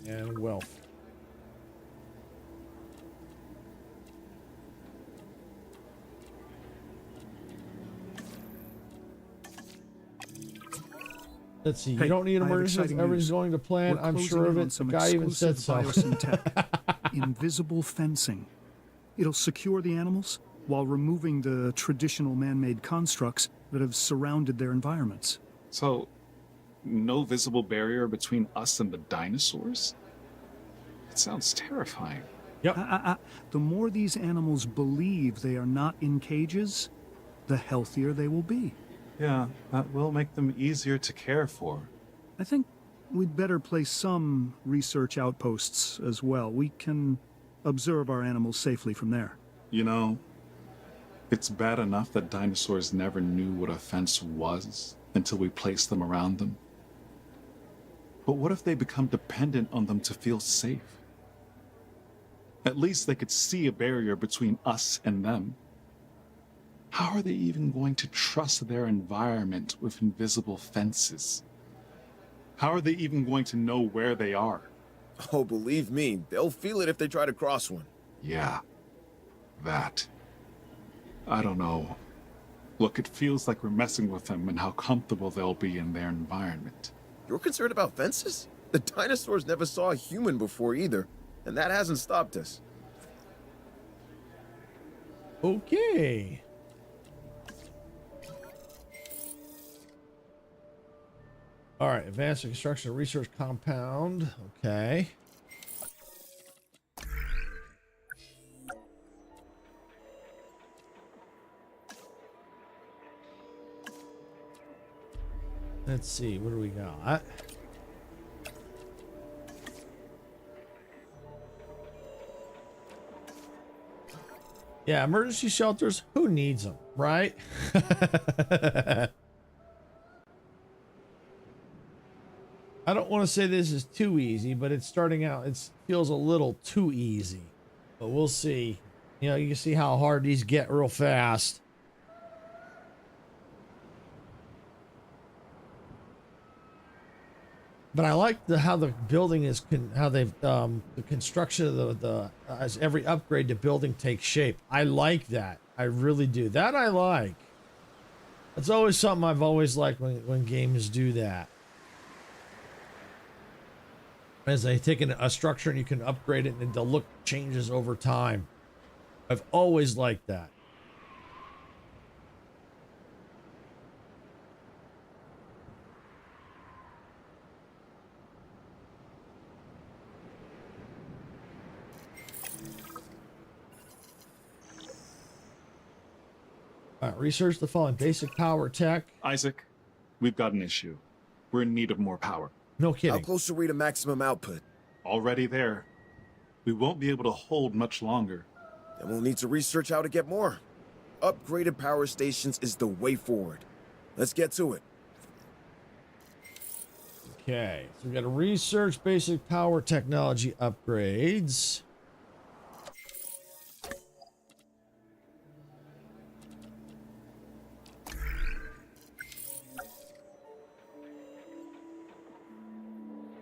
S1: And welfare. Let's see. You
S9: Hey,
S1: don't need
S9: I have
S1: emergency.
S9: exciting
S1: Everything's
S9: news.
S1: going to plan.
S9: We're
S1: I'm
S9: closing
S1: sure of
S9: in on
S1: it. The
S9: some
S1: guy even said so.
S9: exclusive biosynthetic. Invisible fencing. It'll secure the animals while removing the traditional man-made constructs that have surrounded their environments.
S10: So, no visible barrier between us and the dinosaurs? It sounds terrifying.
S1: Yep.
S9: The more these animals believe they are not in cages, the healthier they will be.
S10: Yeah, that will make them easier to care for.
S9: I think we'd better place some research outposts as well. We can observe our animals safely from there.
S10: You know, it's bad enough that dinosaurs never knew what a fence was until we placed them around them. But what if they become dependent on them to feel safe? At least they could see a barrier between us and them. How are they even going to trust their environment with invisible fences? How are they even going to know where they are?
S11: Oh, believe me, they'll feel it if they try to cross one.
S10: Yeah, that. I don't know. Look, it feels like we're messing with them and how comfortable they'll be in their environment.
S11: You're concerned about fences? The dinosaurs never saw a human before either, and that hasn't stopped us.
S1: Okay. All right, advanced construction and research compound. Okay. Let's see, what do we got? Yeah, emergency shelters, who needs them, right? I don't want to say this is too easy, but it's starting out, it feels a little too easy. But we'll see. You know, you can see how hard these get real fast. But I like how the building is, how they've, the construction of the as every upgrade to building takes shape. I like that. I really do. That I like. That's always something I've always liked when games do that. As they take a structure and you can upgrade it and the look changes over time. I've always liked that. All right, research the following: basic power tech.
S10: Isaac, we've got an issue. We're in need of more power.
S1: No kidding.
S11: How close are we to maximum output?
S10: Already there. We won't be able to hold much longer.
S11: Then we'll need to research how to get more. Upgraded power stations is the way forward. Let's get to it.
S1: Okay, so we got to research basic power technology upgrades.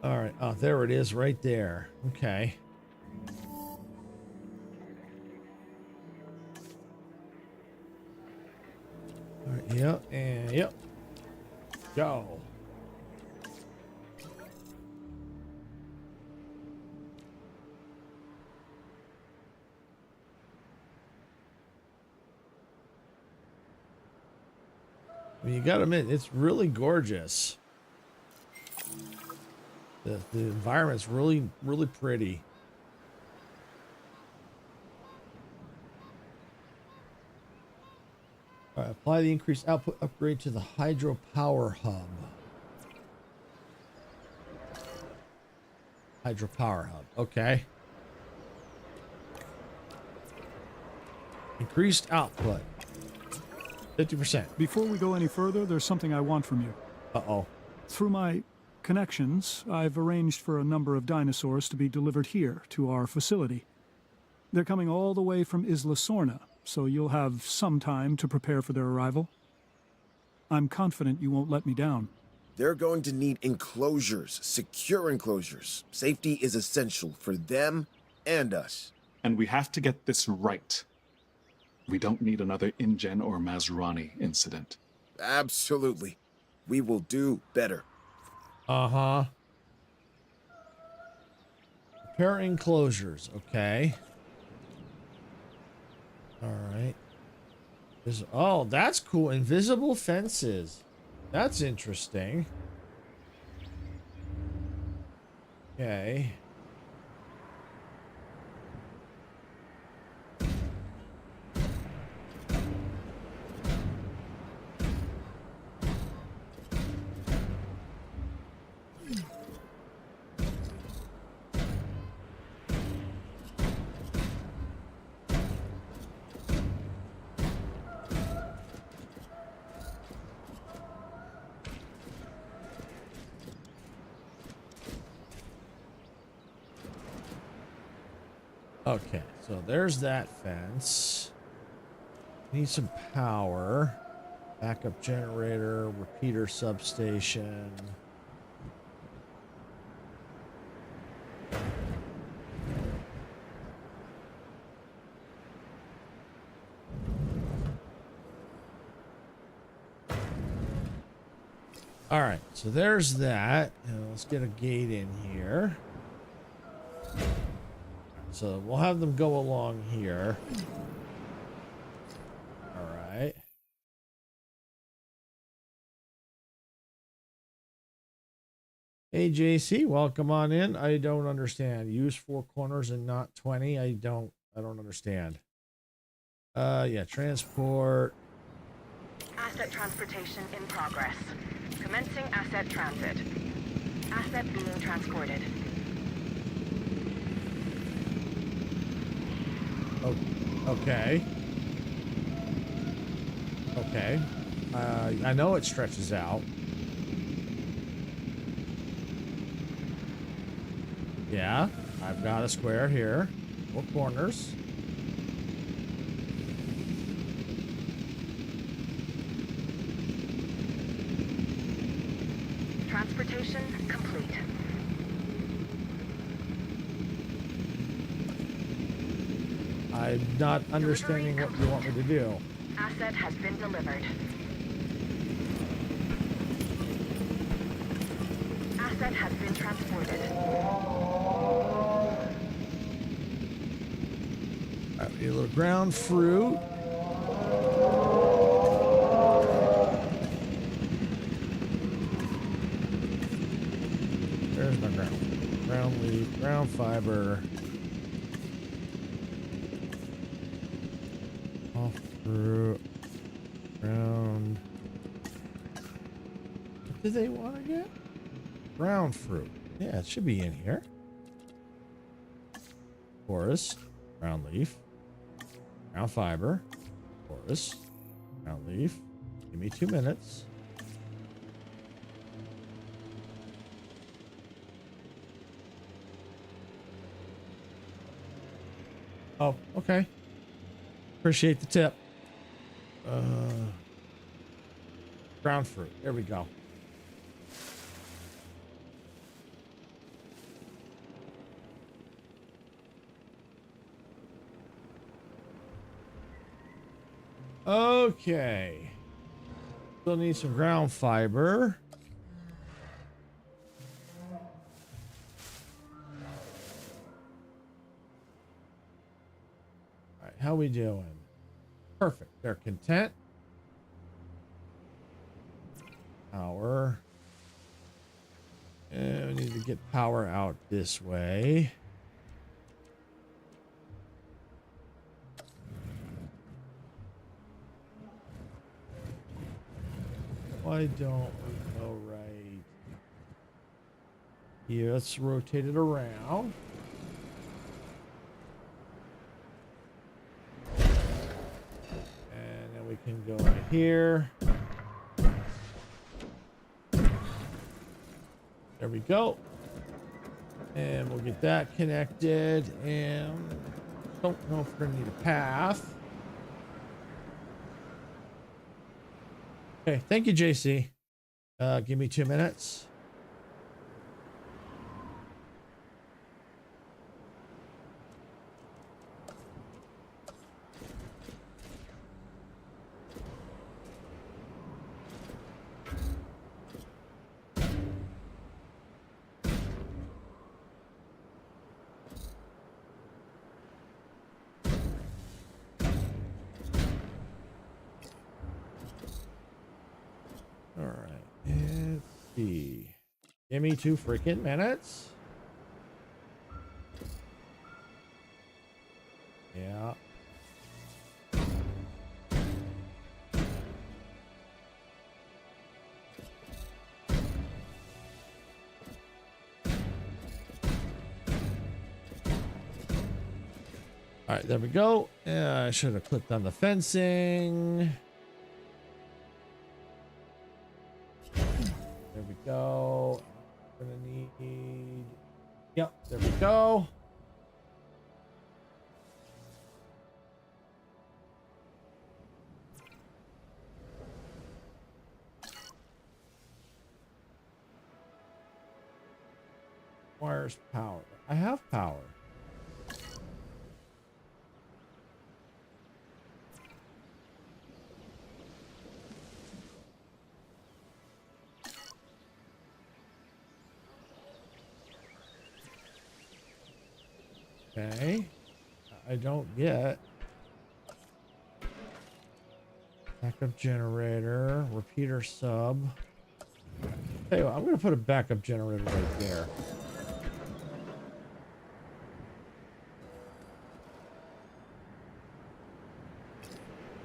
S1: All right. Oh, there it is right there. Okay. All right. Yep. And yep. Go. I mean, you gotta admit, it's really gorgeous. The environment's really, really pretty. All right, apply the increased output upgrade to the hydropower hub. Hydropower hub, okay. Increased output. 50%.
S9: Before we go any further, there's something I want from you.
S1: Uh-oh.
S9: Through my connections, I've arranged for a number of dinosaurs to be delivered here to our facility. They're coming all the way from Isla Sorna, so you'll have some time to prepare for their arrival. I'm confident you won't let me down.
S11: They're going to need enclosures, secure enclosures. Safety is essential for them and us.
S10: And we have to get this right. We don't need another InGen or Mazrani incident.
S11: Absolutely. We will do better.
S1: Uh-huh. Repair enclosures, okay. All right. Oh, that's cool. Invisible fences. That's interesting. Okay. Okay, so there's that fence. Need some power. Backup generator, repeater substation. All right, so there's that. Let's get a gate in here. So we'll have them go along here. All right. Hey JC, welcome on in. I don't understand. Use 4 corners and not 20. I don't understand. Yeah, transport.
S2: Asset transportation in progress. Commencing asset transit. Asset being transported.
S1: Oh, okay. Okay. I know it stretches out. Yeah, I've got a square here. 4 corners.
S2: Transportation complete.
S1: I'm not understanding what you want me to do.
S2: Asset has been delivered. Asset has been transported.
S1: A little ground fruit. There's my ground leaf, ground fiber. All fruit. Ground. What do they want to get? Ground fruit. Yeah, it should be in here. Forest. Ground leaf. Ground fiber. Forest. Ground leaf. Give me 2 minutes. Oh, okay. Appreciate the tip. Ground fruit. There we go. Okay. Still need some ground fiber. All right, how we doing? Perfect. They're content. Power. And we need to get power out this way. Why don't we go right here? Let's rotate it around. And then we can go right here. There we go. And we'll get that connected. And don't know if we're gonna need a path. Okay, thank you, JC. Give me 2 minutes. All right, let's see. Give me 2 freaking minutes. Yeah. All right, there we go. I should have clicked on the fencing. There we go. Gonna need. Yep, there we go. requires power. I have power. Okay. I don't get backup generator, repeater sub. Hey, I'm going to put a backup generator right there.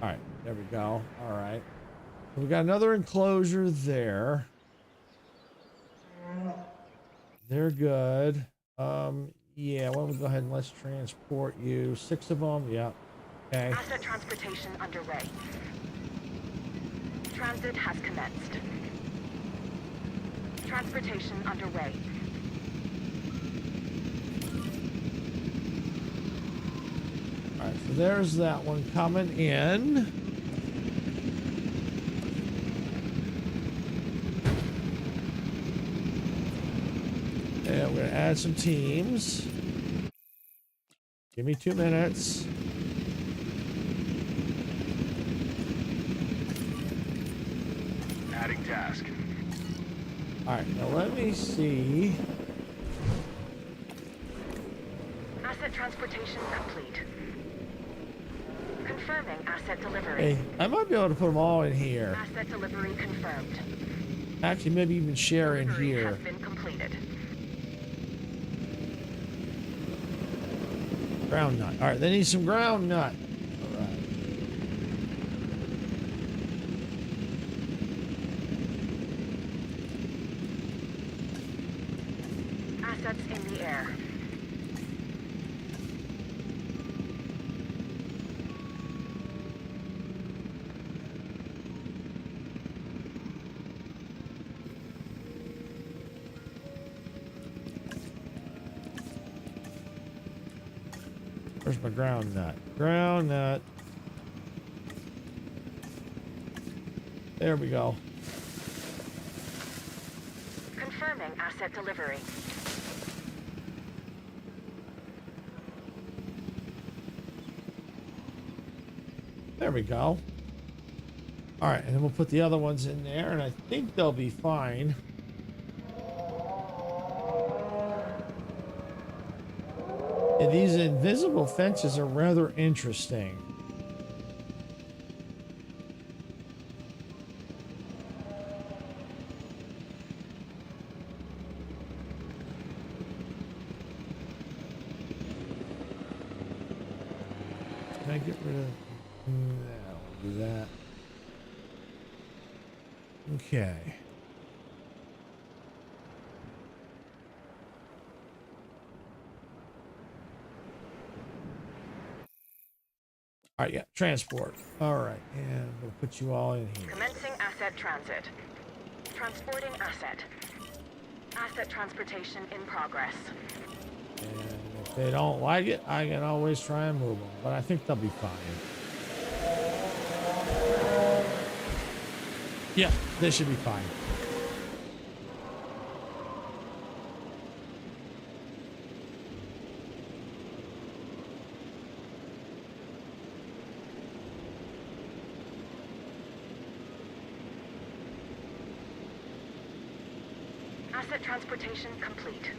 S1: All right, there we go. All right. We got another enclosure there. They're good. Yeah, why don't we go ahead and let's transport you. 6 of them. Yeah. Okay.
S2: Asset transportation underway. Transit has commenced. Transportation underway.
S1: All right, so there's that one coming in. And we're gonna add some teams. Give me 2 minutes.
S3: Adding task.
S1: All right, now let me see.
S2: Asset transportation complete. Confirming asset delivery.
S1: Hey, I might be able to put them all in here.
S2: Asset delivery confirmed.
S1: Actually, maybe even share in
S2: Delivery
S1: here.
S2: has been completed.
S1: Ground nut. All right, they need some ground nut. All right.
S2: Assets in the air.
S1: Where's my ground nut? Ground nut. There we go.
S2: Confirming asset delivery.
S1: There we go. All right, and then we'll put the other ones in there, and I think they'll be fine. Yeah, these invisible fences are rather interesting. Can I get rid of... No, I'll do that. Okay. All right, yeah, transport. All right, and we'll put you all in here.
S2: Commencing asset transit. Transporting asset. Asset transportation in progress.
S1: And if they don't like it, I can always try and move them, but I think they'll be fine. Yeah, they should be fine.
S2: Asset transportation complete.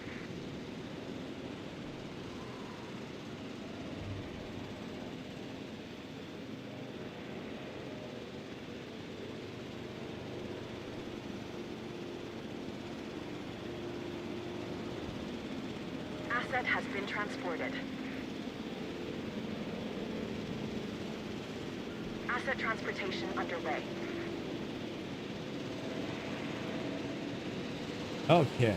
S2: Asset has been transported. Asset transportation underway.
S1: Okay.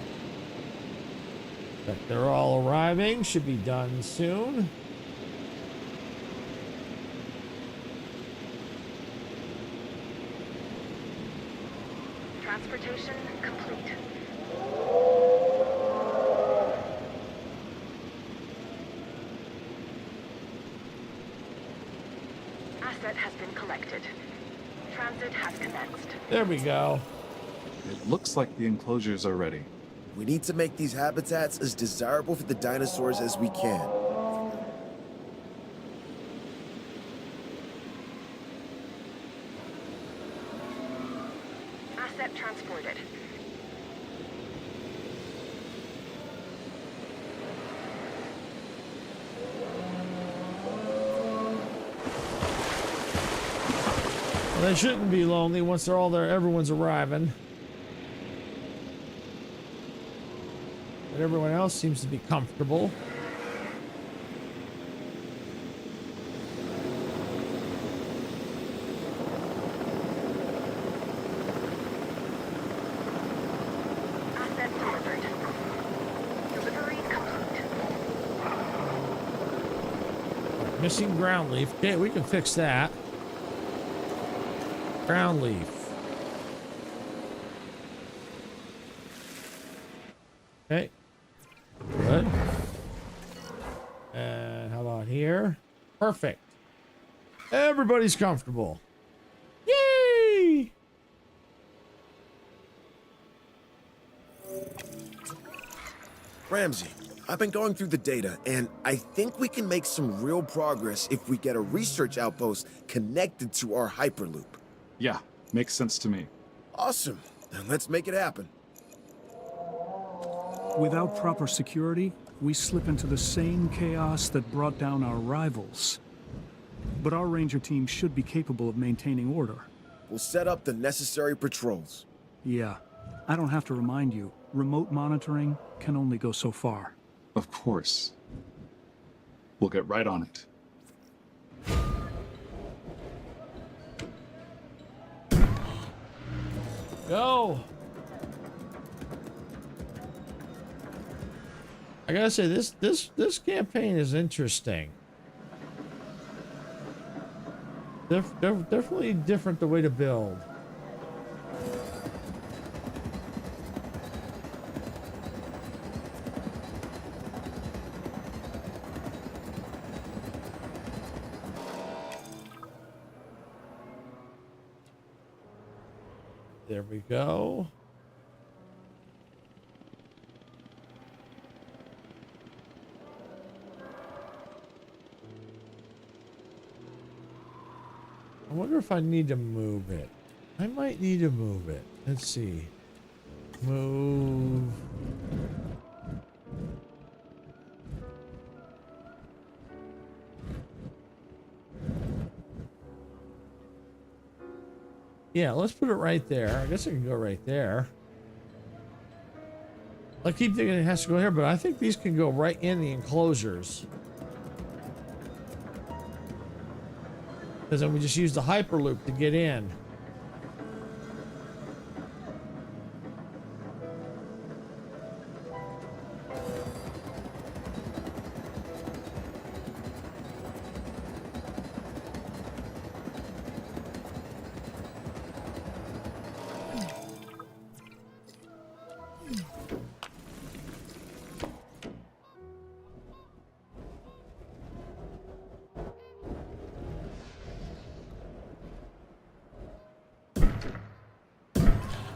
S1: But they're all arriving. Should be done soon.
S2: Transportation complete. Asset has been collected. Transit has commenced.
S1: There we go.
S10: It looks like the enclosures are ready.
S11: We need to make these habitats as desirable for the dinosaurs as we can.
S2: Asset transported.
S1: Well, they shouldn't be lonely once they're all there. Everyone's arriving. But everyone else seems to be comfortable.
S2: Asset delivered. Delivery complete.
S1: Missing ground leaf. Okay, we can fix that. Ground leaf. Okay. Good. And how about here? Perfect. Everybody's comfortable. Yay!
S11: Ramsey, I've been going through the data, and I think we can make some real progress if we get a research outpost connected to our Hyperloop.
S10: Yeah, makes sense to me.
S11: Awesome. Then let's make it happen.
S9: Without proper security, we slip into the same chaos that brought down our rivals. But our ranger team should be capable of maintaining order.
S11: We'll set up the necessary patrols.
S9: Yeah, I don't have to remind you, remote monitoring can only go so far.
S10: Of course. We'll get right on it.
S1: Go. I gotta say, this campaign is interesting. Definitely different the way to build. There we go. I wonder if I need to move it. I might need to move it. Let's see. Move. Yeah, let's put it right there. I guess I can go right there. I keep thinking it has to go here, but I think these can go right in the enclosures. Because then we just use the Hyperloop to get in.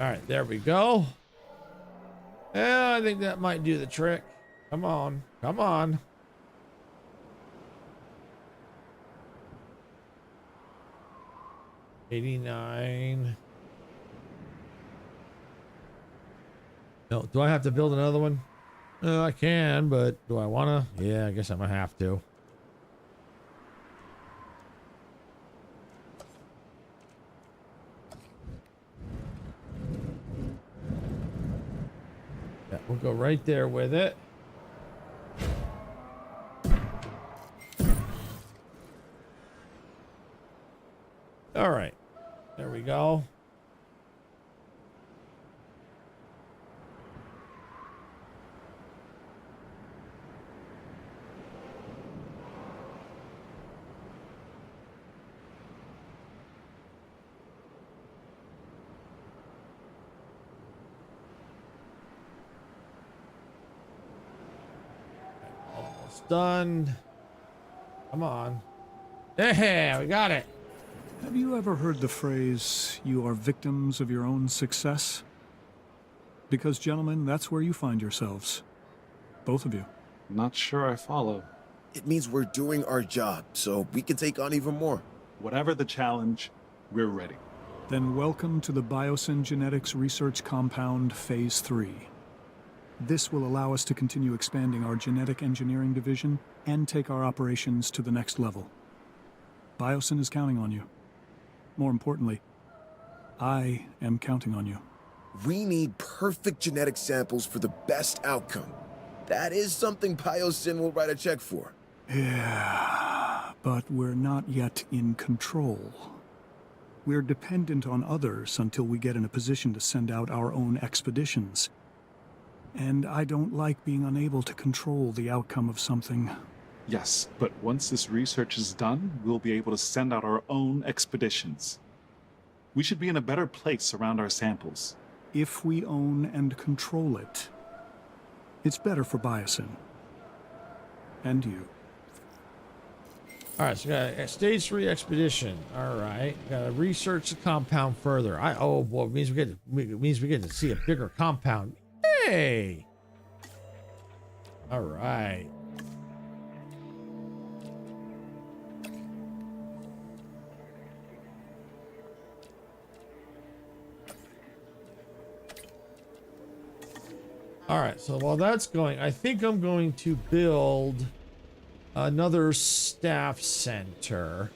S1: All right, there we go. Yeah, I think that might do the trick. Come on, come on. $89. No, do I have to build another one? I can, but do I wanna? Yeah, I guess I'm gonna have to. Yeah, we'll go right there with it. All right, there we go. Done. Come on. Yeah, we got it.
S9: Have you ever heard the phrase, "You are victims of your own success"? Because, gentlemen, that's where you find yourselves. Both of you.
S10: Not sure I follow.
S11: It means we're doing our job, so we can take on even more.
S10: Whatever the challenge, we're ready.
S9: Then welcome to the Biosyn Genetics Research Compound Phase 3. This will allow us to continue expanding our genetic engineering division and take our operations to the next level. Biosyn is counting on you. More importantly, I am counting on you.
S11: We need perfect genetic samples for the best outcome. That is something Biosyn will write a check for.
S9: Yeah, but we're not yet in control. We're dependent on others until we get in a position to send out our own expeditions. And I don't like being unable to control the outcome of something.
S10: Yes, but once this research is done, we'll be able to send out our own expeditions. We should be in a better place around our samples.
S9: If we own and control it, it's better for Biosyn. And you.
S1: All right, so we got a stage 3 expedition. All right, got to research the compound further. Oh boy, it means we get to see a bigger compound. Hey. All right. All right, so while that's going, I think I'm going to build another staff center.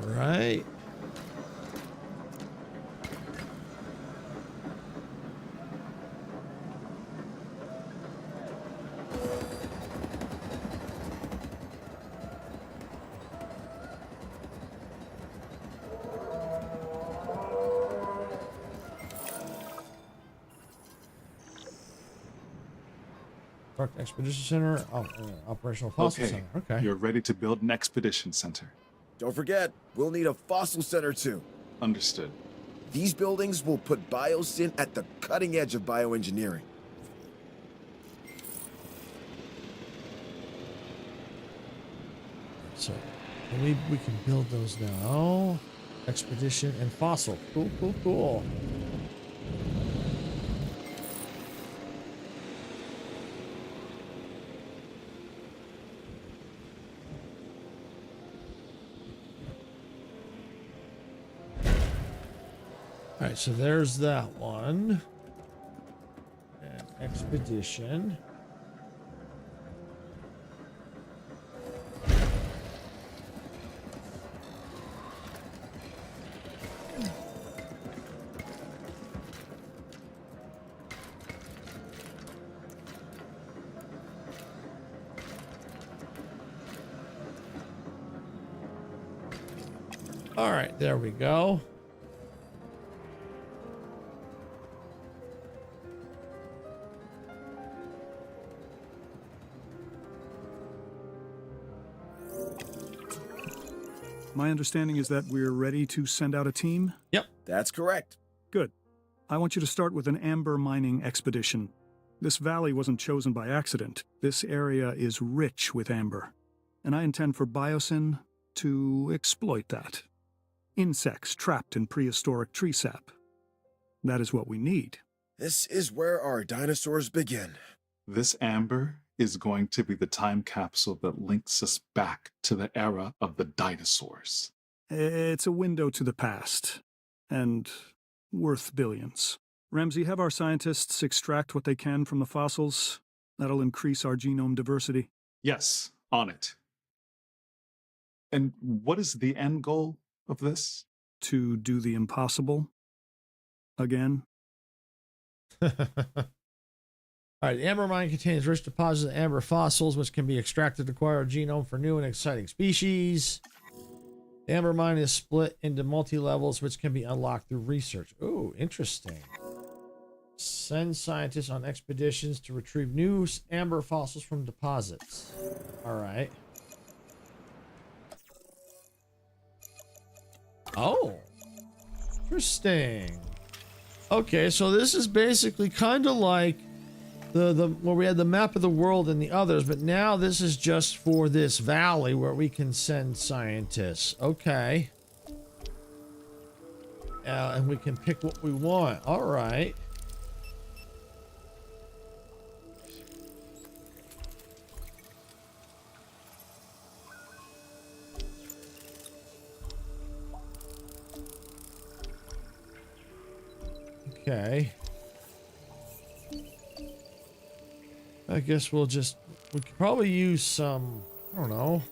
S1: All right. Expedition Center, Operational Fossil
S10: Okay,
S1: Center. Okay.
S10: you're ready to build an expedition center.
S11: Don't forget, we'll need a fossil center too.
S10: Understood.
S11: These buildings will put Biosyn at the cutting edge of bioengineering.
S1: So we can build those now. Expedition and fossil. Cool, cool, cool. All right, so there's that one. And expedition. All right, there we go.
S9: My understanding is that we're ready to send out a team?
S1: Yep.
S11: That's correct.
S9: Good. I want you to start with an amber mining expedition. This valley wasn't chosen by accident. This area is rich with amber. And I intend for Biosyn to exploit that. Insects trapped in prehistoric tree sap. That is what we need.
S11: This is where our dinosaurs begin.
S10: This amber is going to be the time capsule that links us back to the era of the dinosaurs.
S9: It's a window to the past. And worth billions. Ramsey, have our scientists extract what they can from the fossils. That'll increase our genome diversity.
S10: Yes, on it. And what is the end goal of this?
S9: To do the impossible. Again.
S1: All right, amber mine contains rich deposits of amber fossils, which can be extracted to acquire a genome for new and exciting species. The amber mine is split into multi-levels, which can be unlocked through research. Ooh, interesting. Send scientists on expeditions to retrieve new amber fossils from deposits. All right. Oh, interesting. Okay, so this is basically kind of like the where we had the map of the world and the others, but now this is just for this valley where we can send scientists. Okay. And we can pick what we want. All right. Okay. I guess we could probably use some, I don't know.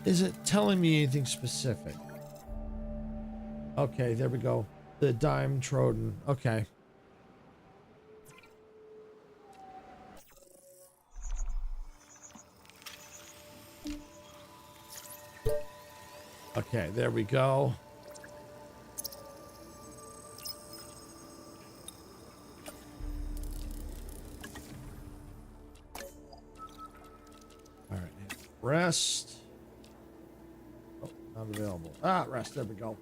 S1: Is it telling me anything specific? Okay, there we go. The dime Troden. Okay. Okay, there we go. All right, rest. Oh, not available. Ah, rest. There we go.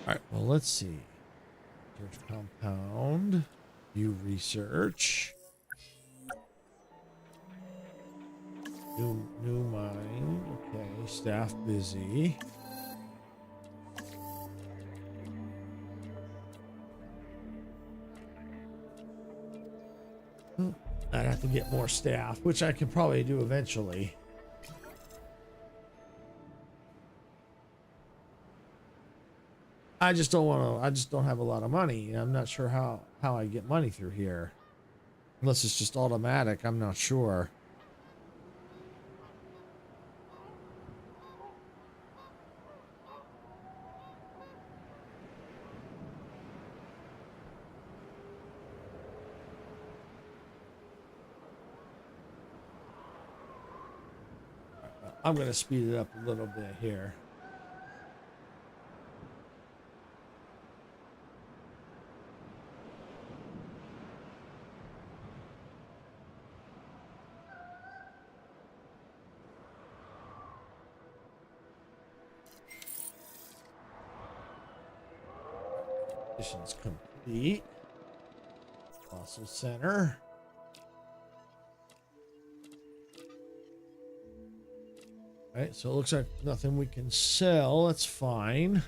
S1: All right, well, let's see. Search compound. View research. New mine. Okay, staff busy. I'd have to get more staff, which I can probably do eventually. I just don't want to. I just don't have a lot of money. I'm not sure how I get money through here, unless it's just automatic. I'm not sure. I'm going to speed it up a little bit here. Mission's complete. Fossil Center. Alright, so it looks like nothing we can sell. That's fine.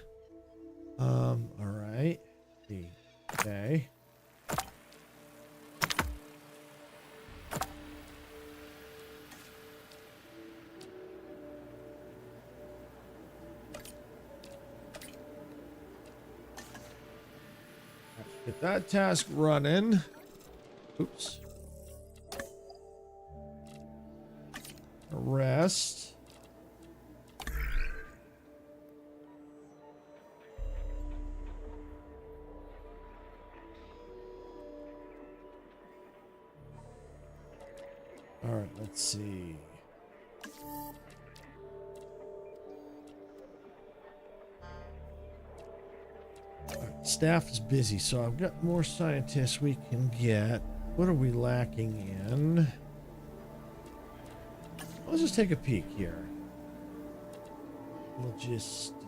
S1: Alright. Okay. Get that task running. Oops. Rest. All right, let's see. Staff is busy, so I've got more scientists we can get. What are we lacking in? Let's just take a peek here. Logistics.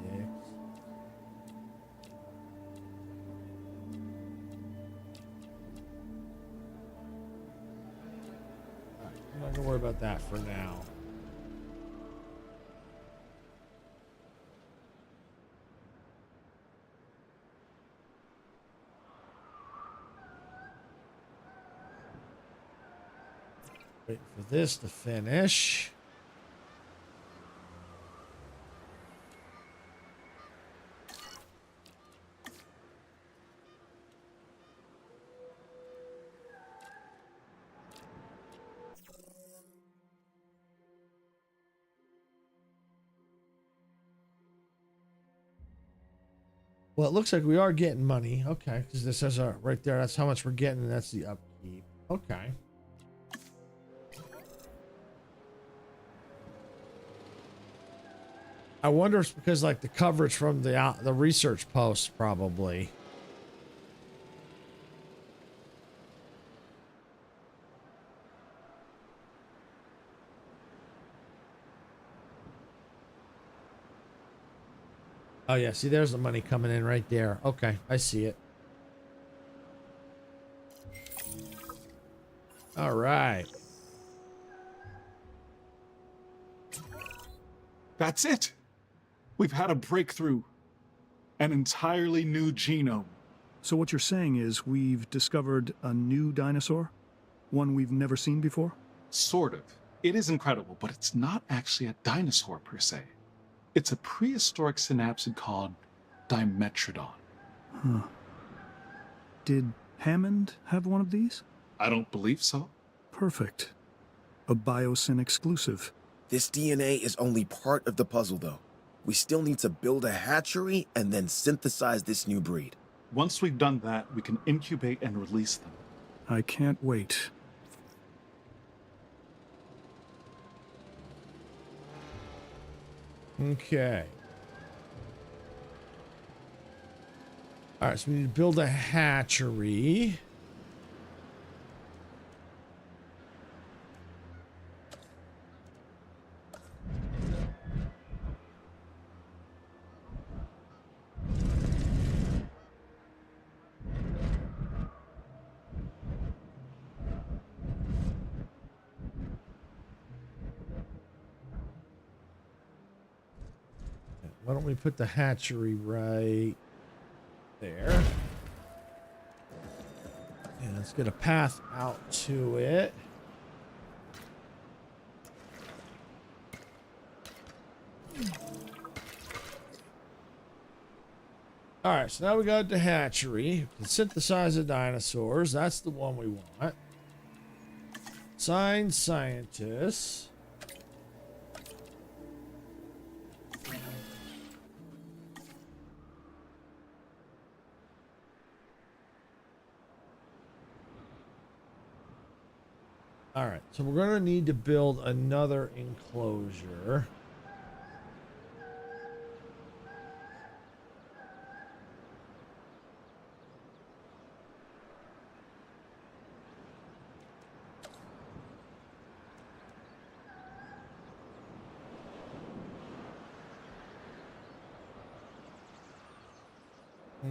S1: I'm not gonna worry about that for now. Wait for this to finish. Well, it looks like we are getting money. Okay, because this says right there, that's how much we're getting, and that's the upkeep. Okay. I wonder if it's because like the coverage from the research post probably. Oh yeah, see there's the money coming in right there. Okay, I see it. All right.
S10: That's it. We've had a breakthrough. An entirely new genome.
S9: So what you're saying is we've discovered a new dinosaur? One we've never seen before?
S10: Sort of. It is incredible, but it's not actually a dinosaur per se. It's a prehistoric synapsid called Dimetrodon.
S9: Huh. Did Hammond have one of these?
S10: I don't believe so.
S9: Perfect. A biosyn exclusive.
S11: This DNA is only part of the puzzle, though. We still need to build a hatchery and then synthesize this new breed.
S10: Once we've done that, we can incubate and release them.
S9: I can't wait.
S1: Okay. All right, so we need to build a hatchery. Why don't we put the hatchery right there? And let's get a path out to it. All right, so now we got the hatchery. We can synthesize the dinosaurs. That's the one we want. Assign scientists. All right, so we're going to need to build another enclosure.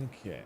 S1: Okay.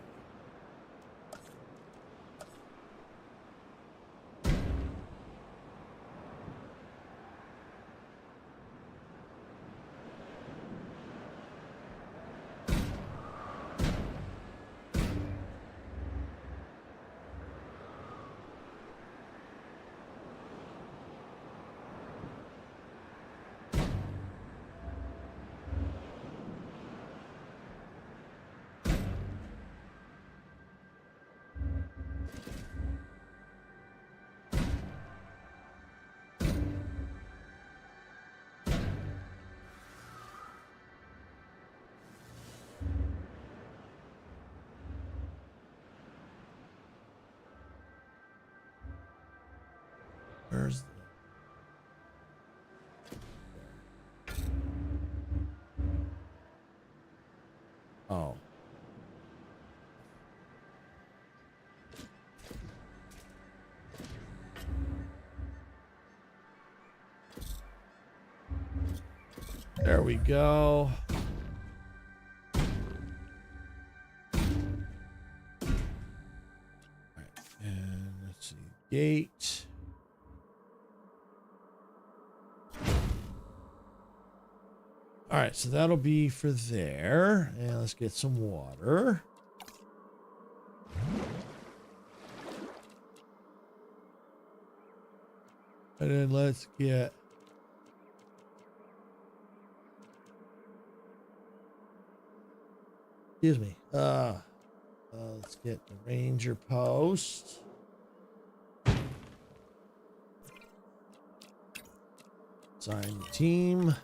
S1: Where's oh. There we go. All right, and let's see, gate. All right, so that'll be for there. And let's get some water. And then let's get excuse me. Let's get the ranger post. Assign the team.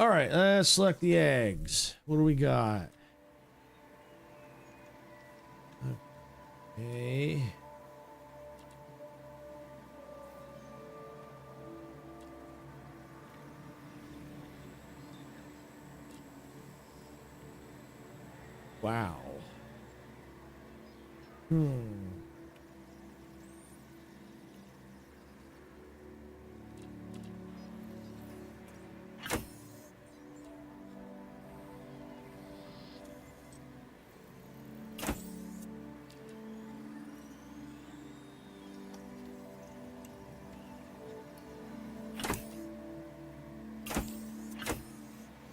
S1: All right, let's select the eggs. What do we got? Okay. Wow.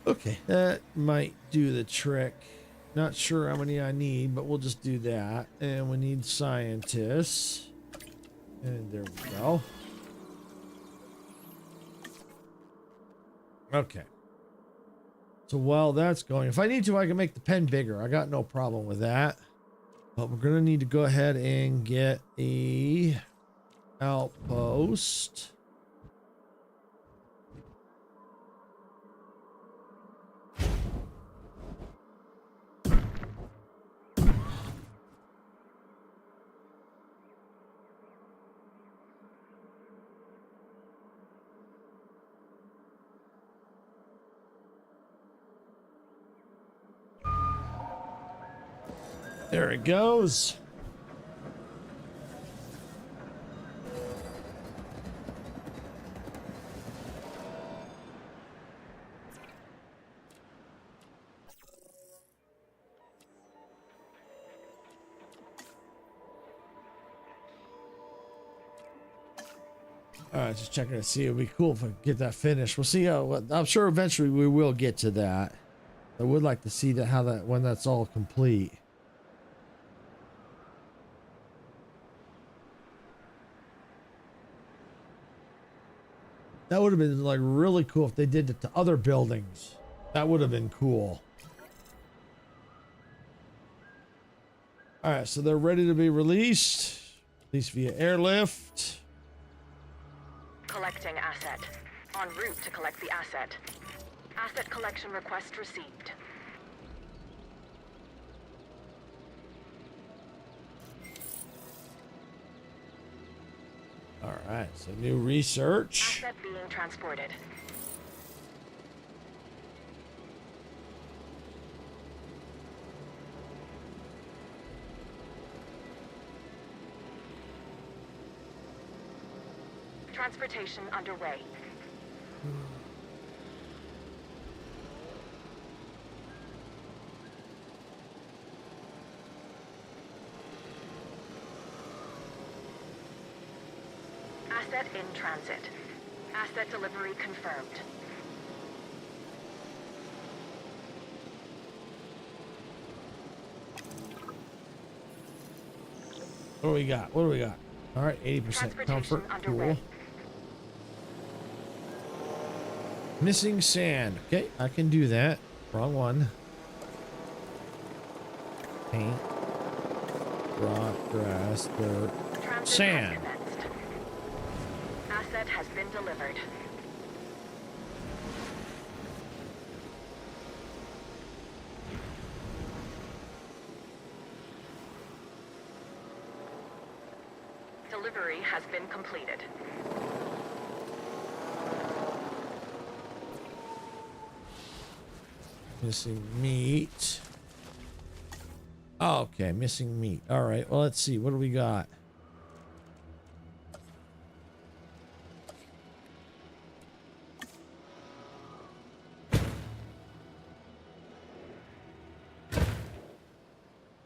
S1: Okay, that might do the trick. Not sure how many I need, but we'll just do that. And we need scientists. And there we go. Okay. So while that's going, if I need to, I can make the pen bigger. I got no problem with that. But we're going to need to go ahead and get a outpost. There it goes. All right, just checking to see. It'd be cool if I could get that finished. We'll see how. I'm sure eventually we will get to that. I would like to see that when that's all complete. That would have been like really cool if they did it to other buildings. That would have been cool. All right, so they're ready to be released. Released via airlift.
S2: Collecting asset. En route to collect the asset. Asset collection request received.
S1: All right, so new research.
S2: Asset being transported. Transportation underway. Asset in transit. Asset delivery confirmed.
S1: What do we got? What do we got? All right, 80% comfort. Cool. Missing sand. Okay, I can do that. Wrong one. Paint. Rock, grass, dirt.
S2: Transit
S1: Sand.
S2: has commenced. Asset has been delivered. Delivery has been completed.
S1: Missing meat. Oh, okay, missing meat. All right, well, let's see. What do we got?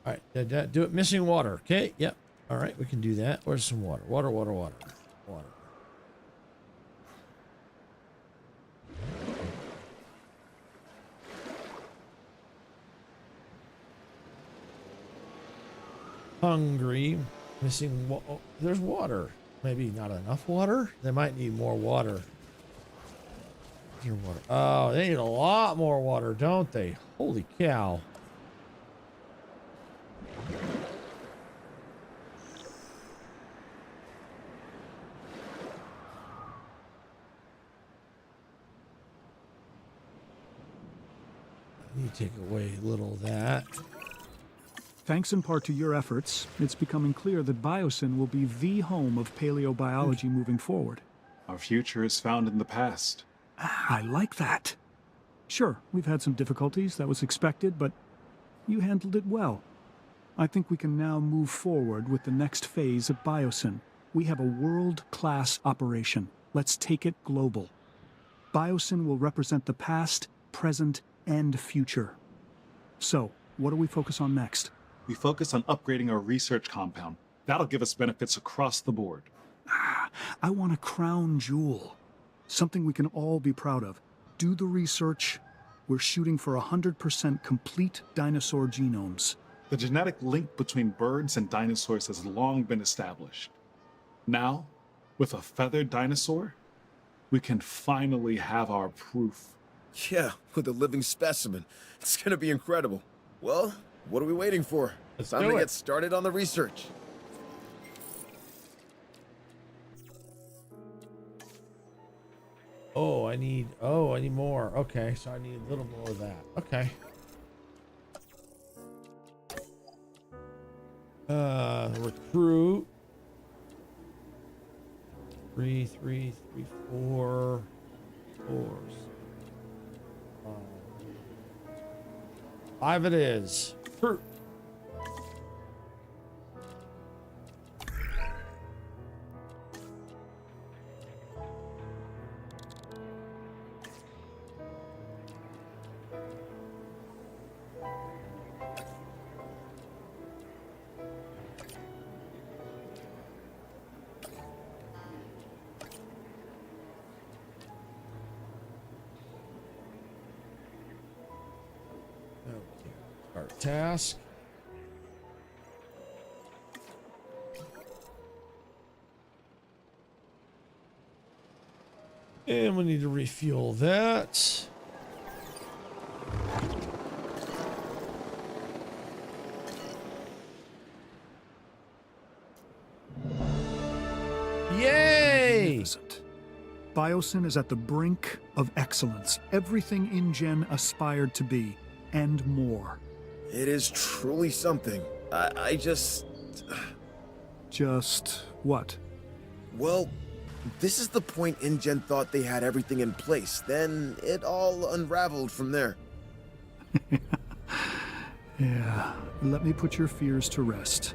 S1: All right, do it. Missing water. Okay, yep. All right, we can do that. Where's some water? Water. Hungry. Missing. Oh, there's water. Maybe not enough water. They might need more water. Your water. Oh, they need a lot more water, don't they? Holy cow. You take away a little of that.
S9: Thanks in part to your efforts, it's becoming clear that Biosyn will be the home of paleobiology moving forward.
S10: Our future is found in the past.
S9: I like that. Sure, we've had some difficulties, that was expected, but you handled it well. I think we can now move forward with the next phase of Biosyn. We have a world-class operation. Let's take it global. Biosyn will represent the past, present, and future. So, what do we focus on next?
S10: We focus on upgrading our research compound. That'll give us benefits across the board.
S9: I want a crown jewel. Something we can all be proud of. Do the research. We're shooting for 100% complete dinosaur genomes.
S10: The genetic link between birds and dinosaurs has long been established. Now, with a feathered dinosaur, we can finally have our proof.
S11: Yeah, with a living specimen. It's gonna be incredible. Well, what are we waiting for?
S1: Let's
S11: Time
S1: do
S11: to
S1: it.
S11: get started on the research.
S1: Oh, I need more. Okay, so I need a little more of that. Okay. Recruit. 3, 3, 3, 4. 4s. 5 it is. Recruit. Start task. And we need to refuel that. Yay!
S9: Magnificent. Biosyn is at the brink of excellence. Everything InGen aspired to be, and more.
S11: It is truly something. I just...
S9: Just what?
S11: Well, this is the point InGen thought they had everything in place. Then it all unraveled from there.
S9: Yeah, let me put your fears to rest.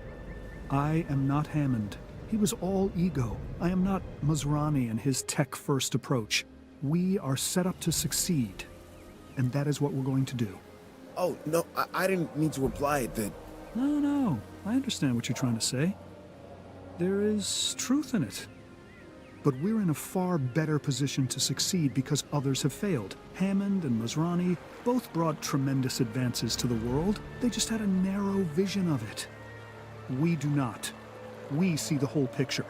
S9: I am not Hammond. He was all ego. I am not Masrani and his tech-first approach. We are set up to succeed, and that is what we're going to do.
S11: Oh, no, I didn't mean to imply that...
S9: No, I understand what you're trying to say. There is truth in it. But we're in a far better position to succeed because others have failed. Hammond and Masrani both brought tremendous advances to the world. They just had a narrow vision of it. We do not. We see the whole picture.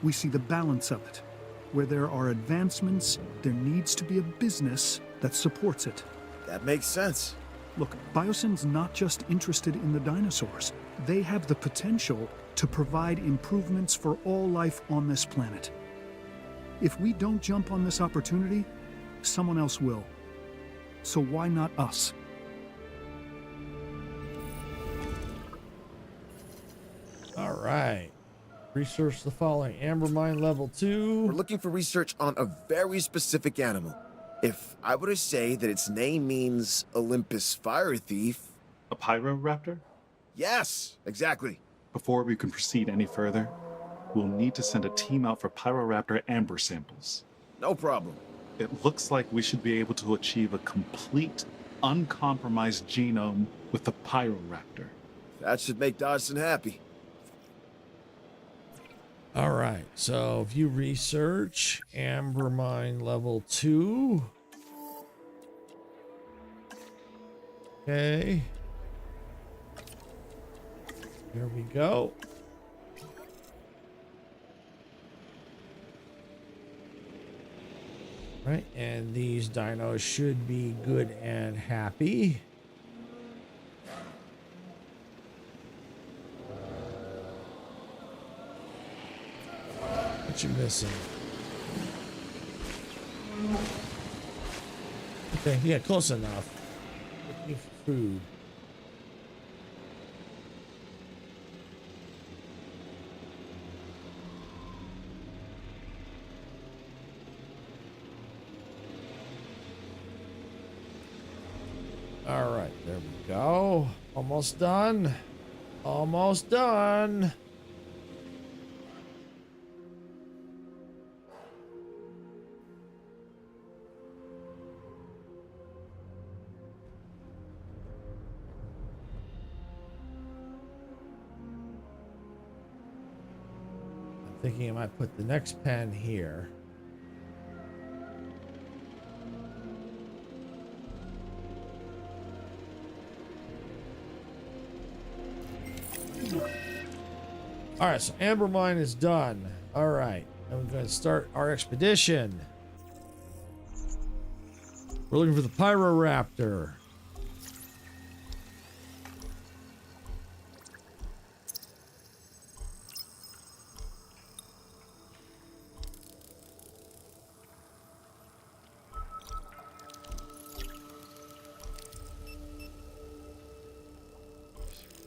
S9: We see the balance of it. Where there are advancements, there needs to be a business that supports it.
S11: That makes sense.
S9: Look, Biosyn's not just interested in the dinosaurs. They have the potential to provide improvements for all life on this planet. If we don't jump on this opportunity, someone else will. So why not us?
S1: All right. Research the following. Amber mine level 2.
S11: We're looking for research on a very specific animal. If I were to say that its name means Olympus fire thief...
S10: A pyroraptor?
S11: Yes, exactly.
S10: Before we can proceed any further, we'll need to send a team out for pyroraptor amber samples.
S11: No problem.
S10: It looks like we should be able to achieve a complete, uncompromised genome with the pyroraptor.
S11: That should make Dodson happy.
S1: All right. So if you research Amber mine level 2. Okay. Here we go. Right, and these dinos should be good and happy. What you missing? Okay, yeah, close enough. Looking for food. All right, there we go. Almost done. Almost done. I'm thinking I might put the next pen here. All right, so Amber Mine is done. All right, and we're going to start our expedition. We're looking for the Pyroraptor.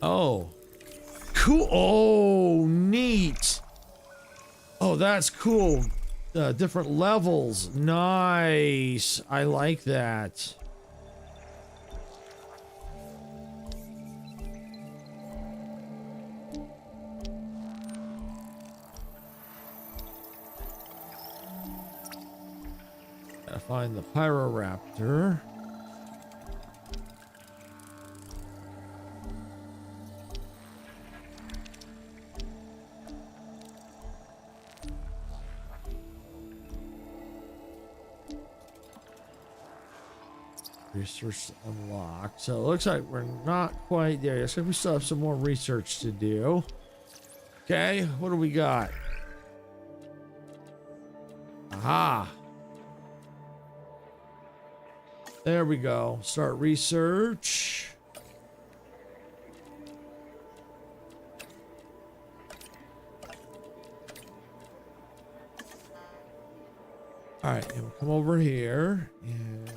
S1: Oh. Cool. Oh, neat. Oh, that's cool. Different levels. Nice. I like that. Gotta find the Pyroraptor. Research unlocked. So it looks like we're not quite there. Looks like we still have some more research to do. Okay, what do we got? Aha. There we go. Start research. All right, and we'll come over here and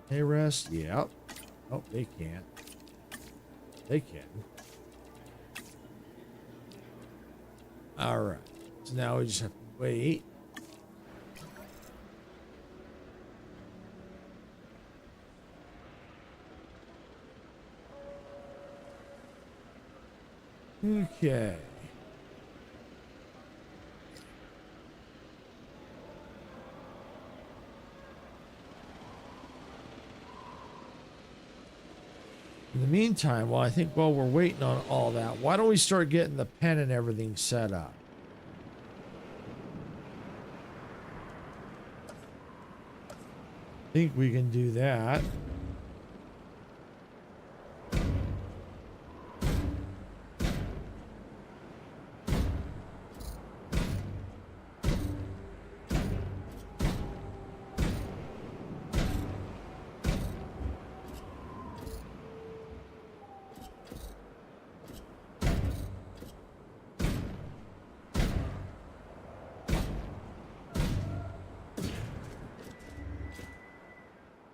S1: they rest. Yep. Oh, they can't. They can. All right. So now we just have to wait. Okay. In the meantime, well, I think while we're waiting on all that, why don't we start getting the pen and everything set up? I think we can do that.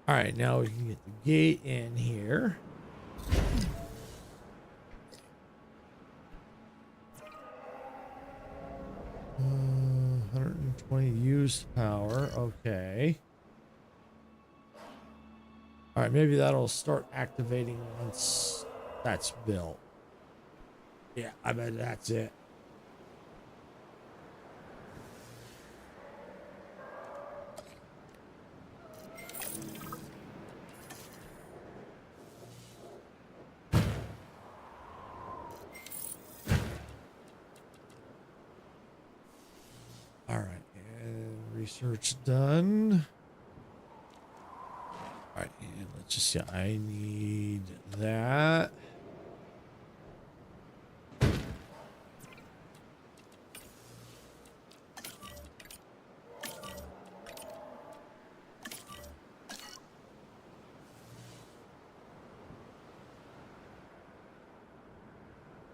S1: All right, now we can get the gate in here. Uh, 120 used power. Okay. All right, maybe that'll start activating once that's built. Yeah, I bet that's it. Research done. All right, and let's just see. I need that.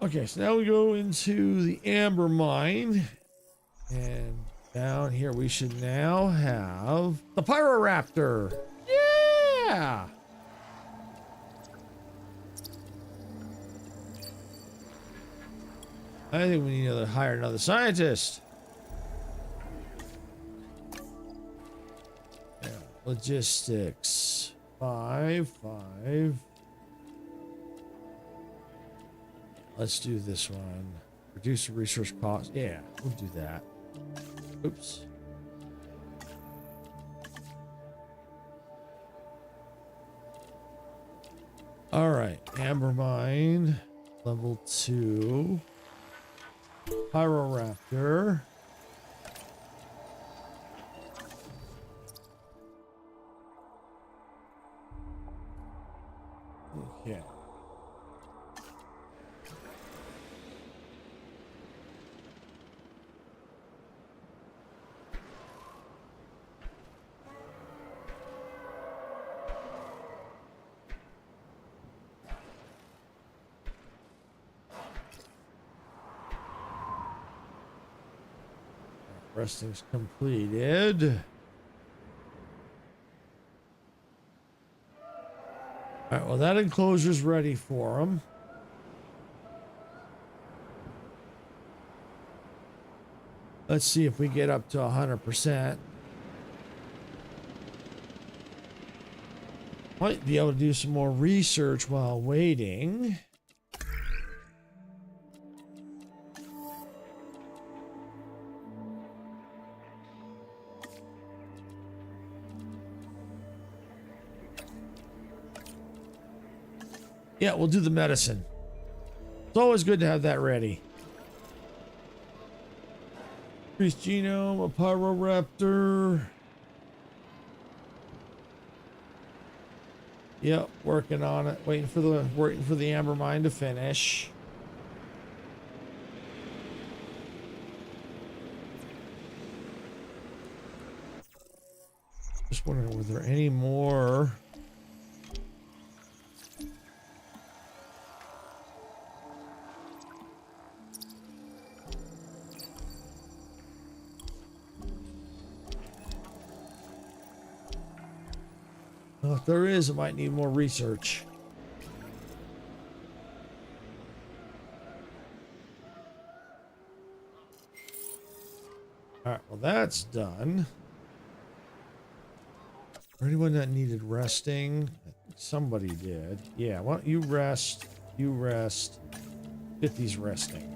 S1: Okay, so now we go into the amber mine, and down here we should now have the Pyroraptor. Yeah! I think we need to hire another scientist. Yeah, logistics. 5. Let's do this one. Reduce the resource cost. Yeah, we'll do that. Oops. All right, amber mine, level 2. Pyroraptor. Okay. Resting's completed. All right, well, that enclosure's ready for them. Let's see if we get up to 100%. Might be able to do some more research while waiting. Yeah, we'll do the medicine. It's always good to have that ready. Increase genome, a pyroraptor. Yep, working on it. Waiting for the amber mine to finish. Just wondering, were there any more? Well, if there is, it might need more research. All right, well, that's done. For anyone that needed resting, somebody did. Yeah, why don't you rest? You rest. 50's resting.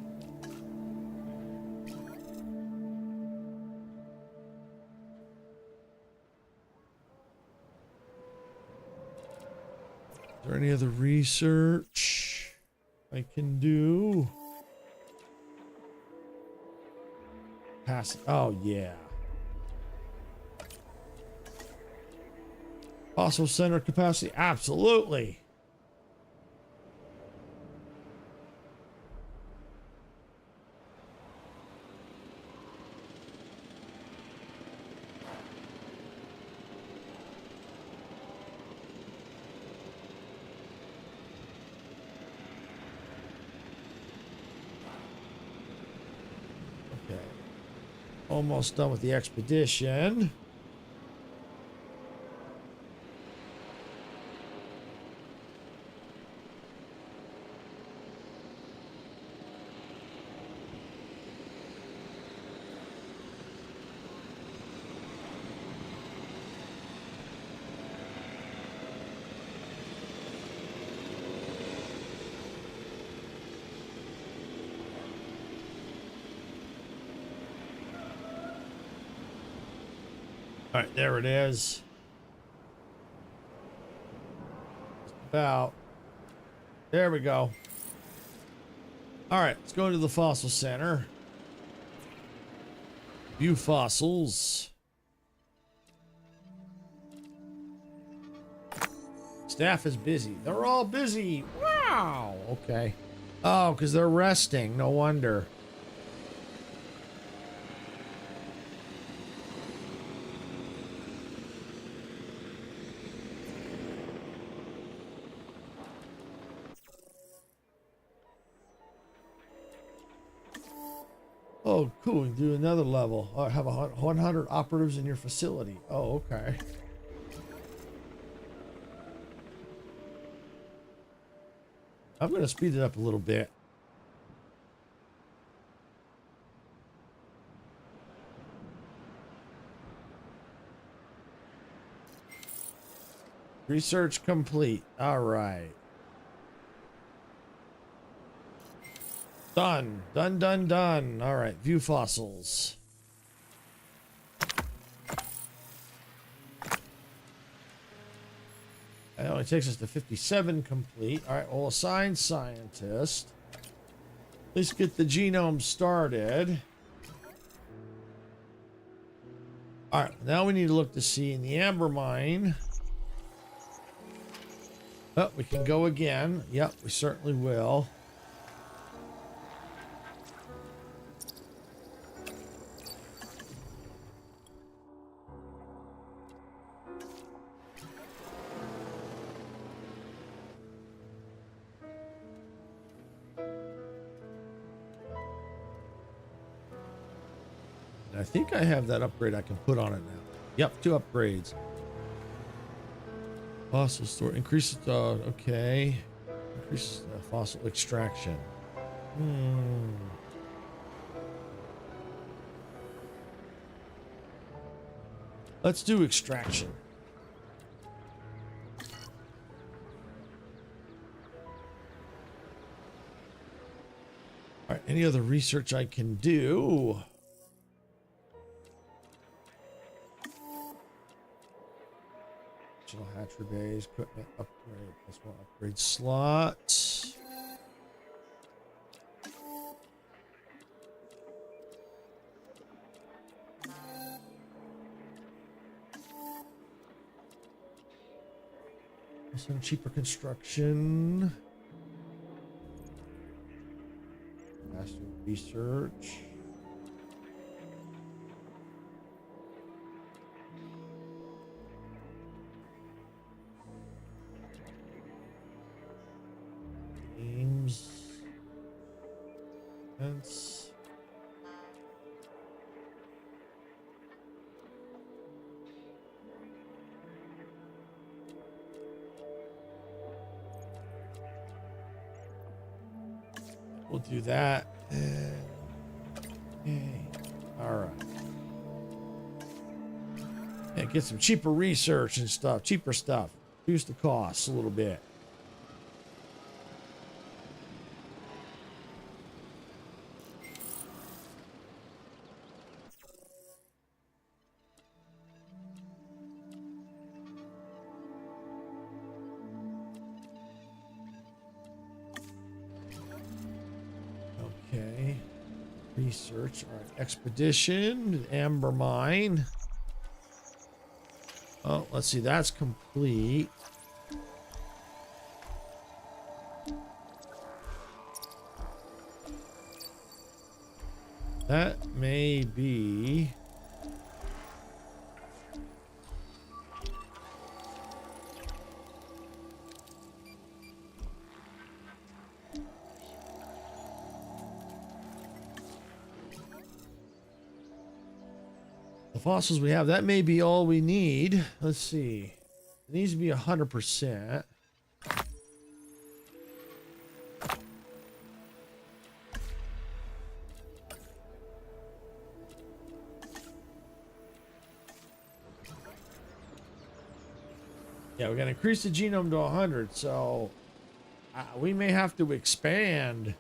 S1: Is there any other research I can do? Pass. Oh, yeah. Fossil center capacity. Absolutely. Almost done with the expedition. All right, there it is. Just about. There we go. All right, let's go to the fossil center. View fossils. Staff is busy. They're all busy. Wow. Okay. Oh, because they're resting. No wonder. Oh, cool. We can do another level. Have 100 operatives in your facility. Oh, okay. I'm going to speed it up a little bit. Research complete. All right. Done. Done, done, done. All right. View fossils. It only takes us to 57 complete. All right. We'll assign scientist. Let's get the genome started. All right. Now we need to look to see in the amber mine. Oh, we can go again. Yep, we certainly will. And I think I have that upgrade I can put on it now. Yep, 2 upgrades. Fossil store increases okay. Increases fossil extraction. Let's do extraction. All right, any other research I can do? Hatchery bays, equipment upgrade, plus 1 upgrade slot. Some cheaper construction. Faster research. We'll do that. Okay. All right. Yeah, get some cheaper research and stuff. Cheaper stuff. Reduce the costs a little bit. Okay. Research. All right. Expedition. Amber mine. Oh, let's see. That's complete. That may be... the fossils we have, that may be all we need. Let's see. It needs to be 100%. Yeah, we're going to increase the genome to 100, so we may have to expand.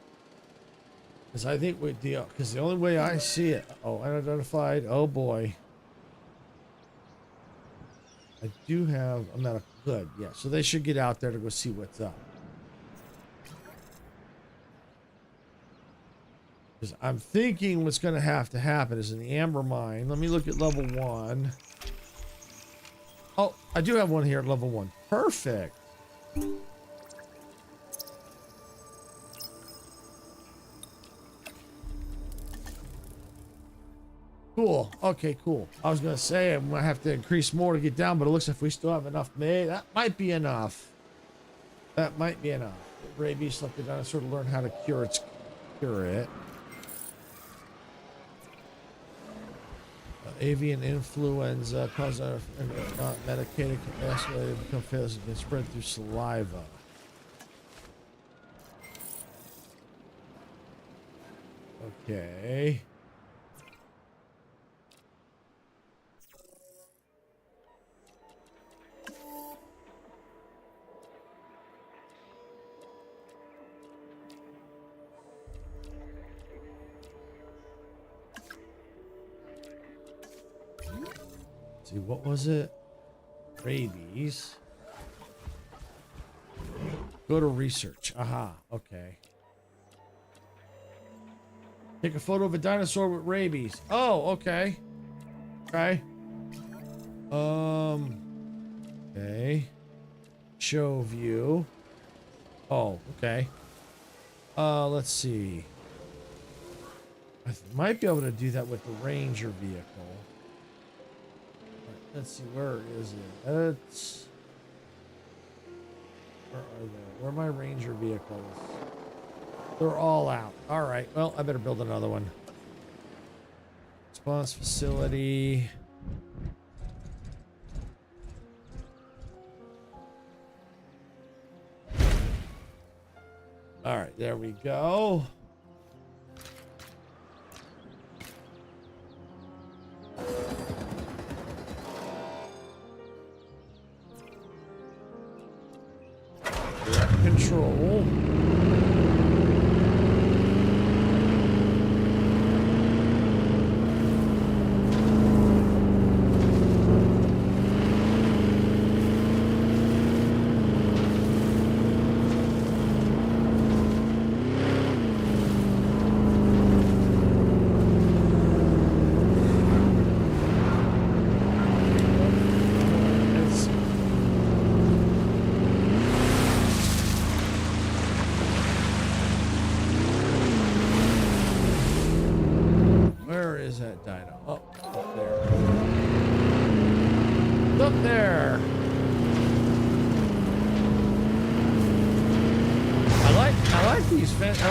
S1: Because I think because the only way I see it... Oh, unidentified. Oh, boy. I do have a medical... Good, yeah. So they should get out there to go see what's up. Because I'm thinking what's going to happen is in the amber mine. Let me look at level 1. Oh, I do have one here at level 1. Perfect. Cool. Okay, cool. I was going to say I'm going to have to increase more to get down, but it looks like we still have enough made. That might be enough. That might be enough. Rabies, like the dinosaur, to learn how to cure it. Avian influenza causes not medicated can escalate and become fails and can spread through saliva. Okay. see, what was it? Rabies. Go to research. Aha, okay. Take a photo of a dinosaur with rabies. Oh, okay. Okay. Okay. Show view. Oh, okay. Let's see. I might be able to do that with the Ranger vehicle. Let's see, where is it? It's... Where are they? Where are my Ranger vehicles? They're all out. All right, well, I better build another one. Response facility. All right, there we go. Control. Dino. Oh, up there. It's up there. I like these fences.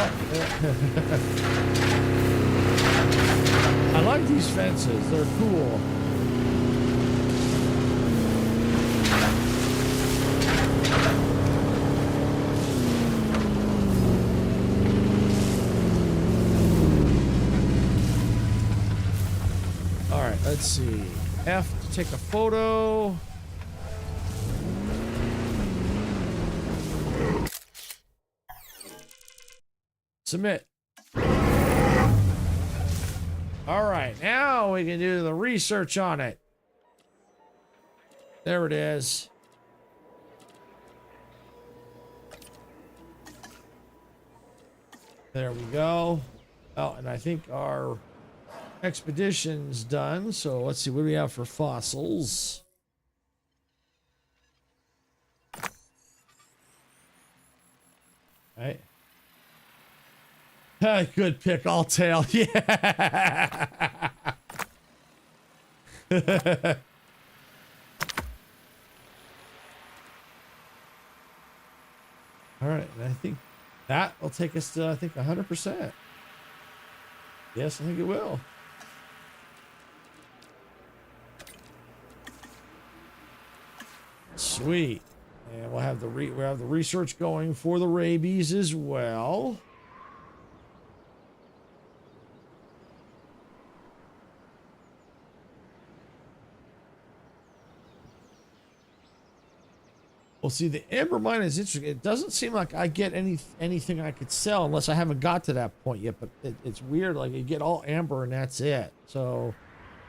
S1: I like these fences. They're cool. Let's see. F to take a photo. Submit. All right, now we can do the research on it. There it is. There we go. Oh, and I think our expedition's done, so let's see, what do we have for fossils? Right. Good pick, all tail. Yeah. All right, and I think that will take us to, I think, 100%. Yes, I think it will. Sweet. And we'll have the research going for the rabies as well. Well, see, the amber mine is interesting. It doesn't seem like I get anything I could sell unless I haven't got to that point yet. But it's weird. Like, you get all amber and that's it. So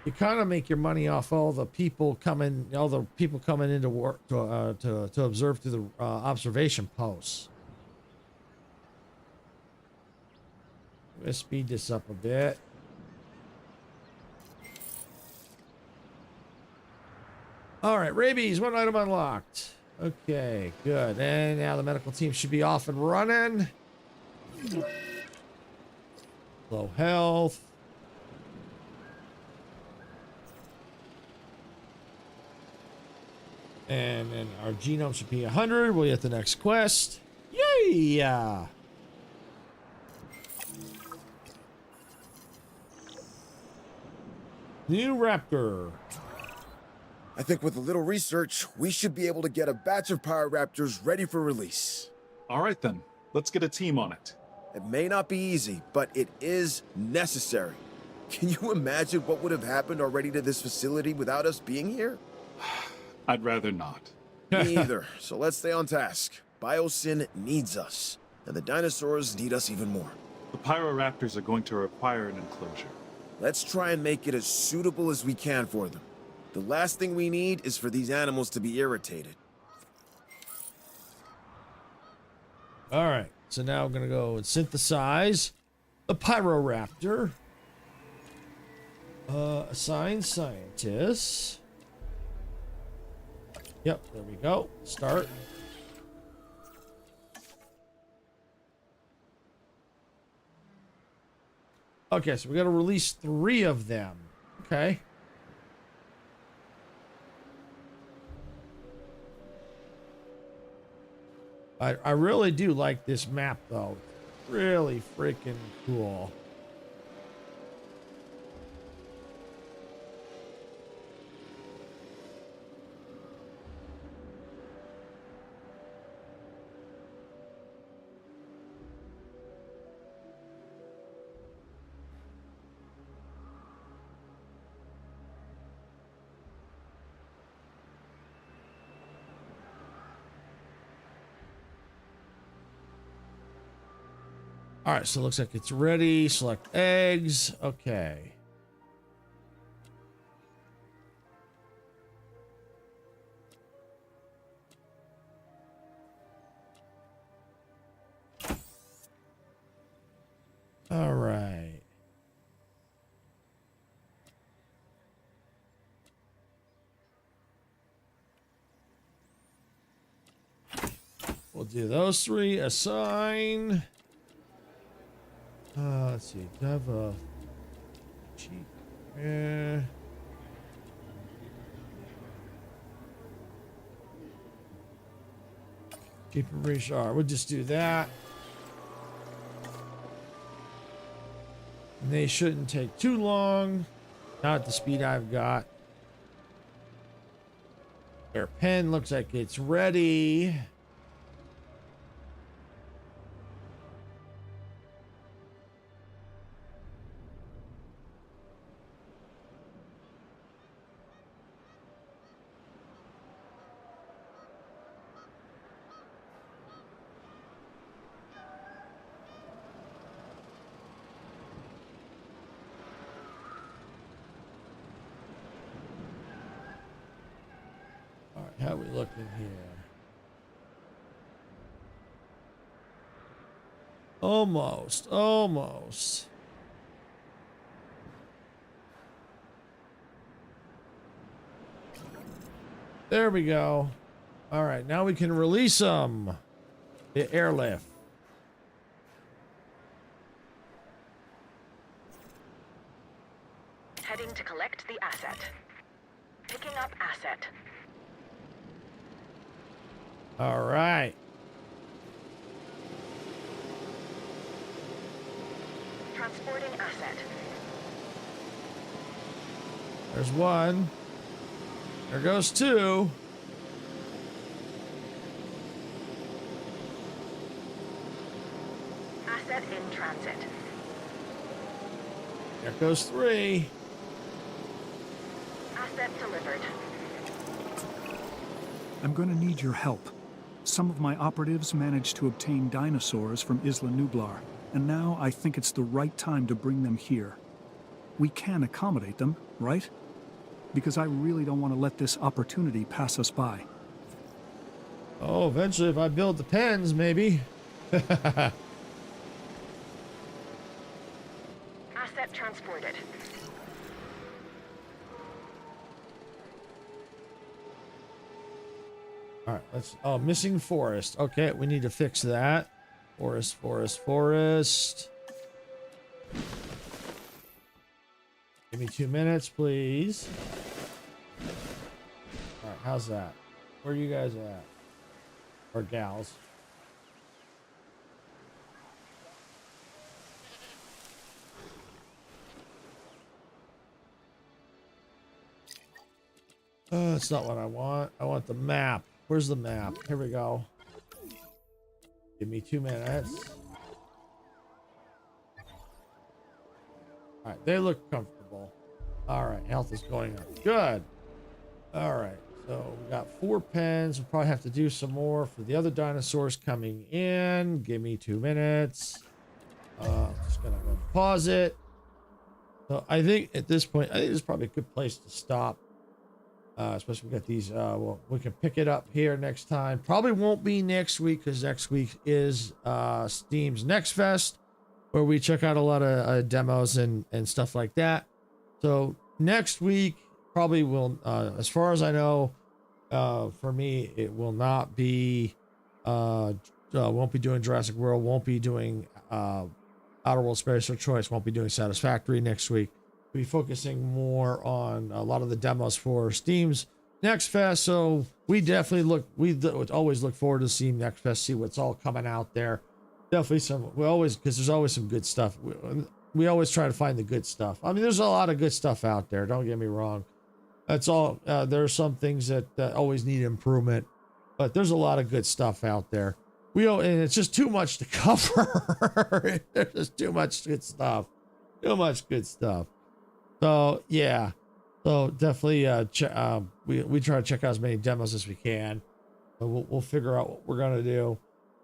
S1: you kind of make your money off all the people coming into work to observe through the observation posts. Let's speed this up a bit. All right, rabies, one item unlocked. Okay, good. And now the medical team should be off and running. Low health. And then our genome should be 100. We'll get the next quest. Yay! New Raptor.
S11: I think with a little research, we should be able to get a batch of Power Raptors ready for release.
S10: All right then, let's get a team on it.
S11: It may not be easy, but it is necessary. Can you imagine what would have happened already to this facility without us being here?
S10: I'd rather not.
S11: Me either, so let's stay on task. Biosyn needs us, and the dinosaurs need us even more.
S10: The Pyroraptors are going to require an enclosure.
S11: Let's try and make it as suitable as we can for them. The last thing we need is for these animals to be irritated.
S1: All right, so now I'm gonna go and synthesize the Pyroraptor. Assign scientists. Yep, there we go. Start. Okay, so we got to release 3 of them. Okay. I really do like this map, though. Really freaking cool. All right, so it looks like it's ready. Select eggs. Okay. All right. We'll do those 3. Assign. Let's see. Do I have a cheap? Cheaper reach. All right, we'll just do that. And they shouldn't take too long. Not at the speed I've got. Their pen looks like it's ready. How we looking here? Almost. There we go. All right, now we can release them. The airlift.
S2: Heading to collect the asset. Picking up asset.
S1: All right.
S2: Transporting asset.
S1: There's 1. There goes 2.
S2: Asset in transit.
S1: There goes 3.
S2: Asset delivered.
S9: I'm going to need your help. Some of my operatives managed to obtain dinosaurs from Isla Nublar, and now I think it's the right time to bring them here. We can accommodate them, right? Because I really don't want to let this opportunity pass us by.
S1: Oh, eventually if I build the pens, maybe.
S2: Asset transported.
S1: All right, let's. Oh, missing forest. Okay, we need to fix that. Forest. Give me 2 minutes, please. All right, how's that? Where are you guys at? Or gals? That's not what I want. I want the map. Where's the map? Here we go. Give me 2 minutes. All right, they look comfortable. All right, health is going up. Good. All right, so we got 4 pens. We'll probably have to do some more for the other dinosaurs coming in. Give me 2 minutes. Just gonna go pause it. So I think at this point, I think this is probably a good place to stop. Especially we got these. Well, we can pick it up here next time. Probably won't be next week because next week is Steam's Next Fest, where we check out a lot of demos and stuff like that. So next week probably will, as far as I know, for me, it will not be. Won't be doing Jurassic World. Won't be doing Outer World Spatial Choice. Won't be doing Satisfactory next week. Be focusing more on a lot of the demos for Steam's Next Fest. So we definitely always look forward to Steam Next Fest, see what's all coming out there. Definitely because there's always some good stuff. We always try to find the good stuff. I mean, there's a lot of good stuff out there. Don't get me wrong. That's all. There are some things that always need improvement, but there's a lot of good stuff out there. And it's just too much to cover. There's just too much good stuff. Too much good stuff. So yeah, so definitely we try to check out as many demos as we can. But we'll figure out what we're gonna do.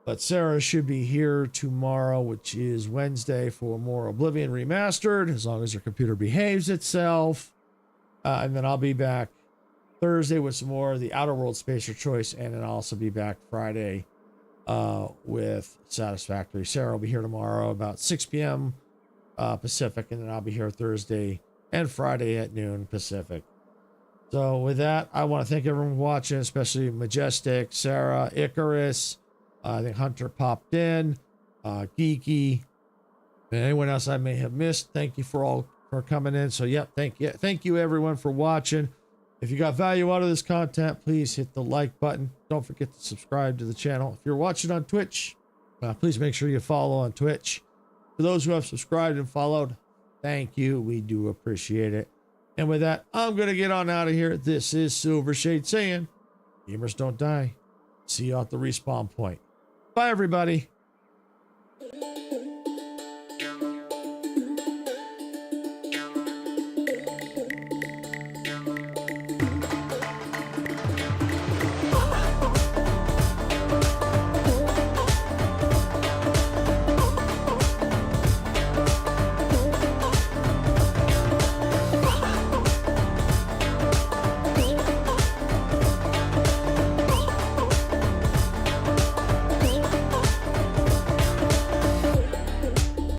S1: But Sarah should be here tomorrow, which is Wednesday, for more Oblivion Remastered, as long as your computer behaves itself. And then I'll be back Thursday with some more of the Outer World Spatial Choice, and then I'll also be back Friday with Satisfactory. Sarah will be here tomorrow about 6 p.m. Pacific, and then I'll be here Thursday and Friday at noon Pacific. So with that, I want to thank everyone for watching, especially Majestic, Sarah, Icarus. I think Hunter popped in, Geeky, and anyone else I may have missed. Thank you for coming in. So yep, thank you everyone for watching. If you got value out of this content, please hit the like button. Don't forget to subscribe to the channel. If you're watching on Twitch, please make sure you follow on Twitch. For those who have subscribed and followed, thank you. We do appreciate it. And with that, I'm going to get on out of here. This is Silvershade saying, gamers don't die. See you at the respawn point. Bye, everybody.